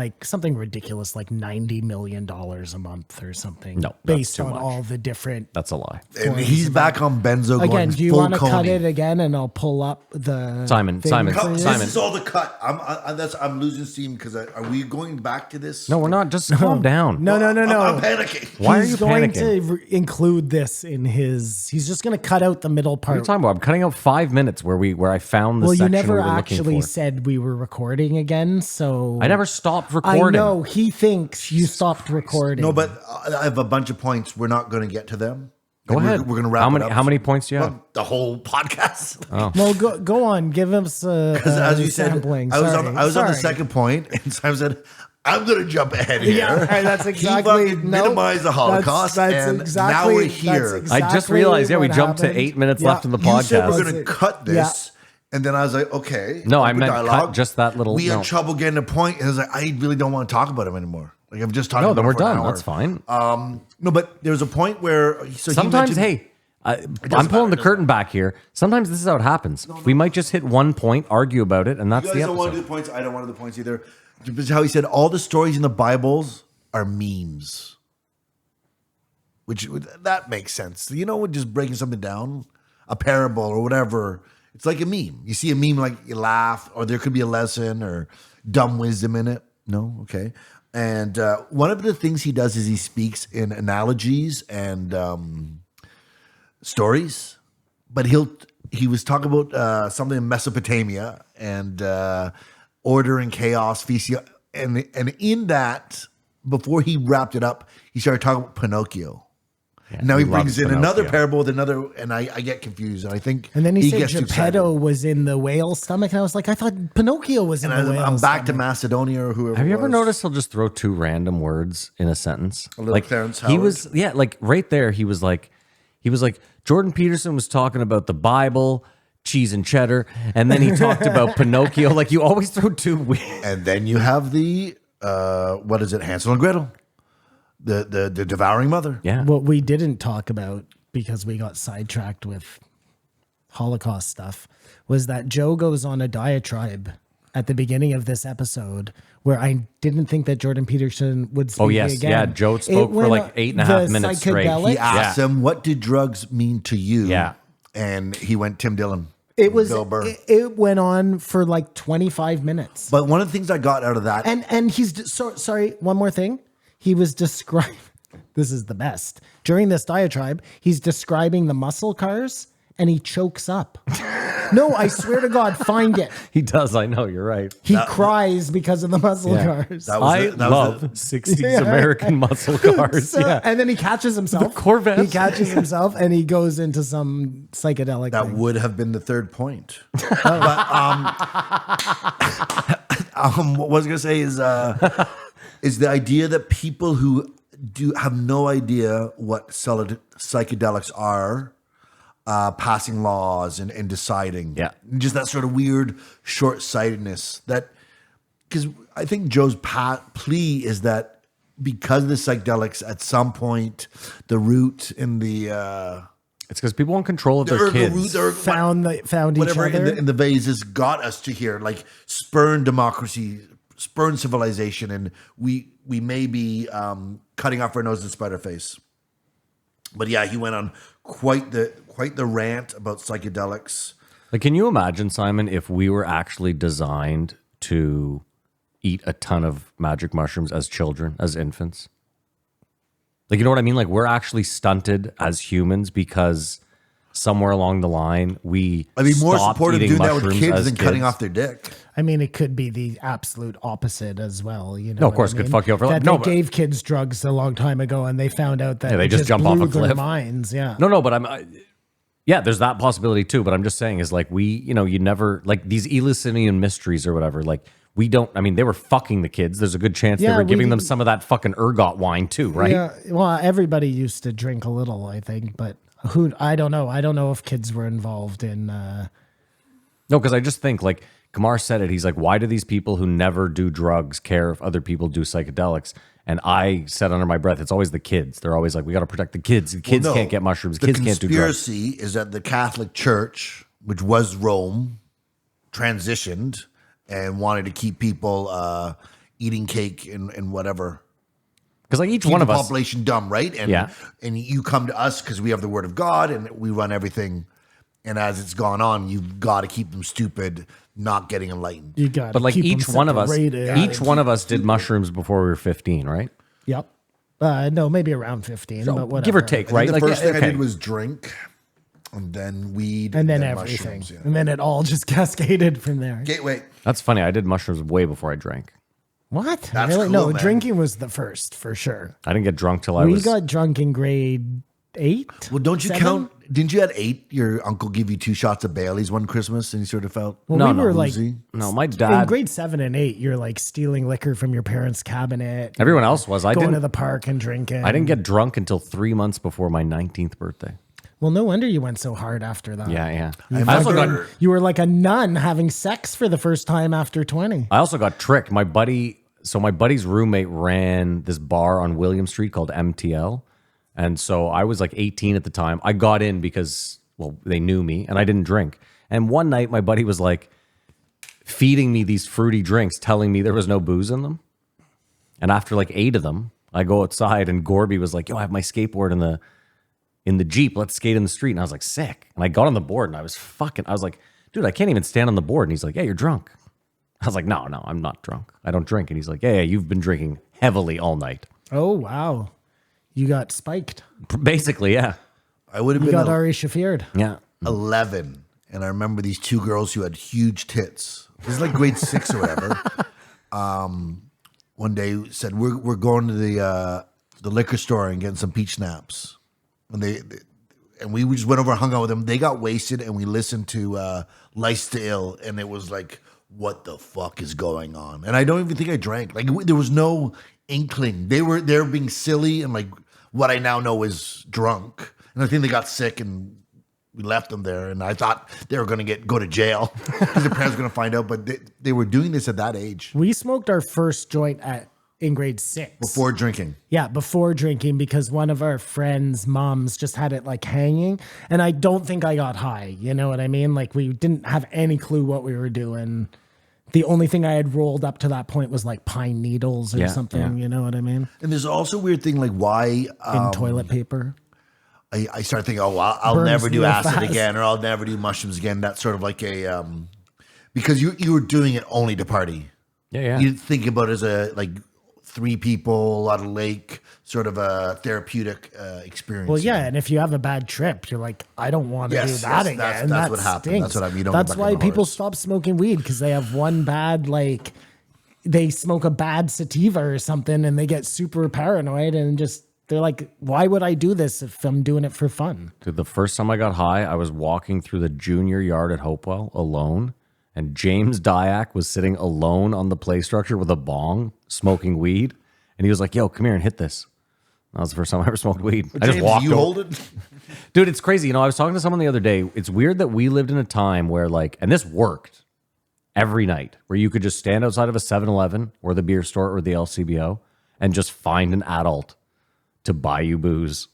ridiculous, like $90 million a month or something. No, that's based too on much. all the different. That's a lie. And he's back on benzo Again, going do you full want to cut Coney. it again and I'll pull up the Simon, thing Simon, for cut- you? Simon. This is all the cut. I'm losing steam because are we going back to this? No, we're not. Just calm down. No. I'm panicking. Why are He's you going panicking? to include this in his. He's just going to cut out the middle What are you part. talking about? I'm cutting out 5 minutes where I found the Well, you section never we were looking actually for. said we were recording again, so I never stopped I recording. know he thinks you stopped recording. No, but I have a bunch of points. We're not going to get to them. Go We're- ahead. We're going to wrap it up. How many points do you have? Well, the whole podcast. Well, go on. Give us a As you said, sampling. I was on the Sorry. second point, and Simon said, "I'm going to jump ahead here." Yeah, right, that's exactly. He fucking minimized the Holocaust, and now we're here. I just realized, we jumped to 8 minutes left in the You said podcast. we're going to cut this, and then I was like, "Okay." No, I open meant dialogue. cut just that little. We no. had trouble getting a point, and I was like, "I really don't want to talk about him anymore." Like I'm just talking. No, about then him we're for an done. hour. That's fine. No, but there was a point where Sometimes, I'm pulling the curtain back here. Sometimes this is how it happens. We might just hit one point, argue about it, and that's You the guys don't want to do episode. the points. I don't want to do the points either. This is how he said all the stories in the Bibles are memes. Which that makes sense. You know, just breaking something down, a parable or whatever. It's like a meme. You see a meme, like you laugh, or there could be a lesson or dumb wisdom in it. No, okay. And one of the things he does is he speaks in analogies and stories. But he was talking about something in Mesopotamia and order and chaos, feast, and in that, before he wrapped it up, he started talking about Pinocchio. Yeah, Now he loves brings in another Pinocchio. parable with another, and I get confused. And I think And then he said gets too excited. Geppetto was in the whale's stomach, and I was like, I thought Pinocchio was in And the I'm whale's back to stomach. Macedonia or whoever. Have you it ever was. noticed he'll just throw two random words in a sentence? little Like Clarence he Howard? was, like right there. He was like, Jordan Peterson was talking about the Bible, cheese and cheddar, and then he talked about Pinocchio. Like you always throw two weird. And then you have the what is it, Hansel and Gretel, the devouring mother. Yeah. What we didn't talk about, because we got sidetracked with Holocaust stuff, was that Joe goes on a diatribe at the beginning of this episode where I didn't think that Jordan Peterson would speak yes. again. Yeah, Joe spoke It for went like on- 8.5 the minutes straight. psychedelics- He asked him, "What did drugs mean to you?" Yeah. And he went Tim Dillon. It was. Bill Burr. It went on for like 25 minutes. But one of the things I got out of that, And he's sorry. One more thing, he was describing. This is the best. During this diatribe, he's describing the muscle cars, and he chokes up. No, I swear to God, find it. He does. I know. You're right. He cries because of the muscle cars. that was I the- that was love the- 60s Yeah. American muscle cars. So- yeah. And then he catches himself. The Corvettes. He catches himself, and he goes into some psychedelic. that thing. would have been the third point. But what I was gonna say is the idea that people who do have no idea what psychedelics are, passing laws and deciding. Yeah. Just that sort of weird short-sightedness that, because I think Joe's plea is that because of the psychedelics, at some point, the root in the It's because people want control of their or the kids. root or found each whatever other. in the vases got us to here, like spurn democracy, spurn civilization, and we may be cutting off our nose to spite our face. But yeah, he went on quite the rant about psychedelics. Like, can you imagine, Simon, if we were actually designed to eat a ton of magic mushrooms as children, as infants? Like, you know what I mean? Like, we're actually stunted as humans because somewhere along the line I'd be more stopped supportive eating doing that with mushrooms kids as than cutting kids. off their dick. I mean, it could be the absolute opposite as well. You know, No, of what course, I could mean? fuck you over. That No, they but- gave kids drugs a long time ago, and they found out that Yeah, they it just jump off blew a their cliff. minds. Yeah. No, but yeah, there's that possibility too. But I'm just saying is like you never, like these Eleusinian mysteries or whatever, like we don't, I mean, they were fucking the kids. There's a good chance Yeah, they were we giving them didn't- some of that fucking ergot wine too, right? Yeah. Well, everybody used to drink a little, I think, but I don't know. I don't know if kids were involved in. No, because I just think like Kamar said it. He's like, why do these people who never do drugs care if other people do psychedelics? And I said under my breath, it's always the kids. They're always like, we got to protect the kids. The kids Well, no, can't get mushrooms. The Kids can't do drugs. conspiracy is that the Catholic Church, which was Rome, transitioned and wanted to keep people eating cake and whatever. Because like each Keep one the of us, population dumb, right? And Yeah. and you come to us because we have the word of God and we run everything. And as it's gone on, you've got to keep them stupid, not getting enlightened. You got. but like each one of us did mushrooms before we were 15, right? Yep. No, maybe around 15, but whatever. Give or take, I right? think the first thing I okay. did was drink, and then weed, And then everything. mushrooms, yeah. And then it all just cascaded from there. Gateway. That's funny. I did mushrooms way before I drank. What? That's Really? cool, No, man. drinking was the first for sure. I didn't get drunk till I We was. got drunk in grade 8. Well, don't you 7? count? Didn't you at 8? Your uncle give you 2 shots of Bailey's one Christmas, and you sort of felt Well, No, we no, were like woozy? no, my in dad. grade 7 and 8. You're like stealing liquor from your parents' cabinet. Everyone else was. I going didn't. to the park and drinking. I didn't get drunk until 3 months before my 19th birthday. Well, no wonder you went so hard after that. Yeah. I I also got. remember- You were like a nun having sex for the first time after 20. I also got tricked. My buddy's roommate ran this bar on William Street called MTL. And so I was like 18 at the time. I got in because, well, they knew me and I didn't drink. And one night my buddy was like feeding me these fruity drinks, telling me there was no booze in them. And after like 8 of them, I go outside and Gorby was like, yo, I have my skateboard in the Jeep. Let's skate in the street. And I was like, sick. And I got on the board and I was like, dude, I can't even stand on the board. And he's like, yeah, you're drunk. I was like, no, I'm not drunk. I don't drink. And he's like, yeah, you've been drinking heavily all night. Oh, wow. You got spiked. Basically, yeah. I would have You been got Ari Shafir'd. Yeah. 11, and I remember these 2 girls who had huge tits. This is like grade 6 or whatever. One day said we're going to the liquor store and getting some peach schnapps, and we just went over and hung out with them. They got wasted, and we listened to Lice to Ill, and it was like, what the fuck is going on? And I don't even think I drank. Like there was no inkling. They were being silly and like what I now know is drunk. And I think they got sick and we left them there. And I thought they were going to go to jail because their parents were going to find out. But they were doing this at that age We smoked our first joint in grade 6. before drinking. Yeah, before drinking, because one of our friends' moms just had it like hanging. And I don't think I got high. You know what I mean? Like we didn't have any clue what we were doing. The only thing I had rolled up to that point was like pine needles or something. yeah. You know what I mean? And there's also a weird thing like why In toilet paper. I started thinking, oh, well, I'll Burns never do real acid fast. again, or I'll never do mushrooms again. That's sort of like a because you were doing it only to party. Yeah. You think about it as a like 3 people, a lot of lake, sort of a therapeutic experience. Well, yeah, and if you have a bad trip, you're like, I don't want to Yes, do that yes, again. that's that what happened. stinks. That's what I mean. You don't go That's back why on the people horse. stop smoking weed, because they have one bad, like, they smoke a bad sativa or something, and they get super paranoid and just, they're like, why would I do this if I'm doing it for fun? Dude, the first time I got high, I was walking through the junior yard at Hopewell alone. And James Dyack was sitting alone on the play structure with a bong, smoking weed. And he was like, yo, come here and hit this. That was the first time I ever smoked weed. I just James, walked you over. hold it? Dude, it's crazy. You know, I was talking to someone the other day. It's weird that we lived in a time where like, and this worked every night, where you could just stand outside of a 7-Eleven or the beer store or the LCBO and just find an adult to buy you booze.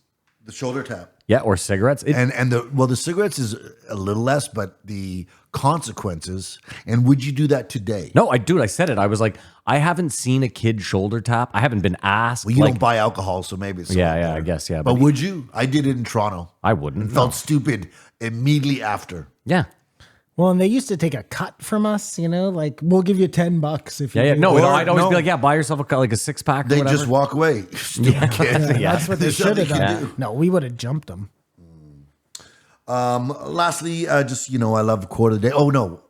The shoulder tap. Yeah, or cigarettes. And the cigarettes is a little less, but the consequences. And would you do that today? No, I said it. I was like, I haven't seen a kid shoulder tap. I haven't been asked. Well, you like, don't buy alcohol, so maybe it's Yeah, not yeah, there. I guess, yeah, But but- would you? I did it in Toronto. I wouldn't. And felt stupid immediately after. Yeah. Well, and they used to take a cut from us, you know, like, we'll give you $10 if you Yeah, yeah. do No, this. Or- I'd always no. be like, yeah, buy yourself a 6-pack or They whatever. just walk away. Stupid kid. Yeah. That's what they There's should have nothing you done. can do. No, we would have jumped them. Lastly, just I love quote of the day. Oh no,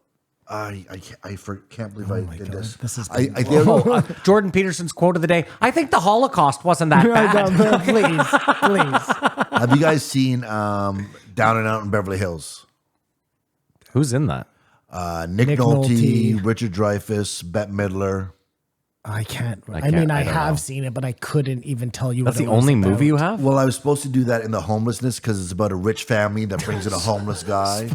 can't believe I did this. This is I think Jordan Peterson's quote of the day. I think the Holocaust wasn't that bad. Please. have you guys seen Down and Out in Beverly Hills? Who's in that? Nick Nick Nolte, Nolte. Richard Dreyfuss, Bette Midler. I can't. I can't- mean, I I don't have know. seen it, but I couldn't even tell you That's what the it was only about. movie you have? Well, I was supposed to do that in the Homelessness because it's about a rich family that brings in a homeless guy.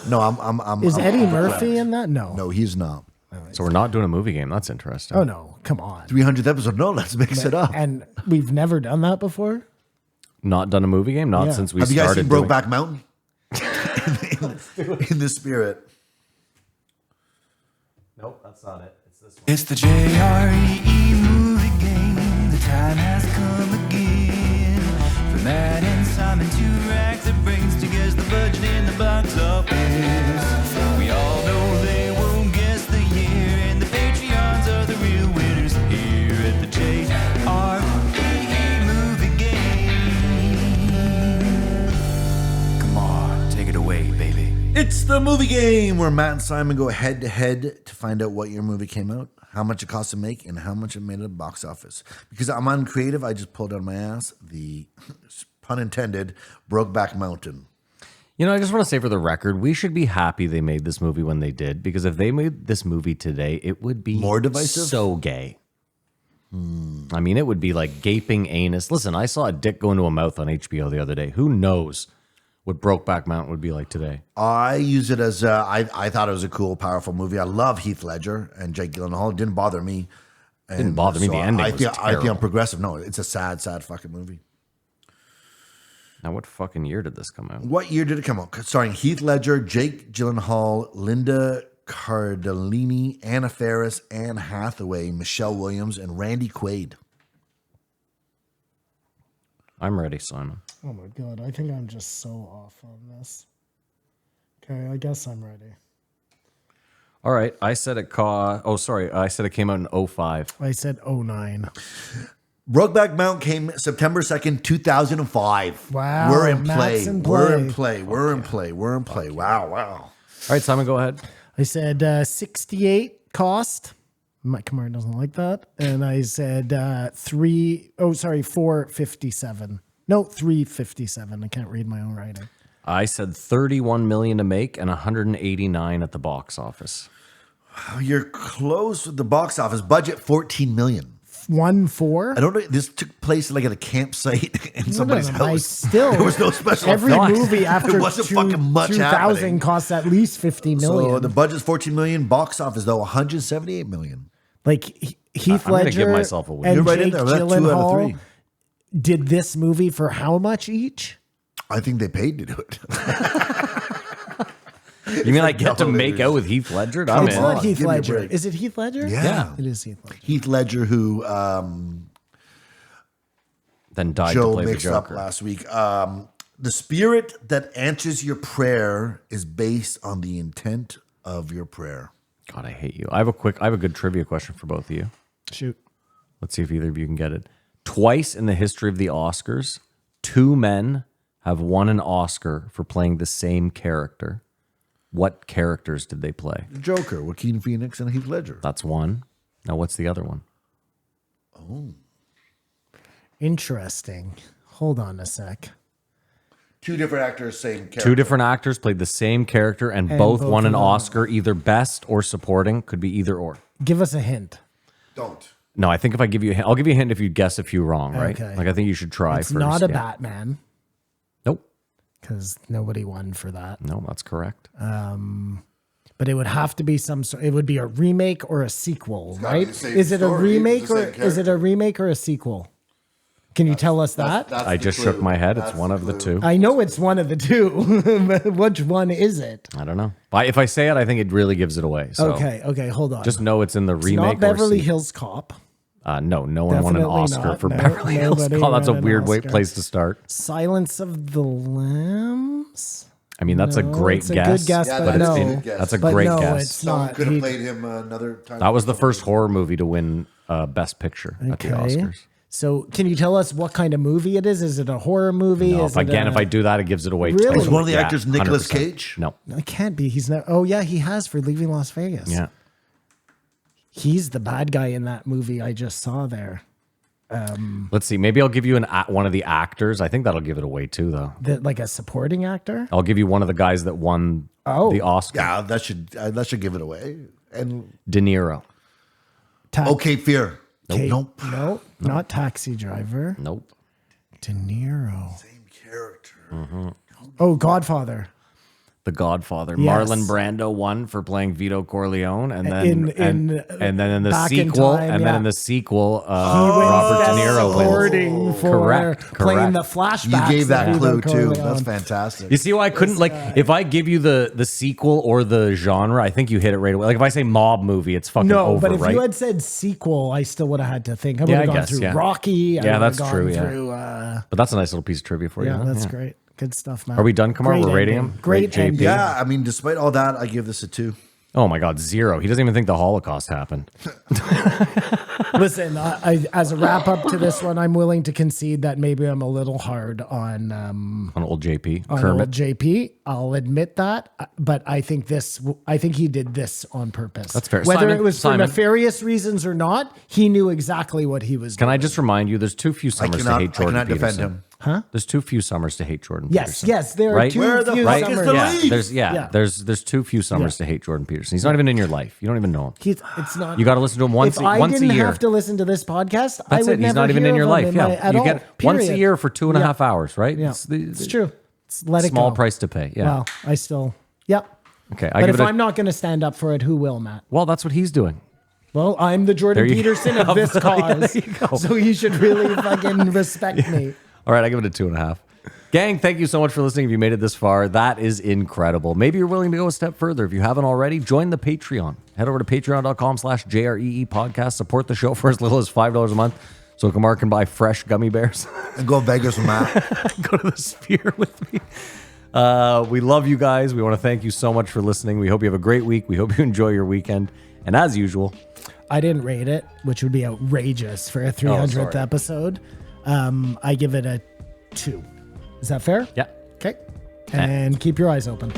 No, I'm. Is I'm- Eddie I'm Murphy glad. in that? No. No, he's not. So we're not doing a movie game. That's interesting. Oh, no. Come on. 300th episode. No, let's mix it up. And we've never done that before? Not done a movie game? Not Yeah. since we Have you guys started seen doing- Brokeback Mountain? in the spirit. Nope, that's not it. It's this one. It's the JRE movie game. The time has come again. For Matt and Simon, two rags that brings together the budget in the box office. We all know they won't guess the year, and the Patreons are the real winners here at the JRE movie game. Come on, take it away, baby. It's the movie game where Matt and Simon go head to head to find out what your movie came out, how much it cost to make, and how much it made at the box office. Because I'm uncreative, I just pulled out of my ass the, pun intended, Brokeback Mountain. You know, I just want to say for the record, we should be happy they made this movie when they did, because if they made this movie today, it would be More divisive? so gay. I mean, it would be like gaping anus. Listen, I saw a dick go into a mouth on HBO the other day. Who knows what Brokeback Mountain would be like today? I use it as I thought it was a cool, powerful movie. I love Heath Ledger and Jake Gyllenhaal. It didn't bother me. Didn't bother me. The ending I was think I'm terrible. progressive. No, it's a sad, sad fucking movie. Now, what fucking year did this come out? What year did it come out? Starring Heath Ledger, Jake Gyllenhaal, Linda Cardellini, Anna Faris, Anne Hathaway, Michelle Williams, and Randy Quaid. I'm ready, Simon. Oh my God, I think I'm just so off on this. Okay, I guess I'm ready. All right, I said it I said it came out in 05. I said 09. Brokeback Mountain came September 2nd, 2005. Wow, We're in Matt's play. in We're play. in play. We're in play. We're in play. Wow, wow. All right, Simon, go ahead. I said 68 cost. My camera doesn't like that. And I said 457. No, 357. I can't read my own writing. I said 31 million to make and 189 at the box office. You're close with the box office. Budget, $14 million. 1-4. I don't know. This took place like at a campsite in somebody's I house. still, There was no special every effects. movie after There wasn't fucking much 2000 happening. costs at least 50 million. So the budget's $14 million. Box office though, $178 million. Like Heath I'm gonna Ledger give myself a win. and You're right in Jake there. That's 2 out of Gyllenhaal 3. did this movie for how much each? I think they paid to do it. You mean I get to double make figures. out with Heath Ledger? I'm It's in. not Heath give me a Ledger. break. Is it Heath Ledger? Yeah. It is Heath Ledger. Heath Ledger, who Then died to Joe play the mixed up Joker. last week. The spirit that answers your prayer is based on the intent of your prayer. God, I hate you. I have a good trivia question for both of you. Shoot. Let's see if either of you can get it. Twice in the history of the Oscars, 2 men have won an Oscar for playing the same character. What characters did they play? The Joker, Joaquin Phoenix and Heath Ledger. That's one. Now, what's the other one? Interesting. Hold on a sec. 2 different actors, same character. 2 different actors played the same character and both both won an of them- Oscar, either best or supporting. Could be either or. Give us a hint. Don't. No, I think if I give you a hint, I'll give you a hint if you guess a few wrong, right? Okay. Like I think you should try It's first. not a yeah. Batman Nope. because nobody won for that. No, that's correct. But it would have to be some sort. It would be a remake or a sequel, gotta be right? the same Is it a story, remake the or same is it a remake or a sequel? Can you tell us that? That's I the just clue. shook my head. That's It's one of the clue. 2. I know it's one of the 2. But which one is it? I don't know. But if I say it, I think it really gives it away. So Okay, hold on. just know it's in the It's remake not Beverly or Hills Cop. No one won an Definitely Oscar not. for No, Beverly Hills nobody Cop. That's a won an weird Oscar. place to start. Silence of the Lambs. I mean, that's a No, great it's a guess. good guess, Yeah, but that's no. a good guess. That's a But great no, guess. it's Someone not. could have He- played him another time. That was the first horror movie to win Best Picture at the Okay. Oscars. So, can you tell us what kind of movie it is? Is it a horror movie? No, Is if it I do that, it gives it away. Really? Totally. Is one of the Yeah, actors Nicolas 100%. Cage? No. it can't be. He's not. Oh yeah, he has for Leaving Las Vegas. Yeah. He's the bad guy in that movie I just saw there. Let's see. Maybe I'll give you one of the actors. I think that'll give it away too, though. Like a supporting actor. I'll give you one of the guys that won the Oscar. Yeah, that should give it away. And De Niro. okay, Fear. Okay, Nope. No, not Taxi Driver. Nope. De Niro. Same character. Oh, Godfather. The Godfather. Yes. Marlon Brando won for playing Vito Corleone, and then and then in the Back in sequel, Time, and yeah. then in the sequel, Robert De Niro wins. Supporting for playing the flashbacks. You gave that of clue Vito too. Corleone. That's fantastic. You see why I couldn't if I give you the sequel or the genre, I think you hit it right away. Like if I say mob movie, it's fucking No, over, but if right? you had said sequel, I still would have had to think. I would Yeah, have I gone guess, through yeah. Rocky. I Yeah, would that's have true, gone yeah. Through, But that's a nice little piece of trivia for you. yeah, huh? that's great. Good stuff, man. Are we done, Kamar? Great We're rating ending. him? Great Rate JP. ending. Yeah, I mean, despite all that, I give this a 2. Oh my God, 0. He doesn't even think the Holocaust happened. Listen, I as a wrap up to this one, I'm willing to concede that maybe I'm a little hard on Old JP. on Kermit. old JP. I'll admit that, but I think he did this on purpose. That's fair. Whether Simon, it was for Simon. nefarious reasons or not, he knew exactly what he was Can doing. I just remind you, there's too few summers to hate Jordan cannot defend Peterson. him. There's too few summers to hate Jordan Yes, Peterson. yes, there are Right? too Where the few fuck is summers. the Yeah, leaf? Yeah. there's too few summers to hate Jordan Peterson. He's not even in your life. You don't even know him. It's not. You got to listen to him once If I once a didn't year. have to listen to this podcast, I That's would it. He's never not even hear in your of life. him Yeah, at you all, get once a period. year for 2.5 hours, right? Yeah, it's true. Let it small go. price to pay. Yeah. Well, I still. Yep. Okay. I But give if it a, I'm not going to stand up for it, who will, Matt? well, that's what he's doing. Well, I'm the Jordan There you Peterson of this Yeah, cause, there you go. so you should really fucking respect me. All right, I give it a 2.5. Gang, thank you so much for listening. If you made it this far, that is incredible. Maybe you're willing to go a step further. If you haven't already, join the Patreon. Head over to patreon.com/JREE podcast. Support the show for as little as $5 a month so Kamar can buy fresh gummy bears. And go Vegas with Matt. Go to the Sphere with me. We love you guys. We want to thank you so much for listening. We hope you have a great week. We hope you enjoy your weekend. And as usual, I didn't rate it, which would be outrageous for a 300th sorry. episode. I give it a 2. Is that fair? yeah. Okay. And keep your eyes open.